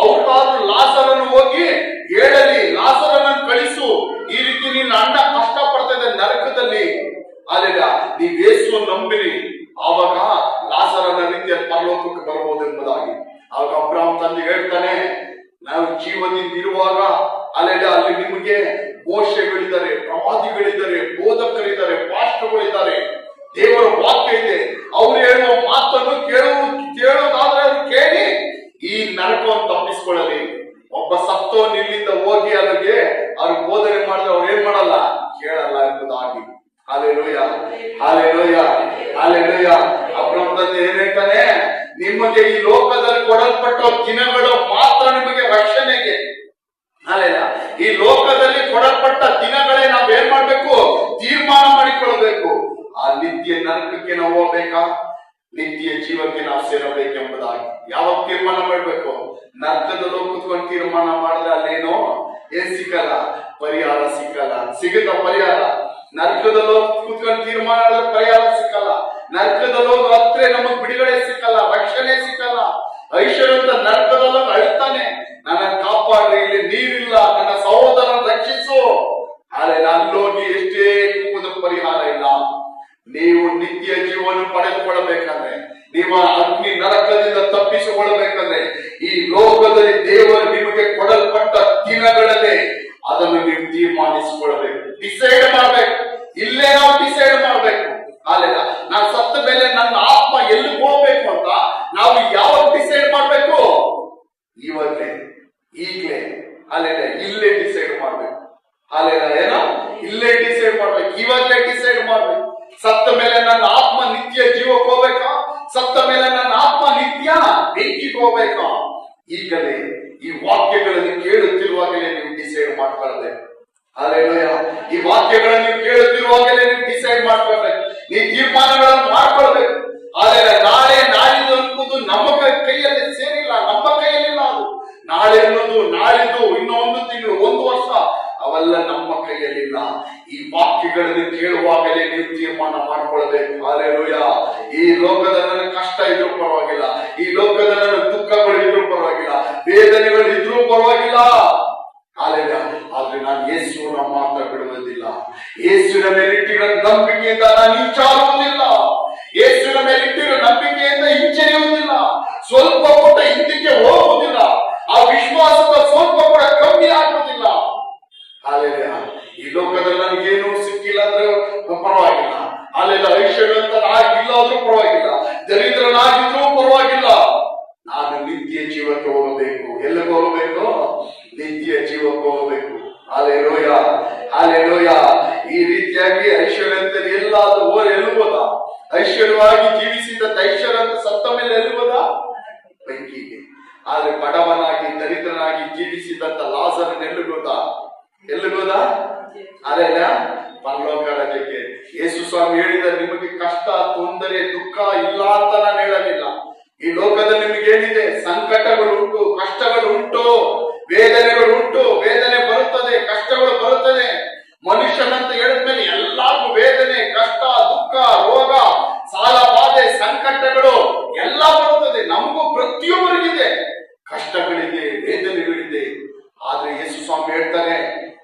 ಅವ್ರಿಗಾದ್ರೂ ಲಾಜರನ್ನು ಹೋಗಿ ಹೇಳಲಿ, ಲಾಜರನನ್ನು ಕಳಿಸು, ಈ ರೀತಿ ನಿನ್ನ ಅಣ್ಣ ಕಷ್ಟ ಪಡ್ತಾ ಇದ್ದ ನರಕದಲ್ಲಿ, ಅಲ್ಲೆಲ್ಲ ನೀವ್ ಯೇಸುವನ್ನು ನಂಬಿರಿ, ಆವಾಗ ಲಾಜರನ ರೀತಿಯಲ್ಲಿ ಪರಲೋಕಕ್ಕೆ ಬರಬಹುದು ಎಂಬುದಾಗಿ. ಆಗ ಅಬ್ರಾಮ್ ತಂದೆ ಹೇಳ್ತಾನೆ, ನಾವು ಜೀವದಿಂದ ಇರುವಾಗ ಅಲ್ಲಿ ನಿಮಗೆ ಮೋಶೆಗಳಿದ್ದಾರೆ, ಪ್ರವಾದಿಗಳಿದ್ದಾರೆ, ಬೋಧಕರಿದ್ದಾರೆ, ಪಾಸ್ಟರ್ಗಳಿದ್ದಾರೆ, ದೇವರ ವಾಕ್ಯ ಇದೆ. ಅವ್ರು ಹೇಳುವ ಮಾತನ್ನು ಕೇಳೋದಾದ್ರೆ ಅವ್ರು ಕೇಳಿ ಈ ನರಕವನ್ನು ತಪ್ಪಿಸ್ಕೊಳ್ಳಲಿ. ಒಬ್ಬ ಸತ್ತೋನ್ ಇಲ್ಲಿಂದ ಹೋಗಿ ಅಲ್ಲಿಗೆ ಅವ್ರು ಬೋಧನೆ ಮಾಡಿದ್ರೆ ಅವ್ರು ಏನ್ ಮಾಡಲ್ಲ, ಕೇಳಲ್ಲ ಎಂಬುದಾಗಿ. Hallelujah, hallelujah, hallelujah. ಅಬ್ರಹಾಮ್ ತಂದೆ ಏನ್ ಹೇಳ್ತಾನೆ? ನಿಮಗೆ ಈ ಲೋಕದಲ್ಲಿ ಕೊಡಲ್ಪಟ್ಟ ದಿನಗಳು ಮಾತ್ರ ನಿಮಗೆ ರಕ್ಷಣೆಗೆ. ಅಲ್ಲ, ಈ ಲೋಕದಲ್ಲಿ ಕೊಡಲ್ಪಟ್ಟ ದಿನಗಳೇ ನಾವೇನ್ ಮಾಡ್ಬೇಕು? ತೀರ್ಮಾನ ಮಾಡಿಕೊಳ್ಬೇಕು. ಆ ನಿತ್ಯ ನರಕಕ್ಕೆ ನಾವು ಹೋಗ್ಬೇಕಾ, ನಿತ್ಯ ಜೀವಕ್ಕೆ ನಾವು ಸೇರಬೇಕೆಂಬುದಾಗಿ ಯಾವಾಗ ತೀರ್ಮಾನ ಮಾಡ್ಬೇಕು? ನರಕದಲ್ಲೂ ಕುತ್ಕೊಂಡು ತೀರ್ಮಾನ ಮಾಡಿದ್ರೆ ಅಲ್ಲೇನೋ ಏನ್ ಸಿಕ್ಕಲ್ಲ, ಪರಿಹಾರ ಸಿಕ್ಕಲ್ಲ. ಸಿಗುತ್ತ ಪರಿಹಾರ? ನರಕದಲ್ಲೂ ಕುತ್ಕೊಂಡು ತೀರ್ಮಾನ ಮಾಡಿದ್ರೆ ಪರಿಹಾರ ಸಿಕ್ಕಲ್ಲ. ನರಕದಲ್ಲೂ ಹತ್ರ ನಮಗ್ ಬಿಡುಗಡೆ ಸಿಕ್ಕಲ್ಲ, ರಕ್ಷಣೆ ಸಿಕ್ಕಲ್ಲ. ಐಶ್ವರ್ಯಂತ ನರಕದಲ್ಲೂ ಅಳ್ತಾನೆ, ನನ್ನ ಕಾಪಾಡ್ರಿ, ಇಲ್ಲಿ ನೀರಿಲ್ಲ, ನನ್ನ ಸಹೋದರನ ರಕ್ಷಿಸು. ಆದ್ರೆ ಅಲ್ಲೋಗಿ ಎಷ್ಟೇ ಕೂಗುದ ಪರಿಹಾರ ಇಲ್ಲ. ನೀವು ನಿತ್ಯ ಜೀವನ ಪಡೆದುಕೊಳ್ಳಬೇಕಂದ್ರೆ, ನಿಮ್ಮ ಅಗ್ನಿ ನರಕದಿಂದ ತಪ್ಪಿಸಿಕೊಳ್ಳಬೇಕಂದ್ರೆ, ಈ ಲೋಕದಲ್ಲಿ ದೇವರು ನಿಮಗೆ ಕೊಡಲ್ಪಟ್ಟ ದಿನಗಳಲ್ಲೇ ಅದನ್ನು ನೀವು ತೀರ್ಮಾನಿಸಿಕೊಳ್ಳಬೇಕು, ಡಿಸೈಡ್ ಮಾಡ್ಬೇಕು. ಇಲ್ಲೇ ನಾವು ಡಿಸೈಡ್ ಮಾಡ್ಬೇಕು. ಅಲ್ಲ, ನಾನು ಸತ್ತ ಮೇಲೆ ನನ್ನ ಆತ್ಮ ಎಲ್ಲಿ ಹೋಗ್ಬೇಕು ಅಂತ ನಾವು ಯಾವಾಗ ಡಿಸೈಡ್ ಮಾಡ್ಬೇಕು? ಇವಾಗಲೇ, ಈಗಲೇ, ಅಲ್ಲ ಇಲ್ಲೇ ಡಿಸೈಡ್ ಮಾಡ್ಬೇಕು. ಅಲ್ಲ ಏನೋ ಇಲ್ಲೇ ಡಿಸೈಡ್ ಮಾಡ್ಬೇಕು, ಇವಾಗಲೇ ಡಿಸೈಡ್ ಮಾಡ್ಬೇಕು. ಸತ್ತ ಮೇಲೆ ನನ್ನ ಆತ್ಮ ನಿತ್ಯ ಜೀವಕ್ಕೆ ಹೋಗ್ಬೇಕಾ? ಸತ್ತ ಮೇಲೆ ನನ್ನ ಆತ್ಮ ನಿತ್ಯ ಬೆಂಕಿಗೆ ಹೋಗ್ಬೇಕಾ? ಈಗಲೇ ಈ ವಾಕ್ಯಗಳನ್ನು ಕೇಳುತ್ತಿರುವಾಗಲೇ ನೀವು ಡಿಸೈಡ್ ಮಾಡ್ಕೊಳ್ಬೇಕು. ಅಲ್ಲೇಲೂಯ. ಈ ವಾಕ್ಯಗಳನ್ನು ಕೇಳುತ್ತಿರುವಾಗಲೇ ನೀವು ಡಿಸೈಡ್ ಮಾಡ್ಕೊಳ್ಬೇಕು, ನೀವು ತೀರ್ಮಾನಗಳನ್ನು ಮಾಡ್ಕೊಳ್ಬೇಕು. ಆದರೆ ನಾಳೆ ನಾಳಿದ್ದು ಅನ್ನೋದು ನಮ್ಮ ಕೈಯಲ್ಲಿ ಸೇರಿಲ್ಲ, ನಮ್ಮ ಕೈಯಲ್ಲಿಲ್ಲ. ಅದು ನಾಳೆ ಅನ್ನೋದು, ನಾಳಿದ್ದು, ಇನ್ನೂ 1 ತಿಂಗಳು, 1 ವರ್ಷ, ಅವೆಲ್ಲ ನಮ್ಮ ಕೈಯಲ್ಲಿಲ್ಲ. ಈ ವಾಕ್ಯಗಳನ್ನು ಕೇಳುವಾಗಲೇ ನೀವು ತೀರ್ಮಾನ ಮಾಡ್ಕೊಳ್ಬೇಕು. ಹಲ್ಲೆಲೂಯಾ. ಈ ಲೋಕದ ನನ್ನ ಕಷ್ಟ ಇದ್ರೂ ಪರವಾಗಿಲ್ಲ, ಈ ಲೋಕದ ನನ್ನ ದುಃಖಗಳು ಇದ್ರೂ ಪರವಾಗಿಲ್ಲ, ವೇದನೆಗಳು ಇದ್ರೂ ಪರವಾಗಿಲ್ಲ. ಹಲ್ಲೆಲೂಯಾ. ಆದ್ರೆ ನಾನು ಯೇಸುವಿನ ಮಾತ್ರ ಬಿಡುವುದಿಲ್ಲ. ಯೇಸುವಿನ ಮೇಲಿಟ್ಟಿರೋ ನಂಬಿಕೆಯಿಂದ ನಾನು ಹಿಂಚಾರುವುದಿಲ್ಲ. ಯೇಸುವಿನ ಮೇಲಿಟ್ಟಿರೋ ನಂಬಿಕೆಯಿಂದ ಹಿಂಜರಿಯುವುದಿಲ್ಲ. ಸ್ವಲ್ಪ ಕೂಡ ಹಿಂದಕ್ಕೆ ಹೋಗುವುದಿಲ್ಲ. ಆ ವಿಶ್ವಾಸದ ಸ್ವಲ್ಪ ಕೂಡ ಕಮ್ಮಿ ಆಗುವುದಿಲ್ಲ. ಹಲ್ಲೆಲೂಯಾ. ಈ ಲೋಕದಲ್ಲಿ ನನಗೇನು ಸಿಕ್ಕಿಲ್ಲ ಅಂದ್ರೆ ಪರವಾಗಿಲ್ಲ. ಅಲ್ಲೆಲ್ಲ ಐಶ್ವರ್ಯವಂತನಾಗಿಲ್ಲ ಆದ್ರೂ ಪರವಾಗಿಲ್ಲ, ದರಿದ್ರನಾಗಿದ್ರೂ ಪರವಾಗಿಲ್ಲ. ನಾನು ನಿತ್ಯ ಜೀವಕ್ಕೆ ಹೋಗಬೇಕು. ಎಲ್ಲಿಗೆ ಹೋಗಬೇಕು? ನಿತ್ಯ ಜೀವಕ್ಕೆ ಹೋಗಬೇಕು. Hallelujah, hallelujah. ಈ ರೀತಿಯಾಗಿ ಐಶ್ವರ್ಯಂತಲ್ಲಿ ಎಲ್ಲಾದ್ರೂ ಎಲ್ಲುವುದ? ಐಶ್ವರ್ಯವಾಗಿ ಜೀವಿಸಿದಂತ ಐಶ್ವರ್ಯಂತ ಸತ್ತ ಮೇಲೆ ಎಲ್ಲುವುದ? ಬೆಂಕಿಗೆ. ಆದ್ರೆ ಬಡವನಾಗಿ ದರಿದ್ರನಾಗಿ ಜೀವಿಸಿದಂತ ಲಾಜರನ ಎಲ್ಲಿಗೋದ? ಎಲ್ಲಿಗೋದ? ಅಲ್ಲ, ಪರಲೋಕ ರಾಜ್ಯಕ್ಕೆ. ಯೇಸು ಸ್ವಾಮಿ ಹೇಳಿದ, ನಿಮಗೆ ಕಷ್ಟ, ತೊಂದರೆ, ದುಃಖ ಇಲ್ಲ ಅಂತ ನಾನು ಹೇಳಲಿಲ್ಲ. ಈ ಲೋಕದಲ್ಲಿ ನಿಮಗೆ ಏನಿದೆ? ಸಂಕಟಗಳು ಉಂಟು, ಕಷ್ಟಗಳು ಉಂಟು, ವೇದನೆಗಳು ಉಂಟು. ವೇದನೆ ಬರುತ್ತದೆ, ಕಷ್ಟಗಳು ಬರುತ್ತದೆ. ಮನುಷ್ಯನಂತ ಹೇಳಿದ್ಮೇಲೆ ಎಲ್ಲಾರ್ಗೂ ವೇದನೆ, ಕಷ್ಟ, ದುಃಖ, ರೋಗ, ಸಾಲ ಬಾಧೆ, ಸಂಕಟಗಳು ಎಲ್ಲ ಬರುತ್ತದೆ. ನಮಗೂ ಪ್ರತಿಯೊಬ್ಬರಿಗಿದೆ, ಕಷ್ಟಗಳಿದೆ, ವೇದನೆಗಳಿದೆ. ಆದ್ರೆ ಯೇಸು ಸ್ವಾಮಿ ಹೇಳ್ತಾರೆ,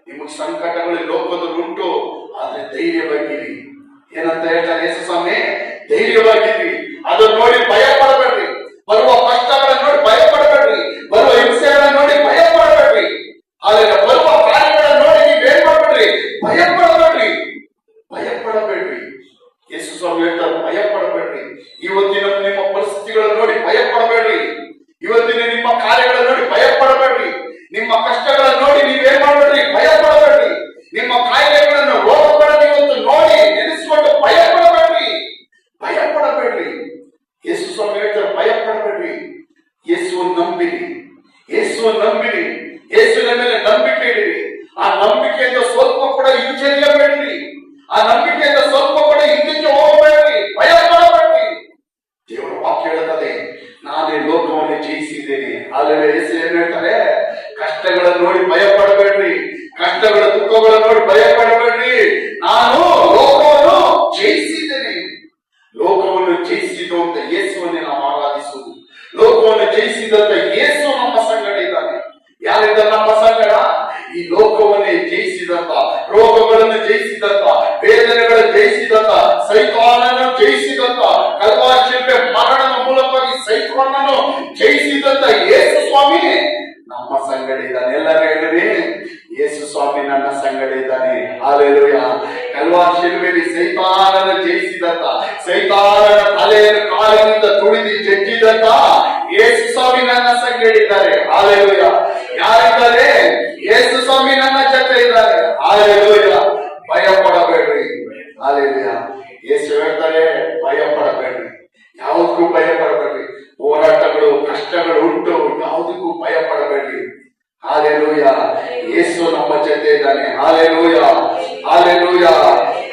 ನಿಮಗೆ ಸಂಕಟಗಳು ಲೋಕದಲ್ಲಿ ಉಂಟು, ಆದ್ರೆ ಧೈರ್ಯವಾಗಿರಿ. ಏನಂತ ಹೇಳ್ತಾರೆ ಯೇಸು ಸ್ವಾಮಿ? ಧೈರ್ಯವಾಗಿರಿ. ಅದನ್ನ ನೋಡಿ ಭಯ ಪಡಬೇಡ್ರಿ. ಬರುವ ಕಷ್ಟಗಳನ್ನು ನೋಡಿ ಭಯ ಪಡಬೇಡ್ರಿ. ಬರುವ ಹಿಂಸೆಗಳನ್ನು ನೋಡಿ ಭಯ ಪಡಬೇಡ್ರಿ. ಆದ್ರೆ ಬರುವ ಕಾರ್ಯಗಳನ್ನು ನೋಡಿ ನೀವೇನ್ ಮಾಡ್ಬೇಡ್ರಿ? ಭಯ ಪಡಬೇಡ್ರಿ, ಭಯ ಪಡಬೇಡ್ರಿ. ಯೇಸು ಸ್ವಾಮಿ ಹೇಳ್ತಾರೆ, ಭಯ ಪಡಬೇಡ್ರಿ. ಇವತ್ತಿನ ನಿಮ್ಮ ಪರಿಸ್ಥಿತಿಗಳನ್ನು ನೋಡಿ ಭಯ ಪಡಬೇಡ್ರಿ. ಇವತ್ತಿನ ನಿಮ್ಮ ಕಾರ್ಯಗಳನ್ನು ನೋಡಿ ಭಯ ಪಡಬೇಡ್ರಿ. ನಿಮ್ಮ ಕಷ್ಟಗಳನ್ನು ನೋಡಿ ನೀವೇನ್ ಮಾಡಬೇಡ್ರಿ? ಭಯ ಪಡಬೇಡ್ರಿ. ನಿಮ್ಮ ಕಾಯಿಲೆಗಳನ್ನು, ರೋಗಗಳನ್ನು ಇವತ್ತು ನೋಡಿ ನೆನೆಸಿಕೊಂಡು ಭಯ ಪಡಬೇಡ್ರಿ, ಭಯ ಪಡಬೇಡ್ರಿ. ಯೇಸು ಸ್ವಾಮಿ ಹೇಳ್ತಾರೆ, ಭಯ ಪಡಬೇಡ್ರಿ. ಯೇಸುವನ್ನು ನಂಬಿರಿ, ಯೇಸುವನ್ನು ನಂಬಿರಿ, ಯೇಸುವಿನ ಮೇಲೆ ನಂಬಿಕೆ ಇಡಿರಿ. ಆ ನಂಬಿಕೆಯಿಂದ ಸ್ವಲ್ಪ ಕೂಡ ಹಿಂಜರಿಯಬೇಡ್ರಿ. ಆ ನಂಬಿಕೆಯಿಂದ ಸ್ವಲ್ಪ ಕೂಡ ಹಿಂದಕ್ಕೆ ಹೋಗಬೇಡ್ರಿ, ಭಯ ಪಡಬೇಡ್ರಿ. ದೇವರ ವಾಕ್ಯ ಹೇಳುತ್ತದೆ, ನಾನೇ ಲೋಕವನ್ನು ಜಯಿಸಿದ್ದೇನೆ. ಆದರೆ ಯೇಸು ಏನ್ ಹೇಳ್ತಾರೆ? ಕಷ್ಟಗಳನ್ನು ನೋಡಿ ಭಯ ಪಡಬೇಡ್ರಿ, ಕಷ್ಟಗಳ ದುಃಖಗಳನ್ನು ನೋಡಿ ಭಯ ಪಡಬೇಡ್ರಿ. ನಾನು ಲೋಕವನ್ನು ಜಯಿಸಿದ್ದೇನೆ. ಲೋಕವನ್ನು ಜಯಿಸಿದಂತ ಯೇಸುವನ್ನೇ ನಾವು ಆರಾಧಿಸುವುದು. ಲೋಕವನ್ನು ಜಯಿಸಿದಂತ ಯೇಸು ನಮ್ಮ ಸಂಗಡ ಇದ್ದಾನೆ. ಯಾರಿದ್ದಾರೆ ನಮ್ಮ ಸಂಗಡ? ಈ ಲೋಕವನ್ನೇ ಜಯಿಸಿದಂತ, ರೋಗಗಳನ್ನು ಜಯಿಸಿದಂತ, ವೇದನೆಗಳನ್ನು ಜಯಿಸಿದಂತ, ಸೈತಾನನ್ನು ಜಯಿಸಿದಂತ, ಕಲ್ವಾರಿ ಶಿಲ್ಪೆ ಮರಣದ ಮೂಲಕವಾಗಿ ಸೈತಾನನ್ನು ಜಯಿಸಿದಂತ ಯೇಸು ಸ್ವಾಮಿ ನಮ್ಮ ಸಂಗಡ ಇದ್ದಾನೆ. ಎಲ್ಲರೂ ಹೇಳಿರಿ, ಯೇಸು ಸ್ವಾಮಿ ನನ್ನ ಸಂಗಡ ಇದ್ದಾನೆ. ಹಲ್ಲೆಲೂಯಾ. ಕಲ್ವಾರಿ ಶಿಲುಬೆಯಲ್ಲಿ ಸೈತಾನನ ಜಯಿಸಿದಂತ, ಸೈತಾನನ ತಲೆಯನ್ನು ಕಾಲಿನಿಂದ ತುಳಿದು ಜಜ್ಜಿದಂತ ಯೇಸು ಸ್ವಾಮಿ ನನ್ನ ಸಂಗಡ ಇದ್ದಾರೆ. ಹಲ್ಲೆಲೂಯಾ. ಯಾರಿದ್ದಾರೆ? ಯೇಸು ಸ್ವಾಮಿ ನನ್ನ ಜೊತೆ ಇದ್ದಾರೆ. ಹಲ್ಲೆಲೂಯಾ. ಭಯ ಪಡಬೇಡ್ರಿ.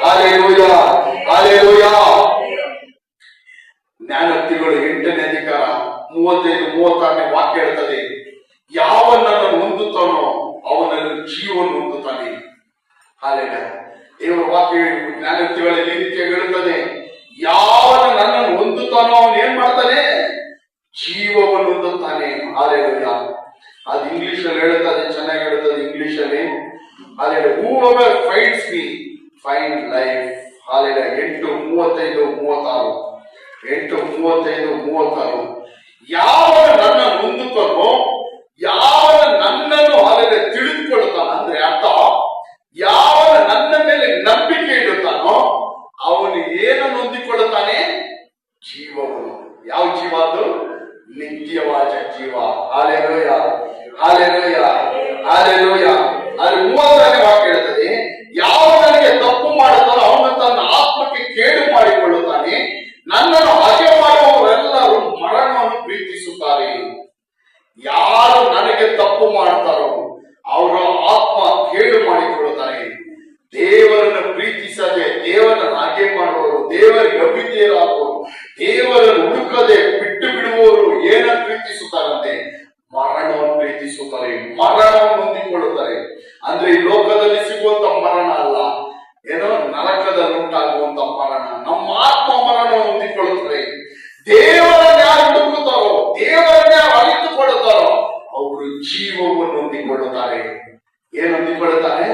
Hallelujah, hallelujah. ಜ್ಞಾನೋಕ್ತಿಗಳು 8ನೇ ಅಧಿಕಾರ 35-36 ವಾಕ್ಯ ಹೇಳ್ತದೆ, ಯಾವನನ್ನು ಹೊಂದುತ್ತಾನೋ ಅವನನ್ನು ಜೀವವನ್ನು ಹೊಂದುತ್ತಾನೆ. ಹಾಲೆಲೂಯಾ. ದೇವರ ವಾಕ್ಯ ಜ್ಞಾನೋಕ್ತಿಗಳಲ್ಲಿ ಈ ರೀತಿಯಾಗಿ ಹೇಳುತ್ತದೆ, ಯಾವನ ನನ್ನನ್ನು ಹೊಂದುತ್ತಾನೋ ಅವನು ಏನ್ ಮಾಡ್ತಾನೆ? ಜೀವವನ್ನು ಹೊಂದುತ್ತಾನೆ. ಹಾಲೆಲೂಯಾ. ಅದು ಇಂಗ್ಲಿಷ್ ಅಲ್ಲಿ ಹೇಳುತ್ತದೆ, ಚೆನ್ನಾಗಿ ಹೇಳುತ್ತದೆ ಇಂಗ್ಲಿಷ್ ಅಲ್ಲಿ. Hallelujah. whoever finds me find life. Hallelujah. 8:35-36 8:35-36 ಯಾವನ ನನ್ನನ್ನು ಹೊಂದುತ್ತಾನೋ, ಯಾವನ ನನ್ನನ್ನು ಹಾಲೆಲೂಯಾ ತಿಳಿದುಕೊಳ್ಳುತ್ತಾನ ಅಂದ್ರೆ ಅರ್ಥ, ಯಾವನ ನನ್ನ ಮೇಲೆ ನಂಬಿಕೆ ಇಡುತ್ತಾನೋ ಅವನು ಏನನ್ನು ಹೊಂದಿಕೊಳ್ಳುತ್ತಾನೆ? ಜೀವವನ್ನು. ಯಾವ ಜೀವ ಅದು? ನಿತ್ಯವಾದ ಜೀವ. Hallelujah, hallelujah, hallelujah. ಅದು 30ನೇ ವಾಕ್ಯ ಹೇಳ್ತದೆ, ಯಾವ ನನಗೆ ತಪ್ಪು ಮಾಡುತ್ತಾನೋ ಅವನು ತನ್ನ ಆತ್ಮಕ್ಕೆ ಕೇಡು ಮಾಡಿಕೊಳ್ಳುತ್ತಾನೆ, ನನ್ನನ್ನು ಹಾಗೆ ಮಾಡುವವರೆಲ್ಲರೂ ಮರಣವನ್ನು ಪ್ರೀತಿಸುತ್ತಾರೆ. ಯಾರು ನನಗೆ ತಪ್ಪು ಮಾಡ್ತಾರೋ ಅವರ ಆತ್ಮ ಕೇಡು ಮಾಡಿಕೊಳ್ಳುತ್ತಾರೆ. ದೇವರನ್ನು ಪ್ರೀತಿಸದೆ ದೇವರನ್ನು ಹಾಗೆ ಮಾಡುವವರು, ದೇವರಿಗೆ ಅವಿಧೇಯರಾಗುವವರು, ದೇವರನ್ನು ಹುಡುಕದೆ ಬಿಟ್ಟು ಬಿಡುವವರು ಏನನ್ನು ಪ್ರೀತಿಸುತ್ತಾರಂತೆ? ಮರಣವನ್ನು ಪ್ರೀತಿಸುತ್ತಾರೆ, ಮರಣವನ್ನು ಹೊಂದಿಕೊಳ್ಳುತ್ತಾರೆ. ಅಂದ್ರೆ ಈ ಲೋಕದಲ್ಲಿ ಸಿಗುವಂತ ಮರಣ ಅಲ್ಲ, ಏನೋ ನರಕದಲ್ಲಿ ಉಂಟಾಗುವಂತ ಮರಣ. ನಮ್ಮ ಆತ್ಮ ಮರಣವನ್ನು ಹೊಂದಿಕೊಳ್ಳುತ್ತಾರೆ. ದೇವರನ್ನ ಯಾರು ಹುಡುಕುತ್ತಾರೋ, ದೇವರನ್ನ ಯಾರು ಅರಿತುಕೊಳ್ಳುತ್ತಾರೋ ಅವರು ಜೀವವನ್ನು ಹೊಂದಿಕೊಳ್ಳುತ್ತಾರೆ. ಏನು ಹೊಂದಿಕೊಳ್ಳುತ್ತಾರೆ?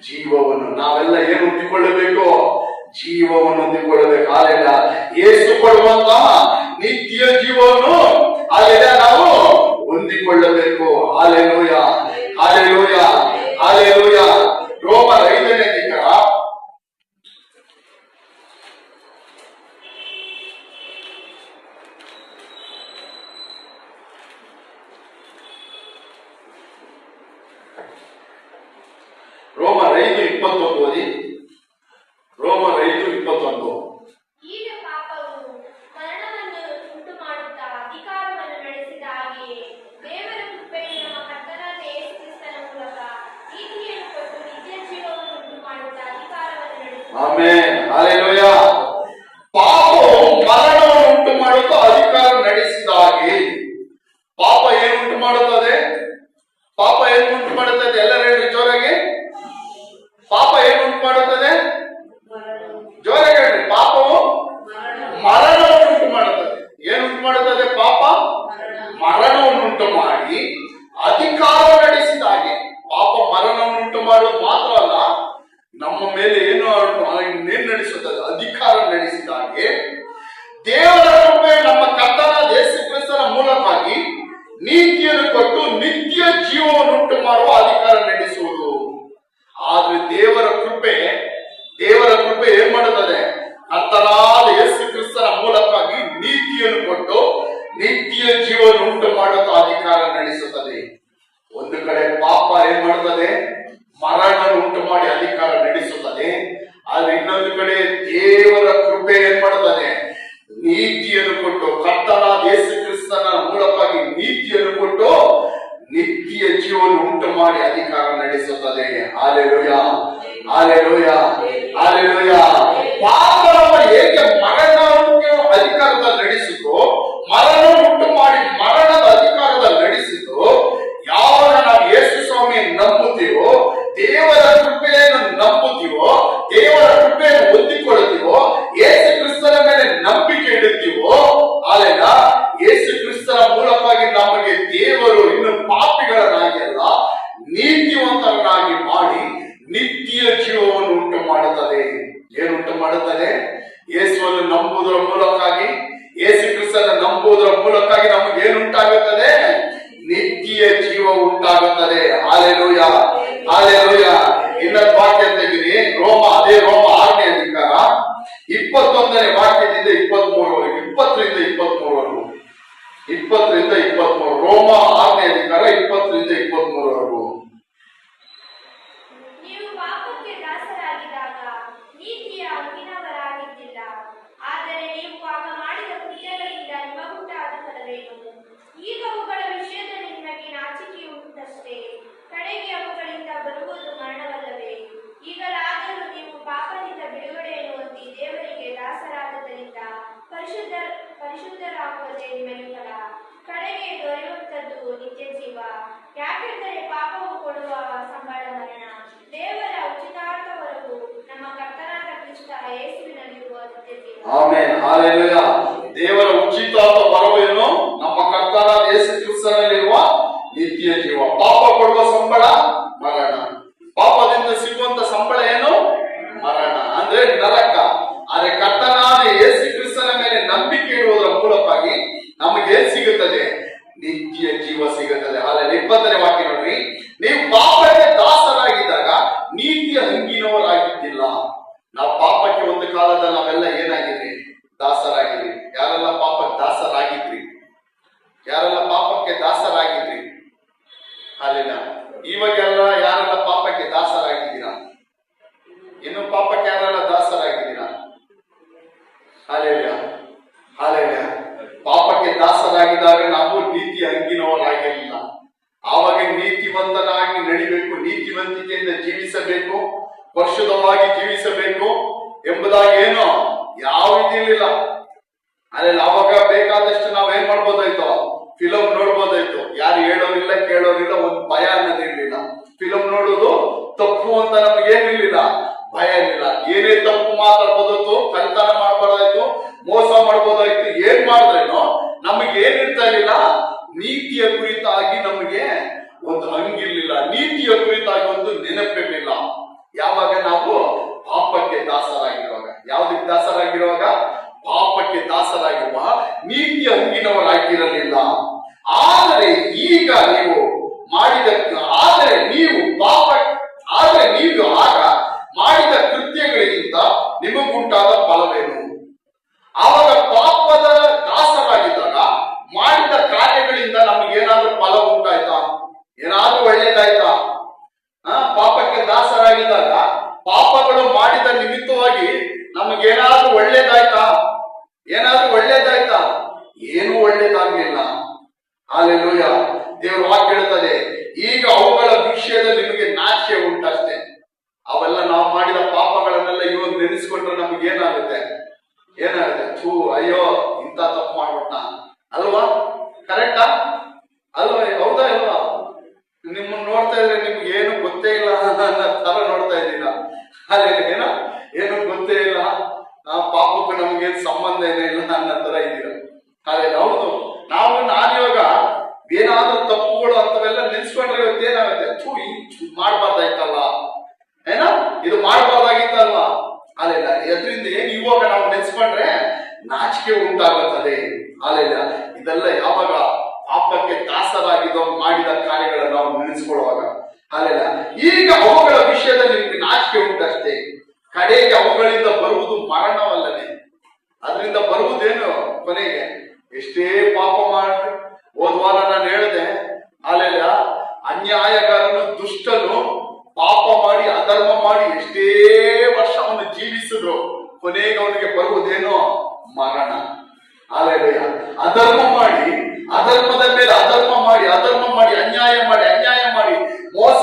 ಜೀವವನ್ನು. ನಾವೆಲ್ಲ ಏನು ಹೊಂದಿಕೊಳ್ಳಬೇಕು? ಜೀವವನ್ನು ಹೊಂದಿಕೊಳ್ಳಬೇಕು. ಹಾಲೆಲ್ಲ ಯೇಸು ಕೊಡುವಂತ ನಿತ್ಯ ಜೀವವನ್ನು ಹಾಲೆಲ್ಲ ನಾವು ಹೊಂದಿಕೊಳ್ಳಬೇಕು. Hallelujah, hallelujah, hallelujah. ರೋಮರ್ 5ನೇ ಅಧಿಕಾರ 5:21 ಓದಿ. ರೋಮರ್ 5:21. ಈಗ ಪಾಪವು ಮರಣವನ್ನು ಉಂಟು ಮಾಡುತ್ತಾ ಅಧಿಕಾರವನ್ನು ನಡೆಸಿದ ಹಾಗೆಯೇ ದೇವರ ಕೃಪೆಯು ನಮ್ಮ ಕರ್ತನಾದ ಯೇಸು ಕ್ರಿಸ್ತನ ಮೂಲಕ ನೀತಿಯನ್ನು ಕೊಟ್ಟು ನಿತ್ಯ ಜೀವವನ್ನು ಉಂಟು ಮಾಡುತ್ತಾ ಅಧಿಕಾರವನ್ನು ನಡೆಸಿದ. Amen, hallelujah. ಪಾಪವು ಮರಣವನ್ನು ಉಂಟು ಮಾಡುತ್ತಾ ಅಧಿಕಾರ ನಡೆಸಿದ ಹಾಗೆ. ಪಾಪ ಏನು ಉಂಟು ಮಾಡುತ್ತದೆ? ಪಾಪ ಏನು ಉಂಟು ಮಾಡುತ್ತದೆ? ಎಲ್ಲರೂ ಹೇಳ್ರಿ ಜೋರಾಗಿ. ಪಾಪ ಏನು ಉಂಟು ಮಾಡುತ್ತದೆ? ಜೋರಾಗಿ ಹೇಳ್ರಿ. ಪಾಪವು ಮರಣವನ್ನು ಉಂಟು ಮಾಡುತ್ತದೆ. ಏನು ಉಂಟು ಮಾಡುತ್ತದೆ? ಪಾಪ ಮರಣವನ್ನು ಉಂಟು ಮಾಡಿ ಅಧಿಕಾರ ನಡೆಸಿದ ಹಾಗೆ. ಪಾಪ ಮರಣವನ್ನು ಉಂಟು ಮಾಡುವುದು ಮಾತ್ರ ಅಲ್ಲ, ನಮ್ಮ ಮೇಲೆ ಏನು ನಡೆಸುತ್ತದೆ? ಅಧಿಕಾರ ನಡೆಸಿದ ಹಾಗೆ ದೇವರ ಕೃಪೆ ನಮ್ಮ ಕರ್ತನಾದ ಯೇಸು ಕ್ರಿಸ್ತನ ಮೂಲಕವಾಗಿ ನೀತಿಯನ್ನು ಕೊಟ್ಟು ನಿತ್ಯ ಜೀವವನ್ನು ಉಂಟು ಮಾಡುವ ಅಧಿಕಾರ ನಡೆಸುವುದು. ಆದ್ರೆ ದೇವರ ಕೃಪೆ ಏನ್ ಮಾಡುತ್ತದೆ? ಕರ್ತನಾದ ಯೇಸು ಕ್ರಿಸ್ತನ ಮೂಲಕವಾಗಿ ನೀತಿಯನ್ನು ಕೊಟ್ಟು ನಿತ್ಯ ಜೀವನ ಉಂಟು ಮಾಡುತ್ತಾ ಅಧಿಕಾರ ನಡೆಸುತ್ತದೆ. ಒಂದು ಕಡೆ ಪಾಪ ಏನ್ ಮಾಡುತ್ತದೆ? ಮರಣ ಉಂಟು ಮಾಡಿ ಅಧಿಕಾರ ನಡೆಸುತ್ತದೆ. ಆದ್ರೆ ಇನ್ನೊಂದು ಕಡೆ ದೇವರ ಕೃಪೆ ಏನ್ ಮಾಡುತ್ತದೆ? ನೀತಿಯನ್ನು ಕೊಟ್ಟು, ಕರ್ತನಾದ ಯೇಸು ಕ್ರಿಸ್ತನ ಮೂಲಕವಾಗಿ ನೀತಿಯನ್ನು ಕೊಟ್ಟು ನಿತ್ಯ ಜೀವನ ಉಂಟು ಮಾಡಿ ಅಧಿಕಾರ ನಡೆಸುತ್ತದೆ. Hallelujah, hallelujah, hallelujah. ಪಾಪವನ್ನು ಹೇಗೆ ಮರಣಕ್ಕೆ ಅಧಿಕಾರದಲ್ಲಿ ನಡೆಸಿತು, ಮರಣ ಉಂಟು ಮಾಡಿ ಮರಣದ ಅಧಿಕಾರದಲ್ಲಿ ನಡೆಸಿತು, ಯಾವಾಗ ನಾವು ಯೇಸು ಸ್ವಾಮಿಯನ್ನು ನಂಬುತ್ತೀವೋ, ದೇವರ ಕೃಪೆಯನ್ನು ನಂಬುತ್ತೀವೋ, ದೇವರ ಕೃಪೆಯನ್ನು ಹೊಂದಿಕೊಳ್ಳುತ್ತೀವೋ, ಯೇಸು ಕ್ರಿಸ್ತನ ಮೇಲೆ ನಂಬಿಕೆ ಇಡುತ್ತೀವೋ, ಅಲ್ಲೆಲ್ಲ ಯೇಸು ಕ್ರಿಸ್ತನ ಮೂಲಕವಾಗಿ ನಮಗೆ ದೇವರು ಇನ್ನು ಪಾಪಿಗಳನ್ನಾಗಿ ಅಲ್ಲ ನೀತಿವಂತರನ್ನಾಗಿ ಮಾಡಿ ನಿತ್ಯ ಜೀವವನ್ನು ಉಂಟು ಮಾಡುತ್ತದೆ. ಏನುಂಟು ಮಾಡುತ್ತದೆ? ಯೇಸುವನ್ನು ನಂಬುವುದರ ಮೂಲಕವಾಗಿ, ಯೇಸು ಕ್ರಿಸ್ತನ ನಂಬುವುದರ ಮೂಲಕವಾಗಿ ನಮಗೆ ಏನುಂಟಾಗುತ್ತದೆ? ನಿತ್ಯ ಜೀವ ಉಂಟಾಗುತ್ತದೆ. Hallelujah, hallelujah. ಇನ್ನೊಂದು ವಾಕ್ಯ ತೆಗಿರಿ. ಅದೇ ರೋಮ 6ನೇ ಅಧಿಕಾರ 21ನೇ ವಾಕ್ಯದಿಂದ 23 20ರಿಂದ 23 20ರಿಂದ 23. ರೋಮ 6ನೇ ಅಧಿಕಾರ 20ರಿಂದ 23. ನೀವು ಪಾಪಕ್ಕೆ ದಾಸರಾಗಿದ್ದಾಗ ನೀತಿಯ ಹಂಗಿನವರಾಗಿದ್ದಿಲ್ಲ. ಆದರೆ ನೀವು ಆಗ ಮಾಡಿದ ಕೃತ್ಯಗಳಿಂದ ನಿಮಗುಂಟಾದ ಫಲವೇನು? ಈಗ ಅವುಗಳ ವಿಷಯದಲ್ಲಿ ನಿಮಗೆ ನಾಚಿಕೆಯುಂಟಷ್ಟೇ, ಕಡೆಗೆ ಅವುಗಳಿಂದ ಬರುವುದು ಮರಣವಲ್ಲವೇ? ಈಗಲಾದರೂ ನೀವು ಪಾಪದಿಂದ ಹಾಕುವುದೇ ನಿಮಗೆ ಫಲ. ಕಡೆಗೆ ದೊರೆಯುವಂಥದ್ದು ನಿತ್ಯ ಜೀವ. ಯಾಕೆಂದರೆ ಪಾಪವು ಕೊಡುವ ಸಂಬಳ ಮರಣ, ದೇವರ ಉಚಿತಾರ್ಥವರೆಗೂ ನಮ್ಮ ಕರ್ತನಾದ ಕ್ರಿಸ್ತ ಯೇಸುವಿನಲ್ಲಿರುವ ನಿತ್ಯ ಜೀವ. Amen, hallelujah. ದೇವರ ಉಚಿತಾರ್ಥ ವರವೇನು? ನಮ್ಮ ಕರ್ತನಾದ ಯೇಸು ಕ್ರಿಸ್ತನಲ್ಲಿರುವ ನಿತ್ಯ ಜೀವ. ಪಾಪ ಕೊಡುವ ಸಂಬಳ ಮರಣ. ಪಾಪದಿಂದ ಸಿಗುವಂತ ಸಂಬಳ ಏನು? ಮರಣ, ಅಂದ್ರೆ ನರಕ. ಆದ್ರೆ ಕರ್ತನಾದ ಯೇಸು ಕ್ರಿಸ್ತನ ಮೇಲೆ ನಂಬಿಕೆ ಇಡುವುದರ ಮೂಲಕವಾಗಿ ನಮಗೆ ಏನ್ ಸಿಗುತ್ತದೆ? ನಿತ್ಯ ಜೀವ ಸಿಗುತ್ತದೆ. ಹಾಲೆಲೂಯಾ. 20ನೇ ವಾಕ್ಯ ನೋಡ್ರಿ, ನೀವು ಪಾಪಕ್ಕೆ ದಾಸರಾಗಿದ್ದಾಗ ನೀತಿಯ ಹಂಗಿನವರಾಗಿದ್ದಿಲ್ಲ. ನಾವು ಪಾಪಕ್ಕೆ ಒಂದು ಕಾಲದಲ್ಲಿ ನಾವೆಲ್ಲ ಏನಾಗಿದ್ರಿ? ದಾಸರಾಗಿದ್ರಿ. ಯಾರೆಲ್ಲ ಪಾಪಕ್ಕೆ ದಾಸರಾಗಿದ್ರಿ? ಯಾರೆಲ್ಲ ಪಾಪಕ್ಕೆ ದಾಸರಾಗಿದ್ರಿ? ಹಾಲೆಲೂಯಾ. ಇವಾಗೆಲ್ಲ ಯಾರೆಲ್ಲ ಪಾಪಕ್ಕೆ ದಾಸರಾಗಿದ್ದೀರಾ? ಇನ್ನು ಪಾಪಕ್ಕೆ ಯಾರೆಲ್ಲ ದಾಸರಾಗಿದ್ದೀರಾ? Hallelujah, hallelujah. ಪಾಪಕ್ಕೆ ದಾಸರಾಗಿದ್ದಾಗ ನಾವು ನೀತಿ ಹಂಗಿನವರಾಗಿರಲಿಲ್ಲ. ಆವಾಗ ನೀತಿವಂತನಾಗಿ ನಡಿಬೇಕು, ನೀತಿವಂತಿಕೆಯಿಂದ ಜೀವಿಸಬೇಕು, ಪರಿಶುದ್ಧವಾಗಿ ಜೀವಿಸಬೇಕು ಎಂಬುದಾಗಿ ಏನೋ ಯಾವ ಇದಿರಲಿಲ್ಲ. ಅಲ್ಲೆಲ್ಲ ಅವಾಗ ಬೇಕಾದಷ್ಟು ನಾವೇನ್ ಮಾಡ್ಬೋದಾಯ್ತು? ಫಿಲಂ ನೋಡ್ಬೋದಾಯ್ತು. ಯಾರು ಹೇಳೋರಿಲ್ಲ, ಕೇಳೋರಿಲ್ಲ, ಒಂದು ಭಯ ಅನ್ನೋದಿರ್ಲಿಲ್ಲ. ಫಿಲಂ ನೋಡೋದು ತಪ್ಪು ಅಂತ ನಮಗೇನಿರ್ಲಿಲ್ಲ, ಭಯ ಇರಲಿಲ್ಲ. ಏನೇ ತಪ್ಪು ಮಾತಾಡ್ಬೋದಾಯ್ತು, ಕಳ್ತನ ಮಾಡ್ಬೋದಾಯ್ತು, ಮೋಸ ಮಾಡ್ಬೋದಾಯ್ತು. ಏನ್ ಮಾಡಿದ್ರೇನೋ ನಮಗೆ ಏನಿರ್ತಾ ಇರ್ಲಿಲ್ಲ, ನೀತಿಯ ಕುರಿತಾಗಿ ನಮಗೆ ಒಂದು ಹಂಗಿರ್ಲಿಲ್ಲ, ನೀತಿಯ ಕುರಿತಾಗಿ ಒಂದು ನೆನಪಿರ್ಲಿಲ್ಲ. ಯಾವಾಗ ನಾವು ಪಾಪಕ್ಕೆ ದಾಸರಾಗಿರುವಾಗ, ಯಾವುದಕ್ಕೆ ದಾಸರಾಗಿರುವಾಗ? ಪಾಪಕ್ಕೆ ದಾಸರಾಗಿರುವ ನೀತಿಯ ಹಂಗಿನವರಾಗಿರಲಿಲ್ಲ. ಆದರೆ ಈಗ ನೀವು ಮಾಡಿದ ನೀವು ಆಗ ಮಾಡಿದ ಕೃತ್ಯಗಳಿಗಿಂತ ನಿಮಗುಂಟಾದ ಫಲವೇನು? ಆವಾಗ ಪಾಪದ ದಾಸರಾಗಿದ್ದಾಗ ಮಾಡಿದ ಕಾರ್ಯಗಳಿಂದ ನಮಗೇನಾದ್ರೂ ಫಲ ಉಂಟಾಯ್ತಾ? ಏನಾದ್ರೂ ಒಳ್ಳೇದಾಯ್ತಾ? ಪಾಪಕ್ಕೆ ದಾಸರಾಗಿದ್ದಾಗ ಪಾಪಗಳು ಮಾಡಿದ ನಿಮಿತ್ತವಾಗಿ ನಮಗೇನಾದ್ರೂ ಒಳ್ಳೇದಾಯ್ತಾ? ಏನಾದ್ರೂ ಒಳ್ಳೇದಾಯ್ತಾ? ಏನೂ ಒಳ್ಳೇದಾಗ್ಲಿಲ್ಲ. ಹಲ್ಲೆಲೂಯಾ. ದೇವರು ವಾಕ್ಯ ಹೇಳ್ತದೆ, ಈಗ ಅವುಗಳ ವಿಷಯದಲ್ಲಿ ನಿಮಗೆ ನಾಚಿಕೆ ಉಂಟಷ್ಟೇ. ಅವೆಲ್ಲ ನಾವು ಮಾಡಿದ ಪಾಪಗಳನ್ನೆಲ್ಲ ಇವಾಗ ನೆನೆಸ್ಕೊಂಡ್ರೆ ನಮ್ಗೆ ಏನಾಗುತ್ತೆ? ಥೂ, ಅಯ್ಯೋ, ಇಂಥ ತಪ್ಪು ಮಾಡ್ಬಿಟ್ಟ ಅಲ್ವಾ? ಕರೆಕ್ಟಾ ಅಲ್ವಾ? ಹೌದಾ ಇಲ್ವಾ? ನಿಮ್ಮನ್ನ ನೋಡ್ತಾ ಇದ್ರೆ ನಿಮ್ಗೆ ಏನು ಗೊತ್ತೇ ಇಲ್ಲ ಅನ್ನೋ ತರ ನೋಡ್ತಾ ಇದ್ದೀರಾ. ಏನು ಗೊತ್ತೇ ಇಲ್ಲ, ಪಾಪಕ್ಕೂ ನಮ್ಗೇನು ಸಂಬಂಧ ಏನಿಲ್ಲ ಅನ್ನೋ ತರ ಇದ್ದೀರಾ. ಹೌದು, ನಾನಿವಾಗ ಏನಾದ್ರೂ ತಪ್ಪುಗಳು ಅಂತವೆಲ್ಲ ನೆನ್ಸ್ಕೊಂಡ್ರೆ ಇವತ್ತು ಏನಾಗುತ್ತೆ? ಮಾಡ್ಬಾರ್ದಾಯ್ತಲ್ಲ, ಇದು ಮಾಡ್ಬಾರ್ದಾಗಿತ್ತಲ್ವಾ? ಅಲ್ಲೆಲ್ಲ ಎದ್ರಿಂದ ಏನ್ ಇವಾಗ ನಾವು ನೆನ್ಸ್ಕೊಂಡ್ರೆ ನಾಚಿಕೆ ಉಂಟಾಗುತ್ತದೆ. ಅಲ್ಲೆಲ್ಲ ಇದೆಲ್ಲ ಯಾವಾಗ? ಪಾಪಕ್ಕೆ ದಾಸರಾಗಿದ್ದು ಮಾಡಿದ ಕಾರ್ಯಗಳನ್ನು ನಾವು ನೆನೆಸ್ಕೊಳ್ಳುವಾಗ. ಅಲ್ಲೆಲ್ಲ ಈಗ ಅವುಗಳ ವಿಷಯದಲ್ಲಿ ನಿಮ್ಗೆ ನಾಚಿಕೆ ಉಂಟಷ್ಟೇ. ಕಡೆಗೆ ಅವುಗಳಿಂದ ಬರುವುದು ಮರಣವಲ್ಲನೆ. ಅದರಿಂದ ಬರುವುದೇನು? ಕೊನೆಗೆ ಎಷ್ಟೇ ಪಾಪ ಮಾಡ್ರಿ. ಹೋದ್ವಾರ ನಾನು ಹೇಳಿದೆ, ಅಲ್ಲೆಲ್ಲ ಅನ್ಯಾಯಗಾರನು, ದುಷ್ಟನು ಪಾಪ ಮಾಡಿ, ಅಧರ್ಮ ಮಾಡಿ ಎಷ್ಟೇ ವರ್ಷ ಅವನು ಜೀವಿಸಿದ್ರು, ಕೊನೆಗೆ ಅವನಿಗೆ ಬರುವುದೇನೋ ಮರಣ. ಅಲ್ಲೆಲ್ಲ ಅಧರ್ಮ ಮಾಡಿ, ಅಧರ್ಮದ ಮೇಲೆ ಅಧರ್ಮ ಮಾಡಿ, ಅನ್ಯಾಯ ಮಾಡಿ, ಮೋಸ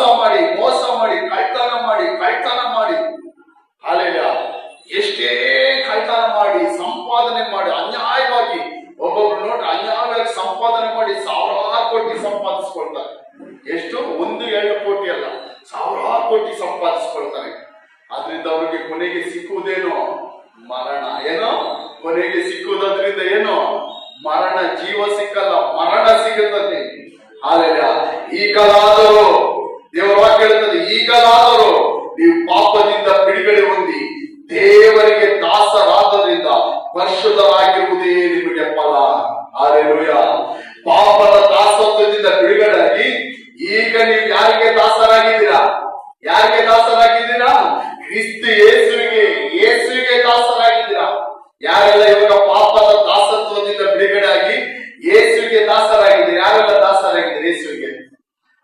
ಮಾಡಿ, ಕಳ್ತನ ಮಾಡಿ, ಅಲ್ಲೆಲ್ಲ ಎಷ್ಟೇ ಕಳ್ತನ ಮಾಡಿ, ಸಂಪಾದನೆ ಮಾಡಿ, ಅನ್ಯಾಯವಾಗಿ ಒಬ್ಬೊಬ್ರು ನೋಡಿ ಅನ್ಯಾಯವಾಗಿ ಸಂಪಾದನೆ ಮಾಡಿ ಸಾವಿರಾರು ಕೋಟಿ ಸಂಪಾದಿಸ್ಕೊಳ್ತಾರೆ. ಎಷ್ಟು? 1-2 ಕೋಟಿ ಅಲ್ಲ, ಸಾವಿರಾರು ಕೋಟಿ ಸಂಪಾದಿಸ್ಕೊಳ್ತಾರೆ. ಆದ್ರಿಂದ ಅವ್ರಿಗೆ ಕೊನೆಗೆ ಸಿಕ್ಕುವುದೇನೋ ಮರಣ. ಏನೋ ಕೊನೆಗೆ ಸಿಕ್ಕುವುದದ್ರಿಂದ ಏನೋ ಮರಣ. ಜೀವ ಸಿಕ್ಕಲ್ಲ, ಮರಣ ಸಿಗುತ್ತದೆ. ಹಾಲೆಲೂಯಾ. ಈಗಲಾದರೂ ದೇವರ ವಾಕ್ಯ ಹೇಳುತ್ತದೆ, ಈಗಲಾದರೂ ನೀವು ಪಾಪದಿಂದ ಬಿಡುಗಡೆ ಹೊಂದಿ ದೇವರಿಗೆ ದಾಸರಾದ್ದರಿಂದ ಪರಿಶುದ್ಧರಾಗಿರುವುದೇ ನಿಮಗೆ ಫಲ. ಹಲ್ಲೆಲೂಯಾ. ಪಾಪದ ದಾಸತ್ವದಿಂದ ಬಿಡುಗಡೆಯಾಗಿ ಈಗ ನೀವು ಯಾರಿಗೆ ದಾಸರಾಗಿದ್ದೀರಾ? ಯಾರಿಗೆ ದಾಸರಾಗಿದ್ದೀರಾ? ಕ್ರಿಸ್ತ ಯೇಸುವಿಗೆ ದಾಸರಾಗಿದ್ದೀರಾ. ಯಾರೆಲ್ಲ ಇವಾಗ ಪಾಪದ ದಾಸತ್ವದಿಂದ ಬಿಡುಗಡೆಯಾಗಿ ಯೇಸುವಿಗೆ ದಾಸರಾಗಿದ್ದೀರಾ? ಯಾರೆಲ್ಲ ದಾಸರಾಗಿದ್ದೀರಾ ಯೇಸುವಿಗೆ?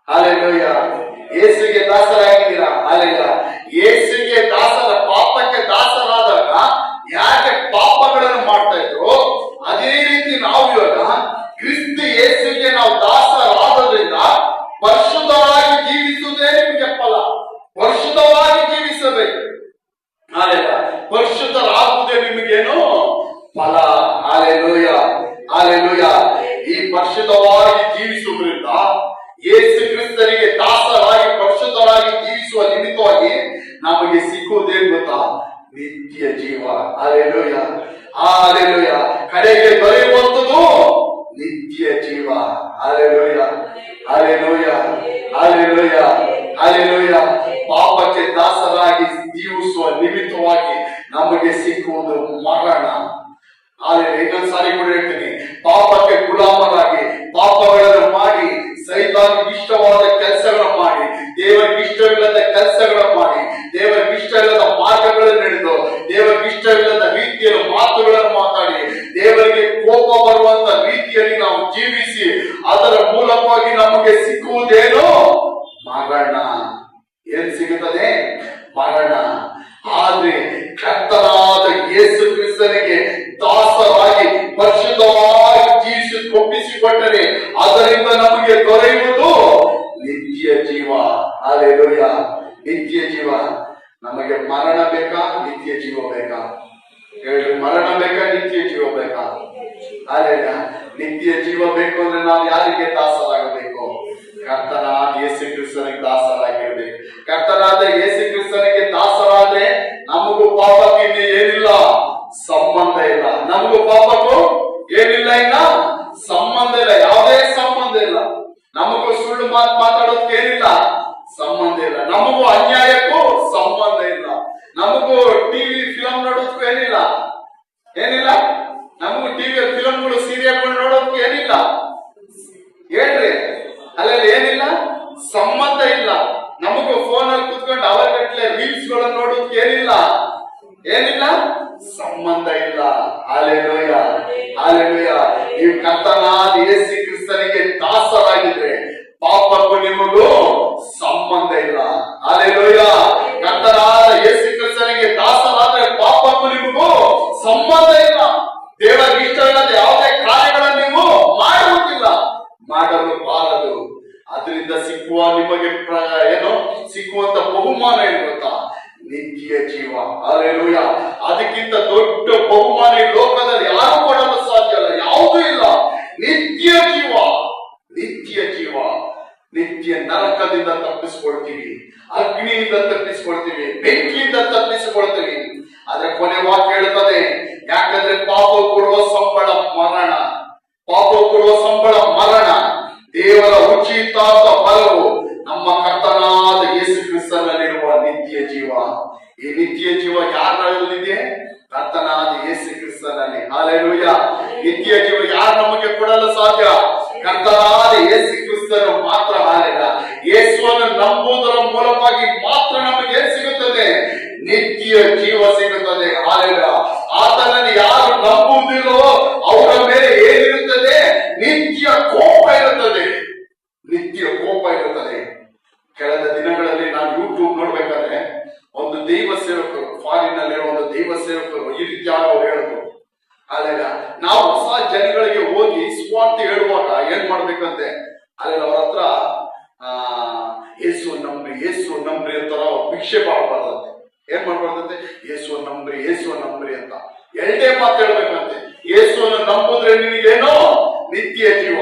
ಹಲ್ಲೆಲೂಯಾ. ಯೇಸುವಿಗೆ ದಾಸರಾಗಿದ್ದೀರಾ? ಹಲ್ಲೆಲೂಯಾ. ಯೇಸುವಿಗೆ ಪಾಪಕ್ಕೆ ದಾಸರಾದಾಗ ಯಾಕೆ ಪಾಪಗಳನ್ನು ಮಾಡ್ತಾ ಇದ್ರು, ಅದೇ ರೀತಿ ನಾವು ಇವಾಗ ಕ್ರಿಸ್ತ ಯೇಸುವಿಗೆ ನಾವು ದಾಸರಾದ್ರಿಂದ ಪರಿಶುದ್ಧವಾಗಿ ಜೀವಿಸುವುದೇ ನಿಮಗೆ ಫಲ. ಪರಿಶುದ್ಧವಾಗಿ ಜೀವಿಸಬೇಕು. ಪರಿಶುದ್ಧರಾಗುವುದೇ ನಿಮಗೇನು ಫಲ. ಹಲ್ಲೆಲೂಯಾ. ಹಾಲೆಲೂಯ. ಈ ಪರಿಶುದ್ಧವಾಗಿ ಜೀವಿಸುವುದರಿಂದ, ಯೇಸು ಕ್ರಿಸ್ತನಿಗೆ ದಾಸರಾಗಿ ಪರಿಶುದ್ಧರಾಗಿ ಜೀವಿಸುವ ನಿಮಿತ್ತವಾಗಿ ನಮಗೆ ಸಿಕ್ಕುವುದೇನು ಗೊತ್ತಾ? ನಿತ್ಯ ಜೀವ. Hallelujah, hallelujah. ಕಡೆಗೆ ದೊರೆಯುವಂಥದ್ದು ನಿತ್ಯ ಜೀವ. Hallelujah, hallelujah, hallelujah, hallelujah. ಪಾಪಕ್ಕೆ ದಾಸರಾಗಿ ಜೀವಿಸುವ ನಿಮಿತ್ತವಾಗಿ ನಮಗೆ ಸಿಕ್ಕುವುದು ಮರಣ. ಆದರೆ ಇನ್ನೊಂದು ಸಾರಿ ಕೂಡ ಹೇಳ್ತೀನಿ, ಪಾಪಕ್ಕೆ ಗುಲಾಮರಾಗಿ ಪಾಪಗಳನ್ನು ಮಾಡಿ ಸೈತಾನಿಗೆ ಇಷ್ಟವಾದ ಕೆಲಸಗಳನ್ನು ಮಾಡಿ ದೇವರಿಗೆ ಇಷ್ಟವಿಲ್ಲದ ಕೆಲಸಗಳನ್ನು ಮಾಡಿ ದೇವರಿಗೆ ಇಷ್ಟವಿಲ್ಲದ ಮಾರ್ಗಗಳನ್ನು ನಡೆದು ದೇವರಿಗೆ ಇಷ್ಟವಿಲ್ಲದ ರೀತಿಯಲ್ಲಿ ಮಾತುಗಳನ್ನು ಮಾತಾಡಿ ದೇವರಿಗೆ ಕೋಪ ಬರುವಂತ ರೀತಿಯಲ್ಲಿ ನಾವು ಜೀವಿಸಿ ಅದರ ಮೂಲಕವಾಗಿ ನಮಗೆ ಸಿಕ್ಕುವುದೇನು? ಮರಣ. ಏನ್ ಸಿಗುತ್ತದೆ? ಮರಣ. ಆದ್ರೆ ಕರ್ತನಾದ ಯೇಸು ಕ್ರಿಸ್ತನಿಗೆ ದಾಸರಾಗಿ ಪರಿಶುದ್ಧವಾಗಿ ಜೀವಿಸಿ ಒಪ್ಪಿಸಿಕೊಟ್ಟರೆ ಅದರಿಂದ ನಮಗೆ ದೊರೆಯುವುದು ನಿತ್ಯ ಜೀವ. ಹಾಲೆಲೂಯ, ನಿತ್ಯ ಜೀವ. ನಮಗೆ ಮರಣ ಬೇಕಾ? ನಿತ್ಯ ಜೀವ ಬೇಕಾ? ಹೇಳ್ರಿ, ಮರಣ ಬೇಕಾ? ನಿತ್ಯ ಜೀವ ಬೇಕಾ? ಹಾಲೆಲೂಯ. ನಿತ್ಯ ಜೀವ ಬೇಕು ಅಂದ್ರೆ ನಾವು ಯಾರಿಗೆ ದಾಸರಾಗಬೇಕು? ಕರ್ತನಾದ ಯೇಸು ಕ್ರಿಸ್ತನಿಗೆ ದಾಸರಾಗಿರ್ಬೇಕು. ಕರ್ತನಾದ ಯೇಸು ಕ್ರಿಸ್ತನಿಗೆ ದಾಸರಾದ್ರೆ ನಮಗೂ ಪಾಪಕ್ಕೆ ಇನ್ನು ಏನಿಲ್ಲ, ಸಂಬಂಧ ಇಲ್ಲ. ನಮಗೂ ಪಾಪಕ್ಕೂ ಏನಿಲ್ಲ, ಇನ್ನ ಸಂಬಂಧ ಇಲ್ಲ, ಯಾವುದೇ ಸಂಬಂಧ ಇಲ್ಲ. ನಮಗೂ ಸುಳ್ಳು ಮಾತಾಡೋದಕ್ಕೆ ಏನಿಲ್ಲ, ಸಂಬಂಧ ಇಲ್ಲ. ನಮಗೂ ಅನ್ಯಾಯಕ್ಕೂ ಸಂಬಂಧ ಇಲ್ಲ. ನಮಗೂ ಟಿವಿ ಫಿಲಂ ನೋಡೋದಕ್ಕೂ ಏನಿಲ್ಲ, ಏನಿಲ್ಲ. ನಮಗೂ ಟಿವಿ ಫಿಲಂಗಳು ಸೀರಿಯಲ್ಗಳು ನೋಡೋದಕ್ಕೂ ಏನಿಲ್ಲ. ಹೇಳ್ರಿ, ಅಲ್ಲೆಲ್ಲ ಏನಿಲ್ಲ, ಸಂಬಂಧ ಇಲ್ಲ. ನಮಗೂ ಫೋನ್ ಅಲ್ಲಿ ಕುತ್ಕೊಂಡು ಅವರ್ಗಟ್ಲೆ ರೀಲ್ಸ್ ಗಳನ್ನು ನೋಡೋದಕ್ಕೆ ಏನಿಲ್ಲ, ಏನಿಲ್ಲ, ಸಂಬಂಧ ಇಲ್ಲ. Hallelujah, hallelujah. ನೀವು ಕರ್ತನಾದ ಯೇಸು ಕ್ರಿಸ್ತನಿಗೆ ದಾಸರಾಗಿದ್ರೆ ಪಾಪಕ್ಕೂ ನಿಮಗೂ ಸಂಬಂಧ ಇಲ್ಲ. ಹಾಲೆಲೂಯ. ಕರ್ತನಾದ ಯೇಸು ಕ್ರಿಸ್ತನಿಗೆ ದಾಸರಾದ್ರೆ ಪಾಪಕ್ಕೂ ನಿಮಗೂ ಸಂಬಂಧ ಇಲ್ಲ. ದೇವರಿಗೆ ಇಷ್ಟವಿಲ್ಲದೆ ಯಾವುದೇ ಕಾರ್ಯಗಳನ್ನು ನೀವು ಮಾಡುವುದಿಲ್ಲ, ಮಾಡಲು ಬಾರದು. ಅದರಿಂದ ಸಿಕ್ಕುವ ನಿಮಗೆ ಏನು ಸಿಕ್ಕುವಂತ ಬಹುಮಾನ ಏನು ಗೊತ್ತಾ? ನಿತ್ಯ ಜೀವ. ಹಾಲೆಲೂಯ. ಅದಕ್ಕಿಂತ ದೊಡ್ಡ ಬಹುಮಾನ ಈ ಲೋಕದಲ್ಲಿ ಯಾರು ಕೊಡಲು ಸಾಧ್ಯ ಇಲ್ಲ, ಯಾವುದೂ ಇಲ್ಲ. ನಿತ್ಯ ಜೀವ, ನಿತ್ಯ ಜೀವ. ನಿತ್ಯ ನರಕದಿಂದ ತಪ್ಪಿಸಿಕೊಳ್ತೀವಿ, ಅಗ್ನಿಯಿಂದ ತಪ್ಪಿಸಿಕೊಳ್ತೀವಿ, ಬೆಂಕಿಯಿಂದ ತಪ್ಪಿಸಿಕೊಳ್ತೀವಿ. ಆದ್ರೆ ಕೊನೆ ವಾಕ್ಯ ಹೇಳುತ್ತದೆ, ಯಾಕಂದ್ರೆ ಪಾಪ ಕೊಡುವ ಸಂಬಳ ಮರಣ. ಪಾಪ ಕೊಡುವ ಸಂಬಳ ಮರಣ. ದೇವರ ಉಚಿತಾರ್ಥ ಫಲವು ನಮ್ಮ ಕರ್ತನಾದ ಯೇಸು ಕ್ರಿಸ್ತನಲ್ಲಿರುವ ನಿತ್ಯ ಜೀವ. ಈ ನಿತ್ಯ ಜೀವ ಯಾರಲ್ಲಿದೆ? ಕರ್ತನಾದ ಯೇಸು ಕ್ರಿಸ್ತನಲ್ಲಿ. ಹಾಲೆಲೂಯ. ನಿತ್ಯ ಜೀವ ಯಾರು ನಮಗೆ ಕೊಡಲು ಸಾಧ್ಯ? ಕರ್ತನಾದ ಯೇಸು ಕ್ರಿಸ್ತನು ಮಾತ್ರ. ಹಾಲೆಲ್ಲ ಯೇಸುವನ್ನು ನಂಬುವುದರ ಮೂಲಕವಾಗಿ ಮಾತ್ರ ನಮಗೆ ಏನ್ ಸಿಗುತ್ತದೆ? ನಿತ್ಯ ಜೀವ ಸಿಗುತ್ತದೆ. ಹಾಲೆಲ್ಲ ಆತನನ್ನು ಯಾರು ನಂಬುವುದಿಲ್ಲೋ ಅವರ ಮೇಲೆ ಏನಿರುತ್ತದೆ? ನಿತ್ಯ ಕೋಪ ಇರುತ್ತದೆ, ನಿತ್ಯ ಕೋಪ ಇರುತ್ತದೆ. ಕಳೆದ ದಿನಗಳಲ್ಲಿ ನಾನು ಯೂಟ್ಯೂಬ್ ನೋಡ್ಬೇಕಾದ್ರೆ ಒಂದು ದೈವ ಸೇವಕರು, ಫಾರಿನ್ ನಲ್ಲಿರುವ ಒಂದು ದೈವ ಸೇವಕರು ಈ ರೀತಿಯಾಗಿ ಅವ್ರು ಹೇಳಿದ್ರು. ಅಲ್ಲೆಲ್ಲ ನಾವು ಹೊಸ ಜನಗಳಿಗೆ ಹೋಗಿ ಸ್ವಾರ್ಥ ಹೇಳುವಾಗ ಏನ್ ಮಾಡ್ಬೇಕಂತೆ, ಅಲ್ಲೆಲ್ಲ ಅವ್ರ ಹತ್ರ ಯೇಸು ನಂಬ್ರಿ, ಯೇಸು ನಂಬ್ರಿ ಅಂತಾರ ಭಿಕ್ಷೆ ಮಾಡಬಾರ್ದಂತೆ. ಏನ್ ಮಾಡ್ಬಾರ್ದಂತೆ? ಯೇಸು ನಂಬ್ರಿ, ಯೇಸು ನಂಬ್ರಿ ಅಂತ ಎರಡೇ ಮಾತು ಹೇಳ್ಬೇಕಂತೆ. ಯೇಸುವನ್ನು ನಂಬುದ್ರೆ ನಿನಗೇನೋ ನಿತ್ಯ ಜೀವ.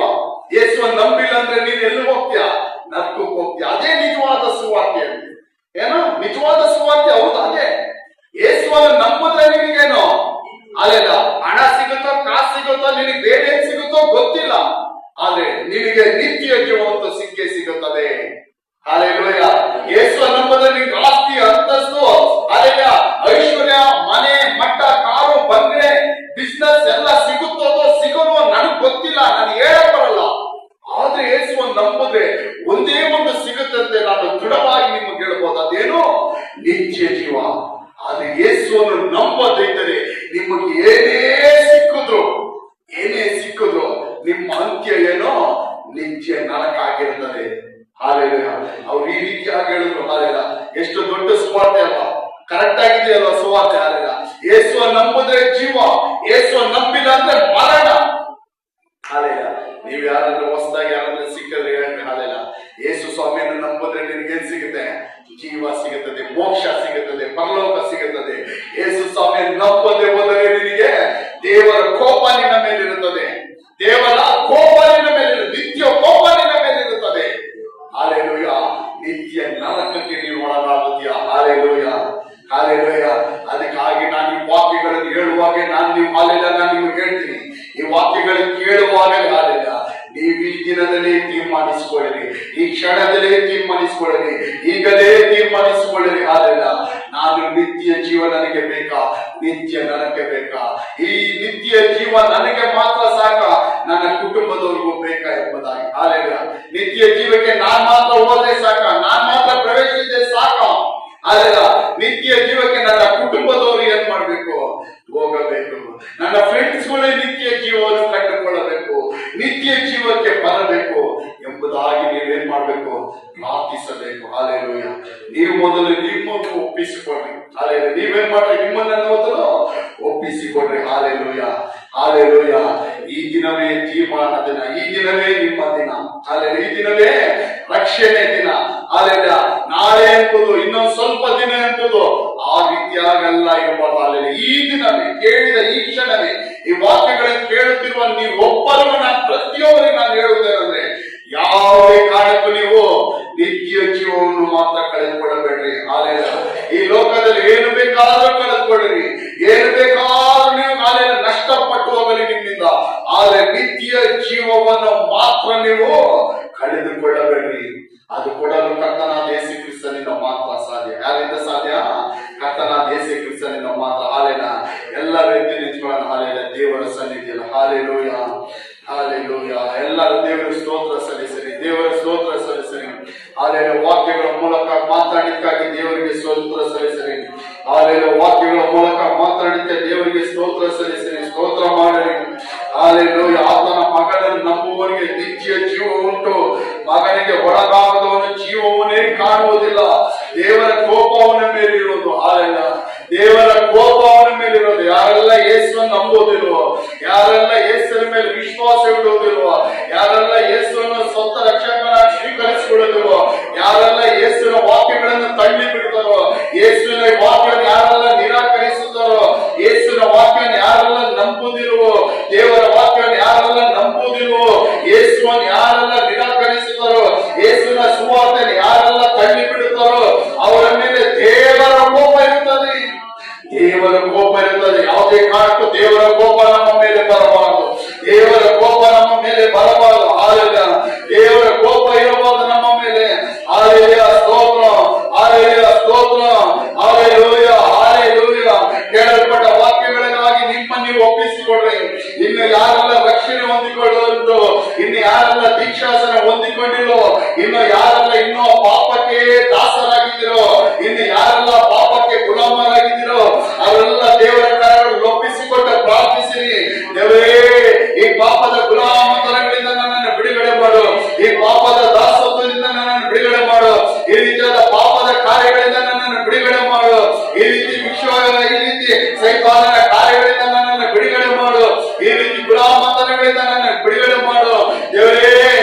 ಯೇಸುವನ್ನು ನಂಬಿಲ್ಲ ಅಂದ್ರೆ ನೀನ್ ಎಲ್ಲಿ ಹೋಗ್ತೀಯ? ನರಕಕ್ಕೆ ಹೋಗ್ತೀಯ. ಅದೇ ನಿಜವಾದ ಸುವಾರ್ತೆ. ಏನೋ ನಿಜವಾದ ಸುವಾರ್ತೆ, ಹೌದು ಅದೇ. ಯೇಸುವನ್ನು ನಂಬುದ್ರೆ ನಿನಗೇನೋ ಅಲ್ಲೆಲ್ಲ ಹಣ ಸಿಗುತ್ತೋ, ಕಾಸು ಸಿಗುತ್ತೋ, ನಿನಗೆ ಬೇರೆ ಏನ್ ಸಿಗುತ್ತೋ ಗೊತ್ತಿಲ್ಲ, ಆದ್ರೆ ನಿನಗೆ ನಿತ್ಯ ಜೀವ ಅಂತ ಸಿಕ್ಕೇ ಸಿಗುತ್ತದೆ. ಹಾಲೆಲೂಯ. ಯೇಸುವನ್ನು ನಂಬುದ್ರೆ ನಿನ್ಗೆ ಆಸ್ತಿ, ಅಂತಸ್ತು, ಅಲ್ಲೆಲ್ಲ ಐಶ್ವರ್ಯ, ಮನೆ, ಮಟ್ಟ, ಕಾರು, ಬಂಗ್ಲೆ, ಬಿಸ್ನೆಸ್ ಎಲ್ಲ ಸಿಗುತ್ತದೋ ಸಿಗೋದು ನನಗ್ ಗೊತ್ತಿಲ್ಲ, ನನಗೆ ಹೇಳಕ್ ಬರಲ್ಲ. ಆದ್ರೆ ಯೇಸುವನ್ನು ನಂಬುದ್ರೆ ಒಂದೇ ಒಂದು ಸಿಗುತ್ತಂತೆ ನಾನು ದೃಢವಾಗಿ ನಿಮ್ಗೆ ಹೇಳ್ಬೋದು. ಅದೇನು? ನಿತ್ಯ ಜೀವ. ಆದ್ರೆ ಯೇಸುವನ್ನು ನಂಬದಿದ್ದರೆ ನಿಮಗೆ ಏನೇ ಸಿಕ್ಕಿದ್ರು, ಏನೇ ಸಿಕ್ಕಿದ್ರು ನಿಮ್ಮ ಅಂತ್ಯ ಏನೋ ನಿತ್ಯ ನರಕ ಆಗಿರುತ್ತದೆ. ಹಾಲೆಲೂಯ. ಅವ್ರು ಈ ರೀತಿಯಾಗಿ ಹೇಳಿದ್ರು. ಹಾಲೆಲ್ಲ ಎಷ್ಟು ದೊಡ್ಡ ಸುವಾರ್ತೆ ಅಲ್ವಾ? ಕರೆಕ್ಟ್ ಆಗಿದೆ ಅಲ್ವಾ ಸುವಾರ್ತೆ? ಹಾಲೆಲ್ಲ ಯೇಸುವನ್ನು ನಂಬಿದ್ರೆ ಜೀವ, ಯೇಸುವನ್ನು ನಂಬಿಲ್ಲ ಅಂದ್ರೆ ಮರಣ. ಹಾಲೆಲ್ಲ ನೀವ್ ಯಾರಾದ್ರೂ ಹೊಸದಾಗಿ ಯಾರಾದ್ರೂ ಸಿಕ್ಕಿದ್ರೆ ಹೇಳ್ರಿ. ಹಾಲೆಲ್ಲ ಯೇಸು ಸ್ವಾಮಿಯನ್ನು ನಂಬಿದ್ರೆ ನಿನ್ಗೇನ್ ಸಿಗುತ್ತೆ? ಜೀವ ಸಿಗುತ್ತದೆ, ಮೋಕ್ಷ ಸಿಗುತ್ತದೆ, ಪರಲೋಕ ಸಿಗುತ್ತದೆ. ಯೇಸು ಸ್ವಾಮಿಯನ್ನು ನಂಬದೆ ಹೋದರೆ ನಿನಗೆ ದೇವರ ಕೋಪ ನಿನ್ನ ಮೇಲಿರುತ್ತದೆ. ಅದಕ್ಕಾಗಿ ನಾನು ಈ ವಾಕ್ಯಗಳನ್ನು ಹೇಳುವಾಗ ನಾನು ನಿಮ್ಗೆ ಹೇಳ್ತೀನಿ, ಈ ವಾಕ್ಯಗಳನ್ನು ಕೇಳುವಾಗಲೇ ಹಾಲೆಲ್ಲ ನೀವು ಈ ದಿನದಲ್ಲೇ ತೀರ್ಮಾನಿಸಿಕೊಳ್ಳಿರಿ, ಈ ಕ್ಷಣದಲ್ಲೇ ತೀರ್ಮಾನಿಸಿಕೊಳ್ಳಿರಿ, ಈಗಲೇ ತೀರ್ಮಾನಿಸಿಕೊಳ್ಳಿರಿ. ಹಾಲೆಲ್ಲ ನಾನು ನಿತ್ಯ ಜೀವ ನನಗೆ ಬೇಕಾ? ನಿತ್ಯ ನನಗೆ ಬೇಕಾ? ಈ ನಿತ್ಯ ಜೀವ ನನಗೆ ಮಾತ್ರ ಸಾಕ? ನನ್ನ ಕುಟುಂಬದವರಿಗೂ ಬೇಕಾ ಎಂಬುದಾಗಿ. ಹಾಲೆಲ್ಲ ನಿತ್ಯ ಜೀವಕ್ಕೆ ನಾನ್ ಮಾತ್ರ ಹೋದ್ರೆ ಸಾಕ? ನಾನ್ ಮಾತ್ರ ಪ್ರವೇಶಿಸಿದ್ರೆ ಸಾಕ? ಅಲ್ಲ, ನಿತ್ಯ ಜೀವಕ್ಕೆ ನನ್ನ ಕುಟುಂಬದವರು ಏನ್ ಮಾಡ್ಬೇಕು? ಹೋಗಬೇಕು. ನನ್ನ ಫ್ರೆಂಡ್ಸ್ಗಳೇ ನಿತ್ಯ ಜೀವವನ್ನು ಕಂಡುಕೊಳ್ಳಬೇಕು, ನಿತ್ಯ ಜೀವಕ್ಕೆ ಬರಬೇಕು ಎಂಬುದಾಗಿ ನೀವೇನ್ ಮಾಡ್ಬೇಕು? ಪ್ರಾರ್ಥಿಸಬೇಕು. ಹಾಲೆಲೂಯ. ನೀವು ಮೊದಲು ನಿಮ್ಮನ್ನು ಒಪ್ಪಿಸಿಕೊಡ್ರಿ. ಹಾಲೆಲೂಯ. ನೀವೇನ್ ಮಾಡ್ರಿ? ನಿಮ್ಮನ್ನ ಮೊದಲು ಒಪ್ಪಿಸಿಕೊಡ್ರಿ. Hallelujah, hallelujah. ಈ ದಿನವೇ ತೀರ್ಮಾನ ದಿನ, ಈ ದಿನವೇ ನಿಮ್ಮ ದಿನ. ಹಾಲೆಲೂಯ. ಈ ದಿನವೇ ರಕ್ಷಣೆ ದಿನ. ಹಾಲೆಲೂಯ. ನಾಳೆ ಎಂಬುದು ಇನ್ನೊಂದು ಸ್ವಲ್ಪ ದಿನ ಎಂಬುದು ಆ ರೀತಿಯಾಗಲ್ಲ ಇರಬಾರ್ದು. ಹಾಲೆಲೂಯ. ಈ ದಿನವೇ, ಕೇಳಿದ ಈ ಕ್ಷಣವೇ, ಈ ವಾಕ್ಯಗಳನ್ನು ಕೇಳುತ್ತಿರುವ ನೀವು ಒಬ್ಬರಿಗೂ ನಾನು ಪ್ರತಿಯೊಬ್ಬರಿಗೆ ನಾನು ಹೇಳುತ್ತೇನೆ, ಯಾವುದೇ ಕಾರಣಕ್ಕೂ ನೀವು ನಿತ್ಯ ಜೀವವನ್ನು ಮಾತ್ರ ಕಳೆದುಕೊಳ್ಳಬೇಡ್ರಿ. ಹಾಲೆಲೂಯ. ಈ ಲೋಕದಲ್ಲಿ ಏನು ಬೇಕಾದ್ರೂ ಕಳೆದುಕೊಳ್ಳಿರಿ, ಏನು ಬೇಕಾದ್ರೂ ನೀವು ಹಾಲೆಲೂಯ ನಷ್ಟಪಟ್ಟು ಹೋಗಲಿ ನಿಮ್ಮಿಂದ, ಆದ್ರೆ ನಿತ್ಯ ಜೀವವನ್ನು ಮಾತ್ರ ನೀವು ಕಳೆದುಕೊಳ್ಳಬೇಡ್ರಿ. ಅದು ಕೊಡಲು ಕರ್ತನಾದ ಯೇಸು ಕ್ರಿಸ್ತನಿಂದ ಮಾತ್ರ ಸಾಧ್ಯ. ಯಾರಿಂದ ಸಾಧ್ಯ? ಕರ್ತನಾದ ಯೇಸು ಕ್ರಿಸ್ತನಿಂದ ಮಾತ್ರ. ಹಾಲೆಲೂಯ. ಎಲ್ಲರೂ ಎದ್ದು ನಿಂತ್ಕೊಳ್ಳೋಣ. ಹಾಲೆಲೂಯ. ದೇವರ ಸನ್ನಿಧಿಯಲ್ಲಿ. Hallelujah, hallelujah. ಎಲ್ಲರೂ ದೇವರ ಸ್ತೋತ್ರ ಸಲ್ಲಿಸಿರಿ, ದೇವರ ಸ್ತೋತ್ರ ಸಲ್ಲಿಸಿರಿ. ಹಾಲೆಲೂಯ. ವಾಕ್ಯಗಳ ಮೂಲಕ ಮಾತಾಡಿದ್ದಕ್ಕಾಗಿ ದೇವರಿಗೆ ಸ್ತೋತ್ರ ಸಲ್ಲಿಸಿರಿ. ಹಾಲೆಲೂಯ. ವಾಕ್ಯಗಳ ಮೂಲಕ ಮಾತಾಡಿದ್ದ ದೇವರಿಗೆ ಸ್ತೋತ್ರ ಸಲ್ಲಿಸಿರಿ, ಸ್ತೋತ್ರ ಮಾಡಿರಿ. ಹಾಲೆಲೂಯ. ಆತನ ಮಗನನ್ನು ನಂಬುವವನಿಗೆ ನಿತ್ಯ ಜೀವ ಉಂಟು. ಮಗನಿಗೆ ಒಳಗಾಗದವನು ಜೀವವನ್ನೇ ಕಾಣುವುದಿಲ್ಲ. ದೇವರ ಕೋಪ ಅವನ ಮೇಲಿರೋದು. ಹಾಲೆಲೂಯ. ದೇವರ ಕೋಪ ಅವನ ಮೇಲಿರೋದು. ಯಾರೆಲ್ಲ ಯೇಸುವನ್ನು ನಂಬೋದಿಲ್ವೋ, ಯಾರೆಲ್ಲ ಯೇಸುವಿನ ಮೇಲೆ ವಿಶ್ವಾಸ ಇಡುವುದಿಲ್ವೋ, ಯಾರೆಲ್ಲ ಯೇಸುವನ್ನು ಸ್ವಂತ ರಕ್ಷಕನಾಗಿ ಸ್ವೀಕರಿಸಿಕೊಳ್ಳುವುದಿಲ್ವೋ, ಯಾರೆಲ್ಲ ಯೇಸುವಿನ ವಾಕ್ಯಗಳನ್ನು ತಳ್ಳಿ ಬಿಡ್ತಾರೋ, ಯೇಸುವಿನ ವಾಕ್ಯವನ್ನು ಯಾರೆಲ್ಲ ನಿರಾಕರಿಸುತ್ತಾರೋ, ಯೇಸುವಿನ ವಾಕ್ಯವನ್ನು ಯಾರೆಲ್ಲ ನಂಬುವುದಿಲ್ವೋ, ದೇವರ ವಾಕ್ಯವನ್ನು ಯಾರೆಲ್ಲ ನಂಬುವುದಿಲ್ವೋ, ಯೇಸುವನ್ನು ಯಾರೆಲ್ಲ ನಿರಾಕರಿಸುತ್ತಾರೋ, ಯೇಸುವಿನ ಸುವಾರ್ತೆಯನ್ನು ಯಾರೆಲ್ಲ ತಳ್ಳಿ ಬಿಡುತ್ತಾರೋ ಅವರ ಮೇಲೆ ದೇವರ ಕೋಪ ಇರುತ್ತದೆ. ದೇವರ ಕೋಪ ಇರುತ್ತದೆ. ಯಾವುದೇ ಕಾರಣಕ್ಕೂ ದೇವರ ಕೋಪ ನಮ್ಮ ಮೇಲೆ ಬರಬಾರದು. ದೇವರ ಕೋಪ ನಮ್ಮ ಮೇಲೆ ಬರಬಾರದು. ಹಾಲೆಲೂಯ. ದೇವರ ಕೋಪ ಇರಬಾರದು ನಮ್ಮ ಮೇಲೆ. ಹಾಲೆಲೂಯ. ಸ್ತೋತ್ರ, ಹಾಲೆಲೂಯ, ಸ್ತೋತ್ರ, ಹಾಲೆಲೂಯ, ಹಾಲೆಲೂಯ. ಕೇಳಲ್ಪಟ್ಟ ವಾಕ್ಯಗಳಿಗಾಗಿ ನಿಮ್ಮನ್ನು ನೀವು ಒಪ್ಪಿಸಿಕೊಡ್ರಿ. ಇನ್ನು ಯಾರೆಲ್ಲ ರಕ್ಷಣೆ ಹೊಂದಿಕೊಳ್ಳುವುದು, ಇನ್ನು ಯಾರೆಲ್ಲ ದೀಕ್ಷಾಸನ ಹೊಂದಿಕೊಂಡಿರೋ, ಇನ್ನು ಯಾರೆಲ್ಲ ಇನ್ನೂ ಪಾಪಕ್ಕೆ ದಾಸರಾಗಿದ್ದೀರೋ, ಇನ್ನು ಯಾರೆಲ್ಲ ಪಾಪಕ್ಕೆ ಗುಲಾಮರಾಗಿದ್ದೀರೋ ಅವರೆಲ್ಲ ದೇವರ ಕಾರ್ಯಗಳು ಒಪ್ಪಿಸಿಕೊಟ್ಟು ಪ್ರಾರ್ಥಿಸಿರಿ. ದೇವರೇ, ಈ ಪಾಪದ ಗುಲಾಮತನಗಳಿಂದ ನನ್ನನ್ನು ಬಿಡುಗಡೆ ಮಾಡು, ಈ ಪಾಪದ ದಾಸತ್ವದಿಂದ ನನ್ನನ್ನು ಬಿಡುಗಡೆ ಮಾಡು, ಈ ರೀತಿಯಾದ ಪಾಪದ ಕಾರ್ಯಗಳಿಂದ ನನ್ನನ್ನು ಬಿಡುಗಡೆ ಮಾಡು, ಈ ರೀತಿ ಈ ರೀತಿ ಸೈತಾನನ ಕಾರ್ಯಗಳಿಂದ ನನ್ನನ್ನು ಬಿಡುಗಡೆ ಮಾಡು, ಈ ರೀತಿ ಗುಲಾಮತನಗಳಿಂದ ನನ್ನನ್ನು ಬಿಡುಗಡೆ ಮಾಡು. ದೇವರೇ,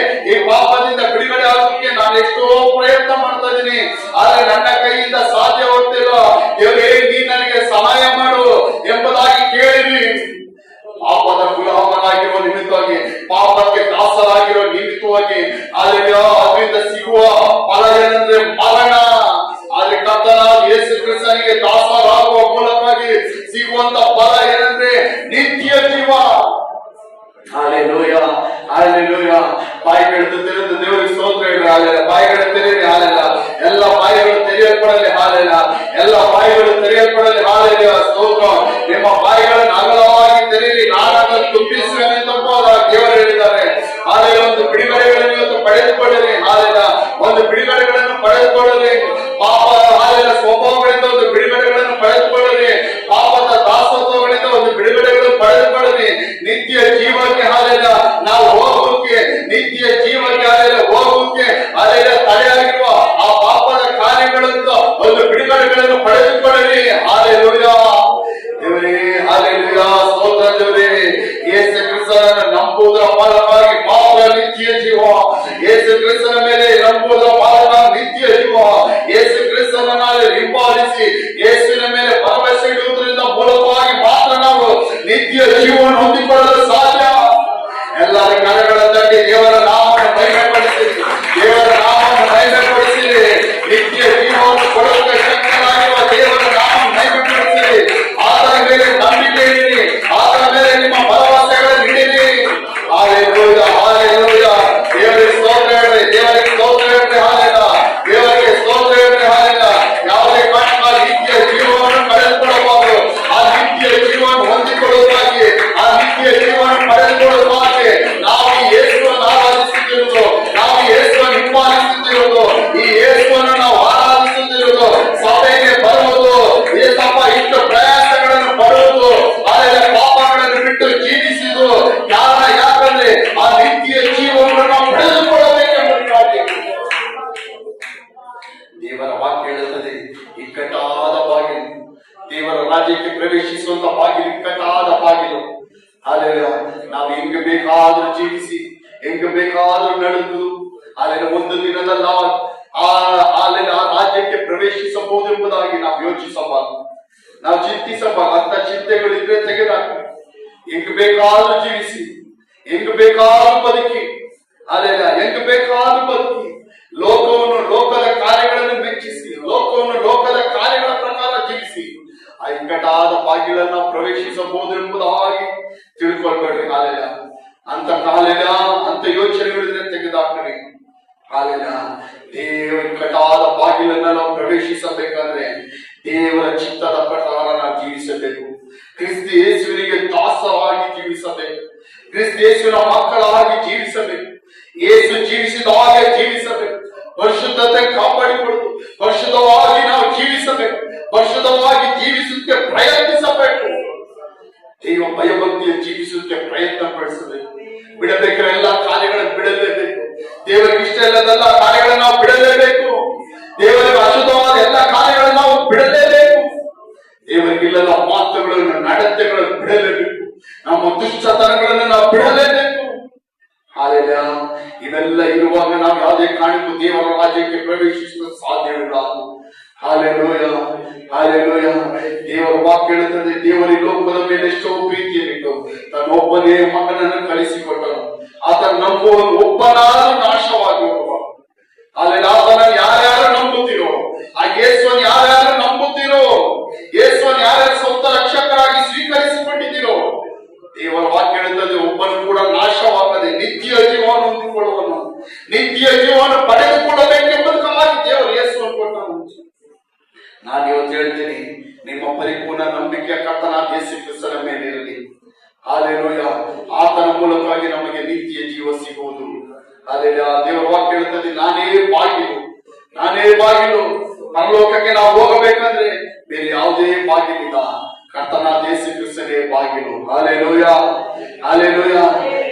ಈ ಪಾಪದಿಂದ ಬಿಡುಗಡೆ ಆಗೋಕೆ ನಾನು ಎಷ್ಟೋ ಪ್ರಯತ್ನ ಮಾಡ್ತಾ ಇದ್ದೀನಿ, ಆದ್ರೆ ನನ್ನ ಕೈಯಿಂದ ಸಾಧ್ಯವಾಗ್ತಿಲ್ಲ. ದೇವರೇ, ನೀ ನನಗೆ ಸಹಾಯ ಮಾಡು ಎಂಬುದಾಗಿ ಕೇಳಿರಿ. ಪಾಪದ ಗುಲಾಮರಾಗಿರುವ ನಿಮಿತ್ತವಾಗಿ, ಪಾಪಕ್ಕೆ ದಾಸರಾಗಿರೋ ನಿಮಿತ್ತವಾಗಿ, ಅದರಿಂದ ಸಿಗುವ ಫಲ ಏನಂದ್ರೆ ಮರಣ. ಆದ್ರೆ ಕರ್ತನಾದ ಯೇಸು ಕ್ರಿಸ್ತನಿಗೆ ದಾಸರಾಗುವ ಮೂಲಕವಾಗಿ ಸಿಗುವಂತ ಫಲ ಏನಂದ್ರೆ ನಿತ್ಯ ಜೀವ. Hallelujah, hallelujah. ಬಾಯಿಗಳು ತೆರೆದು ದೇವರಿಗೆ ಸ್ತೋತ್ರ ಹೇಳಿ. ಹಾಲೆಲ್ಲ ಬಾಯಿಗಳು ತೆರೆಯಲಿ. ಹಾಲೆಲ್ಲ ಎಲ್ಲ ಬಾಯಿಗಳು ತೆರೆಯಲ್ಪಡಲಿ. ಹಾಲೆಲ್ಲ ಎಲ್ಲ ಬಾಯಿಗಳು ತೆರೆಯಲ್ಪಡಲಿ. ಹಾಲೆಲೂಯ, ಸ್ತೋತ್ರ. ನಿಮ್ಮ ಬಾಯಿಗಳನ್ನು ಅಗಲವಾಗಿ ತೆರೆಯಲಿ, ನಾನು ಅದನ್ನು ತುಂಬಿಸುವೆನು ಎಂಬುದಾಗಿ ದೇವರು ಹೇಳಿದ್ದಾರೆ. ಹಾಲೆಲ್ಲ ಒಂದು ಬಿಡುಗಡೆಗಳನ್ನು ಇವತ್ತು ಪಡೆದುಕೊಳ್ಳಲಿ. ಹಾಲೆಲ್ಲ ಒಂದು ಬಿಡುಗಡೆಗಳನ್ನು ಪಡೆದುಕೊಳ್ಳಲಿ. ಪಾಪದ ಹಾಲೆಲ್ಲ ಸ್ವಭಾವಗಳಿಂದ ಒಂದು ಬಿಡುಗಡೆಗಳನ್ನು ಪಡೆದುಕೊಳ್ಳಲಿ. ಪಾಪದ ದಾಸತ್ವಗಳಿಂದ ಒಂದು ಬಿಡುಗಡೆಗಳನ್ನು ಪಡೆದುಕೊಳ್ಳಲಿ. ನಿತ್ಯ ಜೀವಕ್ಕೆ ಹಾಲೆಲ್ಲ ನಾವು ಹೋಗೋಕೆ, ನಿತ್ಯ ಜೀವಕ್ಕೆ ಹಾಲೆಲ್ಲ ಹೋಗೋಕೆ ಹಾಲೆಲ್ಲ ತಡೆಯಾಗಿರುವ ಆ ಪಾಪದ ಕಾರ್ಯಗಳಿಂದ ಒಂದು ಬಿಡುಗಡೆಗಳನ್ನು ಪಡೆದುಕೊಳ್ಳಲಿ. ಹಾಲೆಲೂಯ. ದೇವರೇ, ಹಾಲೆಲೂಯ, ಸ್ತೋತ್ರ. ದೇವರೇ, ಯೇಸು ಕ್ರಿಸ್ತನನ್ನು ನಂಬುವುದರ ಮೂಲಕವಾಗಿ ಮಾತ್ರ ನಿತ್ಯ ಜೀವ. ಯೇಸು ಕ್ರಿಸ್ತನ ಮೇಲೆ ನಂಬುವುದರ ಮೂಲಕ ನಿತ್ಯ ಜೀವ. ಯೇಸು ಕ್ರಿಸ್ತನನ್ನು ಹಿಂಬಾಲಿಸಿ ಯೇಸುವಿನ ಮೇಲೆ ಭರವಸೆ ಇಡುವುದರಿಂದ ಮೂಲಕವಾಗಿ ಮಾತ್ರ ನಾವು ನಿತ್ಯ ಜೀವವನ್ನು ಹೊಂದಿಕೊಳ್ಳಲು ಸಾಧ್ಯ. ಎಲ್ಲರ ಕರೆಗಳ ತಟ್ಟಿ ದೇವರ ನಾಮವನ್ನು ಮಹಿಮೆಪಡಿಸಿರಿ, ದೇವರ ನಾಮವನ್ನು ಮಹಿಮೆಪಡಿಸಿರಿ. ನಿತ್ಯ ಜೀವವನ್ನು ಕೊಡುವ ಶಕ್ತನಾಗಿರುವ ದೇವರ ನಾಮವನ್ನು ದೇವರ ರಾಜ್ಯಕ್ಕೆ ಪ್ರವೇಶಿಸುವಂತ ಬಾಗಿಲು ಇಕ್ಕಟ್ಟಾದ ಬಾಗಿಲು. ಹಾಲೆಲೂಯ. ನಾವು ಹೆಂಗ ಬೇಕಾದ್ರೂ ಜೀವಿಸಿ, ಹೆಂಗ ಬೇಕಾದ್ರೂ ನಡೆದು, ಹಾಲೆಲೂಯ, ಒಂದು ದಿನದಲ್ಲ ಆ ರಾಜ್ಯಕ್ಕೆ ಪ್ರವೇಶಿಸಬಹುದೆಂಬುದಾಗಿ ನಾವು ಯೋಚಿಸಬಾರದು, ನಾವು ಚಿಂತಿಸಬಾರದು. ಅಂತ ಚಿಂತೆಗಳಿದ್ರೆ ತೆಗೆದಾಕಿ. ಹೆಂಗ ಬೇಕಾದ್ರೂ ಜೀವಿಸಿ, ಹೆಂಗ ಬೇಕಾದ್ರೂ ಬದುಕಿ, ಹಾಲೆಲೂಯ, ಹೆಂಗ ಬೇಕಾದ್ರೂ ಬದುಕಿ, ಲೋಕವನ್ನು, ಲೋಕದ ಕಾರ್ಯಗಳನ್ನು ಮೆಚ್ಚಿಸಿ, ಲೋಕವನ್ನು ಲೋಕದ ಕಾರ್ಯಗಳ ಪ್ರಕಾರ ಜೀವಿಸಿ ಆ ಇಕ್ಕಟ್ಟಾದ ಬಾಗಿಲನ್ನ ಪ್ರವೇಶಿಸಬಹುದು ಎಂಬುದಾಗಿ ತಿಳ್ಕೊಳ್ಬೇಡ್ರಿ. ಹಾಲೆಲೂಯ. ಅಂತ ಕಾಲೆಲ್ಲ ಅಂತ ಯೋಚನೆಗಳಿದ್ರೆ ತೆಗೆದಾಕ್ರಿ. ಹಾಲೆಲೂಯ. ದೇವರ ಇಕ್ಕಟ್ಟಾದ ಬಾಗಿಲನ್ನ ನಾವು ಪ್ರವೇಶಿಸಬೇಕಂದ್ರೆ ದೇವರ ಚಿತ್ತದ ಪ್ರಕಾರ ನಾವು ಜೀವಿಸಬೇಕು. ಕ್ರಿಸ್ತ ಯೇಸುವಿನಿಗೆ ದಾಸವಾಗಿ ಜೀವಿಸಬೇಕು. ಕ್ರಿಸ್ತ ಯೇಸುವಿನ ಮಕ್ಕಳಾಗಿ ಜೀವಿಸಬೇಕು. ಯೇಸು ಜೀವಿಸಿದ ಹಾಗೆ ಜೀವಿಸಬೇಕು. ಪರಿಶುದ್ಧತೆ ಕಾಪಾಡಿಕೊಳ್ಳುವುದು, ಪರಿಶುದ್ಧವಾಗಿ ನಾವು ಜೀವಿಸಬೇಕು. ಪರಿಶುದ್ಧವಾಗಿ ಜೀವಿಸುತ್ತೆ ಪ್ರಯತ್ನಿಸಬೇಕು. ದೈವ ಭಯಭಕ್ತಿಯ ಜೀವಿಸುತ್ತೆ ಪ್ರಯತ್ನ ಪಡಿಸಬೇಕು. ಬಿಡಬೇಕಾದ ಎಲ್ಲ ಕಾರ್ಯಗಳನ್ನು ಬಿಡಲೇಬೇಕು. ದೇವರಿಗೆ ಇಷ್ಟ ಇಲ್ಲದೆಲ್ಲ ಕಾರ್ಯಗಳನ್ನು ನಾವು ಬಿಡಲೇಬೇಕು. ದೇವರಿಗೆ ಅಶುದ್ಧವಾದ ಎಲ್ಲ ಕಾರ್ಯಗಳನ್ನು ನಾವು ಬಿಡಲೇಬೇಕು. ದೇವರಿಗಿಲ್ಲದ ಮಾತುಗಳನ್ನು, ನಡತೆಗಳನ್ನು ಬಿಡಲೇಬೇಕು. ನಮ್ಮ ದುಷ್ಟತನಗಳನ್ನು ನಾವು ಬಿಡಲೇಬೇಕು. ಹಾಲೆಲೂಯ. ಇವೆಲ್ಲ ಇರುವಾಗ ನಾವು ಯಾವುದೇ ಕಾರಣಕ್ಕೂ ದೇವರ ರಾಜ್ಯಕ್ಕೆ ಪ್ರವೇಶಿಸಲು ಸಾಧ್ಯವಿಲ್ಲ. Hallelujah, hallelujah. ದೇವರ ವಾಕ್ಯ ಹೇಳುತ್ತದೆ, ದೇವರಿಗೆ ಲೋಕದ ಮೇಲೆ ಎಷ್ಟೋ ಪ್ರೀತಿಯನ್ನಿಟ್ಟು ತನ್ನೊಬ್ಬನೇ ಮಗನನ್ನು ಕಳಿಸಿಕೊಟ್ಟನು. ಆತನ ನಂಬುವನು ಒಬ್ಬನಾದರೂ ನಾಶವಾಗಿ ಹೋಗುವ. ಹಾಲೆಲೂಯ. ಆತನನ್ನು ಯಾರ್ಯಾರು ನಂಬುತ್ತೀರೋ, ಆ ಯೇಸುವನ್ನು ಯಾರ್ಯಾರು ನಂಬುತ್ತೀರೋ, ಯೇಸುವನ್ನು ಯಾರ್ಯಾರು ಸ್ವಂತ ರಕ್ಷಕರಾಗಿ ಸ್ವೀಕರಿಸಿಕೊಂಡಿದ್ದೀರೋ, ದೇವರ ವಾಕ್ಯ ಹೇಳುತ್ತದೆ, ಒಬ್ಬನು ಕೂಡ ನಾಶವಾಗದೆ ನಿತ್ಯ ಜೀವವನ್ನು ಹೊಂದಿಕೊಳ್ಳುವನು, ನಿತ್ಯ ಜೀವವನ್ನು ಪಡೆದುಕೊಳ್ಳಬೇಕೆಂಬುದಕ್ಕಾಗಿ ದೇವರು ಯೇಸುವನ್ನು ಕೊಟ್ಟನು. ನಾನು ಇವತ್ತು ಹೇಳ್ತೀನಿ, ನಿಮ್ಮ ಪರಿಪೂರ್ಣ ನಂಬಿಕೆಯ ಕರ್ತನಾದ ಯೇಸು ಕ್ರಿಸ್ತನ ಮೇಲೆ ಇರಲಿ. ಹಾಲೆಲೂಯ. ಆತನ ಮೂಲಕವಾಗಿ ನಮಗೆ ನಿತ್ಯ ಜೀವ ಸಿಗುವುದು. ಹಾಲೆಲೂಯ. ದೇವರ ವಾಕ್ಯ ಹೇಳುತ್ತದೆ, ನಾನೇ ಬಾಗಿಲು, ನಾನೇ ಬಾಗಿಲು. ಪರಲೋಕಕ್ಕೆ ನಾವು ಹೋಗಬೇಕಂದ್ರೆ ಬೇರೆ ಯಾವುದೇ ಬಾಗಿಲಿಲ್ಲ, ಕರ್ತನಾದ ಯೇಸು ಕ್ರಿಸ್ತನೇ ಬಾಗಿಲು. Hallelujah, hallelujah.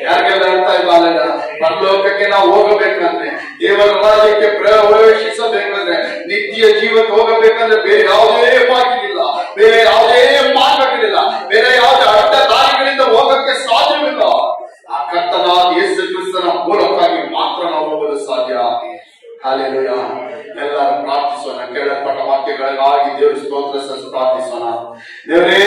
ಯಾರಿಗೆಲ್ಲ ಅರ್ಥ ಇಲ್ಲ? ಹಾಲೆಲೂಯ. ಪರಲೋಕಕ್ಕೆ ನಾವು ಹೋಗಬೇಕಂದ್ರೆ, ದೇವರ ರಾಜ್ಯಕ್ಕೆ ಪ್ರವೇಶಿಸಬೇಕಂದ್ರೆ, ನಿತ್ಯ ಜೀವಕ್ಕೆ ಹೋಗಬೇಕಂದ್ರೆ ಬೇರೆ ಯಾವುದೇ ಬಾಗಿಲಿಲ್ಲ, ಬೇರೆ ಯಾವುದೇ ಮಾರ್ಗಗಳಿಲ್ಲ, ಬೇರೆ ಯಾವುದೇ ಅಡ್ಡ ದಾರಿಗಳಿಂದ ಹೋಗಕ್ಕೆ ಸಾಧ್ಯವಿಲ್ಲ. ಆ ಕರ್ತನಾದ ಯೇಸು ಕ್ರಿಸ್ತನ ಮೂಲಕವಾಗಿ ಮಾತ್ರ ನಾವು ಹೋಗಲು ಸಾಧ್ಯ. ಹಾಲೆಲೂಯ. ಎಲ್ಲರೂ ಪ್ರಾರ್ಥಿಸೋಣ. ಕೇಳಲ್ಪಟ್ಟ ವಾಕ್ಯಗಳಿಗಾಗಿ ದೇವರು ಸ್ತೋತ್ರ ಸಲ್ಲಿಸಿ ಪ್ರಾರ್ಥಿಸೋಣ. ದೇವರೇ,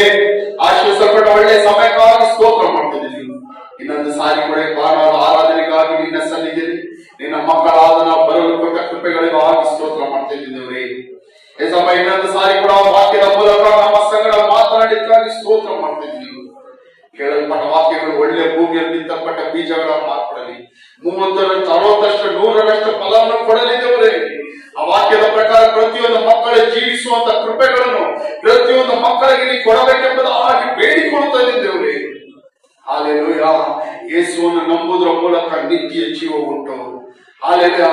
ಆಶ್ವಾಸಪಟ್ಟ ಒಳ್ಳೆಯ ಸಮಯಕ್ಕಾಗಿ ಸ್ತೋತ್ರ ಮಾಡ್ತಿದ್ದೀವಿ. ಇನ್ನೊಂದು ಸಾರಿ ಕೂಡ ಭಾನುವಾರ ಆರಾಧನೆಗಾಗಿ ನಿನ್ನ ಸನ್ನಿಧಿಯಲ್ಲಿ ನಿನ್ನ ಮಕ್ಕಳಾದ ನಾವು ಬರಲು ಕೊಟ್ಟ ಕೃಪೆಗಳಿಗಾಗಿ ಸ್ತೋತ್ರ ಮಾಡ್ತಿದ್ದೇವೆ. ಏಸಪ್ಪ, ಇನ್ನೊಂದು ಸಾರಿ ಕೂಡ ವಾಕ್ಯದ ಮೂಲಕ ನಮ್ಮ ಸಂಗಡ ಮಾತನಾಡಿದ್ದಕ್ಕಾಗಿ ಸ್ತೋತ್ರ ಮಾಡ್ತಿದ್ದೀವಿ. ಕೇಳಲ್ಪಟ್ಟ ವಾಕ್ಯಗಳು ಒಳ್ಳೆ ಭೂಮಿಯಲ್ಲಿ ಬಿತ್ತಲ್ಪಟ್ಟ ಬೀಜಗಳ ಮಾರ್ಪಡಲಿ. 30ರಷ್ಟು 60ರಷ್ಟು 100ರಷ್ಟು ಫಲವನ್ನು ಕೊಡಲಿ ದೇವರೇ. ಆ ವಾಕ್ಯದ ಪ್ರಕಾರ ಪ್ರತಿಯೊಂದು ಮಕ್ಕಳ ಜೀವಿಸುವಂತ ಕೃಪೆಗಳನ್ನು ಪ್ರತಿಯೊಂದು ಮಕ್ಕಳಿಗೆ ನೀ ಕೊಡಬೇಕೆಂಬುದಾಗಿ ಬೇಡಿಕೊಳ್ಳುತ್ತಾ ಇದ್ದೇವೆ. ಹಾಲೆಲೂಯ. ಯೇಸುವನ್ನು ನಂಬುವುದರ ಮೂಲಕ ನಿತ್ಯ ಜೀವ ಉಂಟು. ಹಾಲೆಲೂಯ.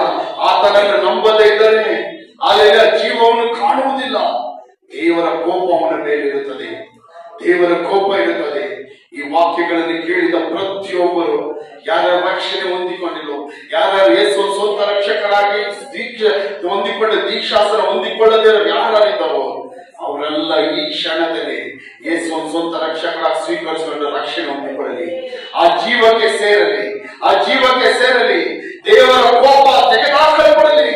ಆತನನ್ನು ನಂಬದೇ ಇದ್ದರೆ ಹಾಲೆಲೂಯ ಜೀವವನ್ನು ಕಾಣುವುದಿಲ್ಲ. ದೇವರ ಕೋಪ ಅವನ ಮೇಲೆ ಇರುತ್ತದೆ, ದೇವರ ಕೋಪ ಇರುತ್ತದೆ. ಈ ವಾಕ್ಯಗಳನ್ನು ಕೇಳಿದ ಪ್ರತಿಯೊಬ್ಬರು ಯಾರ್ಯಾರು ರಕ್ಷಣೆ ಹೊಂದಿಕೊಂಡಿಲ್ಲೋ, ಯಾರ್ಯಾರು ಯೇಸು ಸ್ವಂತ ರಕ್ಷಕರಾಗಿ ದೀಕ್ಷೆ ಹೊಂದಿಕೊಂಡ ದೀಕ್ಷಾಸನ ಹೊಂದಿಕೊಳ್ಳದೇ ಯಾರಿದ್ದಾರೋ ಅವರೆಲ್ಲ ಈ ಕ್ಷಣದಲ್ಲಿ ಯೇಸುವನ್ನು ಸ್ವಂತ ರಕ್ಷಕರಾಗಿ ಸ್ವೀಕರಿಸಿಕೊಂಡು ರಕ್ಷಣೆ ಹೊಂದಿಕೊಳ್ಳಲಿ. ಆ ಜೀವಕ್ಕೆ ಸೇರಲಿ, ಆ ಜೀವಕ್ಕೆ ಸೇರಲಿ. ದೇವರ ಕೋಪ ತೆಗೆದುಹಾಕಲ್ಪಡಲಿ.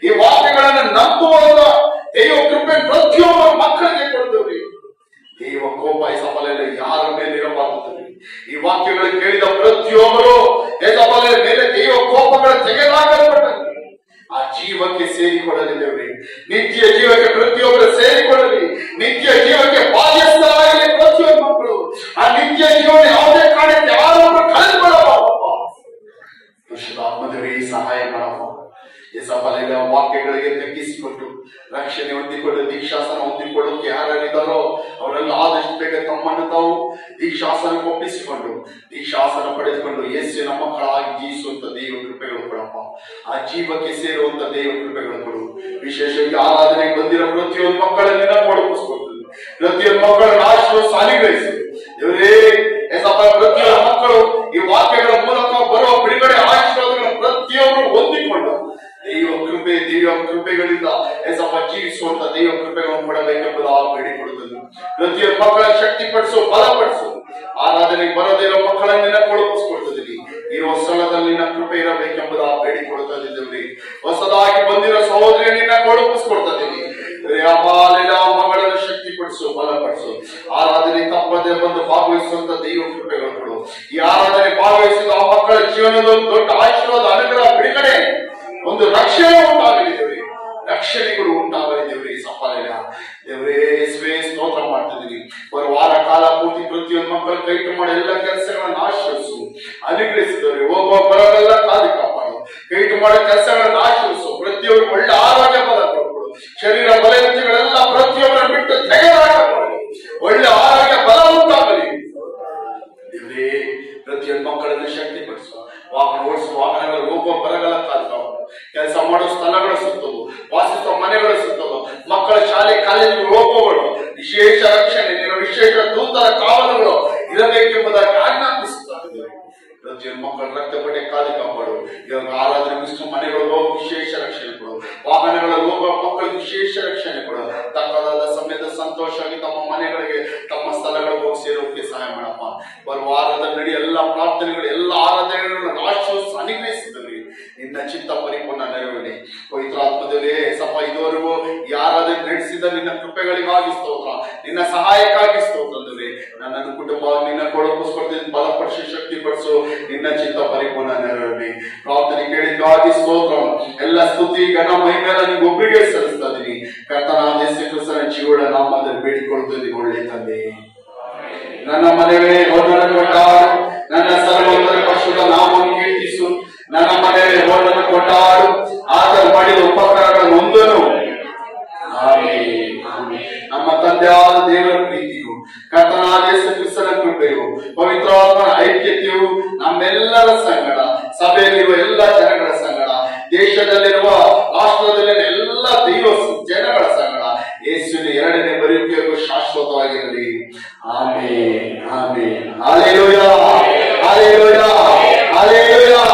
ಈ ವಾಕ್ಯಗಳನ್ನು ನಂಬುವಾಗ ದೈವ ಕೃಪೆ ಪ್ರತಿಯೊಬ್ಬರ ಮಕ್ಕಳಿಗೆ ಕೊಡುತ್ತೇವೆ. ದೇವ ಕೋಪ ಈ ಸಫಲ ಯಾರ ಮೇಲೆ ಇರಬಾರದು. ಈ ವಾಕ್ಯಗಳು ಕೇಳಿದ ಪ್ರತಿಯೊಬ್ಬರು ಸಫಲ ಮೇಲೆ ದೇವ ಕೋಪಗಳು ತೆಗೆದುಹಾಕಲ್ಪಡಲಿ. ಆ ಜೀವಕ್ಕೆ ಸೇರಿಕೊಳ್ಳಲಿದ್ದೇವೆ. ನಿತ್ಯ ಜೀವಕ್ಕೆ ಪ್ರತಿಯೊಬ್ಬರು ಸೇರಿಕೊಳ್ಳಲಿ. ನಿತ್ಯ ಜೀವಕ್ಕೆ ಬಾಧ್ಯಸ್ಥರಾಗಲಿ ಪ್ರತಿಯೊಬ್ಬ ಮಕ್ಕಳು. ಆ ನಿತ್ಯ ಜೀವನ ಯಾವುದೇ ಕಾರಣಕ್ಕೆ ಯಾರೊಬ್ಬರು ಕಳೆದುಕೊಳ್ಳಬಾರದು. ಪರಿಶುದ್ಧಾತ್ಮದೇವರೇ ಸಹಾಯ ಮಾಡಪ್ಪ. ಈ ಸಫಲ ವಾಕ್ಯಗಳಿಗೆ ತಗ್ಗಿಸಿಕೊಟ್ಟು ರಕ್ಷಣೆ ಹೊಂದಿಕೊಂಡು ದೀಕ್ಷಾಸನ ಹೊಂದಿಕೊಳ್ಳೋಕೆ ಯಾರಿದ್ದಾರೋ ಅವರೆಲ್ಲ ಆದಷ್ಟು ಬೇಗ ತಮ್ಮನ್ನು ತಾವು ದೀಕ್ಷಾಸನಕ್ಕೆ ಒಪ್ಪಿಸಿಕೊಂಡು ದೀಕ್ಷಾಸನ ಪಡೆದುಕೊಂಡು ಯೇಸುವಿನ ಮಕ್ಕಳಾಗಿ ಜೀವಿಸುವಂತ ದೈವ ಕೃಪೆಗಳು ಕೊಡಪ್ಪ. ಆ ಜೀವಕ್ಕೆ ಸೇರುವಂತ ದೈವ ಕೃಪೆಗಳು ಕೊಡು. ವಿಶೇಷವಾಗಿ ಆರಾಧನೆಗೆ ಬಂದಿರೋ ಪ್ರತಿಯೊಂದು ಮಕ್ಕಳನ್ನ ಒಳಗಿಸ್ಕೊಳ್ತದೆ. ಪ್ರತಿಯೊಂದು ಮಕ್ಕಳನ್ನು ಆಶೀರ್ವಾದ ಸಾಲಿಗ್ರಹಿಸಿ ದೇವರೇ. ಪ್ರತಿಯೊಂದು ಮಕ್ಕಳು ಈ ವಾಕ್ಯಗಳ ಮೂಲಕ ಬರುವ ಬಿಡುಗಡೆ ಆಶೀರ್ವಾದಗಳನ್ನು ಪ್ರತಿಯೊಬ್ಬರು ಹೊಂದಿಕೊಂಡು ದೈವ ಕೃಪೆಗಳಿಂದ ಜೀವಿಸುವಂತ ದೈವ ಕೃಪೆಗಳನ್ನು ಕೊಡಬೇಕೆಂಬುದು ಬೇಡಿಕೊಳ್ಳುತ್ತದೆ. ಪ್ರತಿಯೊಂದು ಮಕ್ಕಳ ಶಕ್ತಿ ಪಡಿಸು, ಬಲಪಡಿಸು. ಆರಾಧನೆಗೆ ಬರೋದಿರೋ ಮಕ್ಕಳನ್ನ ನಿನ್ನ ಕೊಳಪಿಸ್ಕೊಳ್ತಿದ್ದೀನಿ. ಇರೋ ಸ್ಥಳದಲ್ಲಿ ನಿನ್ನ ಕೃಪೆ ಇರಬೇಕೆಂಬುದು ಬೇಡಿಕೊಳ್ತಾ ಇದ್ದೇವ್ರಿ. ಹೊಸದಾಗಿ ಬಂದಿರೋ ಸಹೋದರಿ ನಿನ್ನ ಕೊಳಪಿಸ್ಕೊಳ್ತಾ ಇದ್ದೀನಿ. ಮಗಳನ್ನು ಶಕ್ತಿ ಪಡಿಸು, ಬಲಪಡಿಸು. ಆರಾಧನೆ ತಪ್ಪದೆ ಬಂದು ಭಾಗವಹಿಸುವಂತ ದೈವ ಕೃಪೆಗಳು ಕೊಡು. ಈ ಆರಾಧನೆ ಭಾಗವಹಿಸಿದ ಆ ಮಕ್ಕಳ ಜೀವನದ ಒಂದು ದೊಡ್ಡ ಆಶೀರ್ವಾದ, ಅನುಗ್ರಹ, ಬಿಡುಗಡೆ, ಒಂದು ರಕ್ಷಣೆ ಉಂಟಾಗಲಿದ್ದೇವೆ. ರಕ್ಷಣೆಗಳು ಉಂಟಾಗಲಿದ್ದೇವ್ರಿ. ಸಫಲ ದೇವರೇ ಯೇಸುವೇ ಸ್ತೋತ್ರ ಮಾಡ್ತಿದ್ದೀನಿ. ಒಂದು ವಾರ ಕಾಲ ಪೂರ್ತಿ ಪ್ರತಿಯೊಂದು ಮಕ್ಕಳ ಕೈಟು ಮಾಡಿ ಎಲ್ಲ ಕೆಲಸಗಳನ್ನ ಆಶೀರ್ವಿಸು, ಅನುಗ್ರಹಿಸಿದವ್ರಿ. ಹೋಗುವ ಬರೋದೆಲ್ಲ ಕಾದು ಕಾಪಾಡು. ಕೈಟು ಮಾಡೋ ಕೆಲಸಗಳನ್ನ ಆಶೀರ್ವಿಸು. ಪ್ರತಿಯೊಬ್ಬರು ಒಳ್ಳೆ ಆರೋಗ್ಯ ಬಲ ಕೊಡು. ಶರೀರ ಬಲಹೀನತೆಗಳೆಲ್ಲ ಪ್ರತಿಯೊಬ್ಬರ ಬಿಟ್ಟು ತೆಗೆದುಹಾಕಬಹುದು. ಒಳ್ಳೆ ಆರೋಗ್ಯ ಬಲ ಉಂಟಾಗಲಿ ದೇವರೇ. ಪ್ರತಿಯೊಂದು ಮಕ್ಕಳನ್ನು ಶಕ್ತಿ ಪಡಿಸು. ವಾಹನ ಓಡಿಸುವ ವಾಹನಗಳ ಹೋಗುವ ಬರಗಲ ಕಾದು, ಕೆಲಸ ಮಾಡುವ ಸ್ಥಳಗಳು ಸುತ್ತವು, ವಾಸಿಸುವ ಮನೆಗಳು ಸುತ್ತವು, ಮಕ್ಕಳ ಶಾಲೆ ಕಾಲೇಜು ಹೋಗುವಗಳು ವಿಶೇಷ ರಕ್ಷಣೆ, ನಿನ್ನ ವಿಶೇಷ ದೂತರ ಕಾವಲುಗಳು ಇರಬೇಕೆಂಬುದಾಗಿ ಆಜ್ಞಾಪಿಸುತ್ತಾರೆ. ಪ್ರತಿಯೊಂದು ಮಕ್ಕಳ ರಕ್ತ ಬಟ್ಟೆ ಕಾದು ಕಾಪಾಡು. ಇವಾಗ ಆರಾಧನೆ ಮುಗಿಸುವ ಮನೆಗಳು ಹೋಗುವ ವಿಶೇಷ ರಕ್ಷಣೆ ಕೊಡು. ವಾಹನಗಳಲ್ಲಿ ಹೋಗುವ ಮಕ್ಕಳಿಗೆ ವಿಶೇಷ ರಕ್ಷಣೆ ಕೊಡು. ತಕ್ಕದಾದ ಸಮಯದ ಸಂತೋಷವಾಗಿ ತಮ್ಮ ಮನೆಗಳಿಗೆ, ತಮ್ಮ ಸ್ಥಳಗಳಿಗೆ ಹೋಗಿ ಸೇರೋಕೆ ಸಹಾಯ ಮಾಡಪ್ಪ. ಬರುವ ವಾರದ ನಡಿ ಎಲ್ಲ ಪ್ರಾರ್ಥನೆಗಳು, ಎಲ್ಲ ಆರಾಧನೆಗಳನ್ನು ಆಶ್ವಾಸ ಅನುಗ್ರಹಿಸಿದ್ರಿ. ನಿನ್ನ ಚಿತ್ತ ಪರಿಪೂರ್ಣ ನೆರವೇರಿ. ಪವಿತ್ರಾತ್ಮದೇವರೇ ಸಪ ಇದುವರೆಗೂ ಈ ಆರಾಧನೆ ನಡೆಸಿದ ನಿನ್ನ ಕೃಪೆಗಳಿಗಾಗಿ ಸ್ತೋತ್ರ, ನಿನ್ನ ಸಹಾಯಕ್ಕಾಗಿ ಸ್ತೋತ್ರ ದೇವರೇ. ನನ್ನನ್ನು ಕುಟುಂಬ ನಿನ್ನ ಕೊಳಪಿಸ್ಕೊಡ್ತೀನಿ, ಬಲಪಡಿಸಿ, ಶಕ್ತಿ ಪಡಿಸು. ನಿನ್ನ ಚಿತ್ತ ಪರಿಪೂರ್ಣ ನೆರವೇರಿ. ಪ್ರಾರ್ಥನೆ ಕೇಳಿದ್ದಾಗಿ ಸ್ತೋತ್ರ. ಎಲ್ಲ ಸ್ತುತಿ ಘನ ಮಹಿಮೆಲ್ಲ ನಿಮ್ಗೊಬ್ಬರಿಗೆ ಸಲ್ಲಿಸ್ತಾ ಇದೀನಿ. ಕರ್ತನಾದ ಯೇಸು ಕ್ರಿಸ್ತನ ಜೀವನ ನಾಮದಲ್ಲಿ ಬೇಡಿಕೊಳ್ತಿದ್ದೀನಿ. ಒಳ್ಳೆ ತಂದೆ, ನನ್ನ ಮನೆವೇ ಹೋದನ್ನು ಕೊಟ್ಟಾಡು, ನನ್ನ ಸರ್ವೋತ್ತರ ಪರಿಶುದ್ಧ ನಾಮವನ್ನು ಕೀರ್ತಿಸು. ನನ್ನ ಮನೆಯಲ್ಲಿ ಹೋದನ್ನು ಕೊಟ್ಟಾಡು, ಆತ ಮಾಡಿದ ಉಪಕಾರಗಳನ್ನು ಒಂದನು ನಮ್ಮ ತಂದೆಯಾದ ದೇವರ ಪ್ರೀತಿಯು, ಕರ್ತನಾದ ಯೇಸು ಕ್ರಿಸ್ತನ ಕೃಪೆಯು, ಪವಿತ್ರಾತ್ಮನ ಐಕ್ಯತೆಯು ನಮ್ಮೆಲ್ಲರ ಸಂಗಡ, ಸಭೆಯಲ್ಲಿರುವ ಎಲ್ಲ ಜನಗಳ ಸಂಗಡ, ದೇಶದಲ್ಲಿರುವ ರಾಷ್ಟ್ರದಲ್ಲಿರುವ ಎಲ್ಲ ದೈವ ಜನಗಳ ಸಂಗಡ ಯೇಸುವಿನ ಎರಡನೇ ಬರುವಿಕೆಗೂ ಶಾಶ್ವತವಾಗಿರಲಿ. Amen, amen. Hallelujah, hallelujah, hallelujah.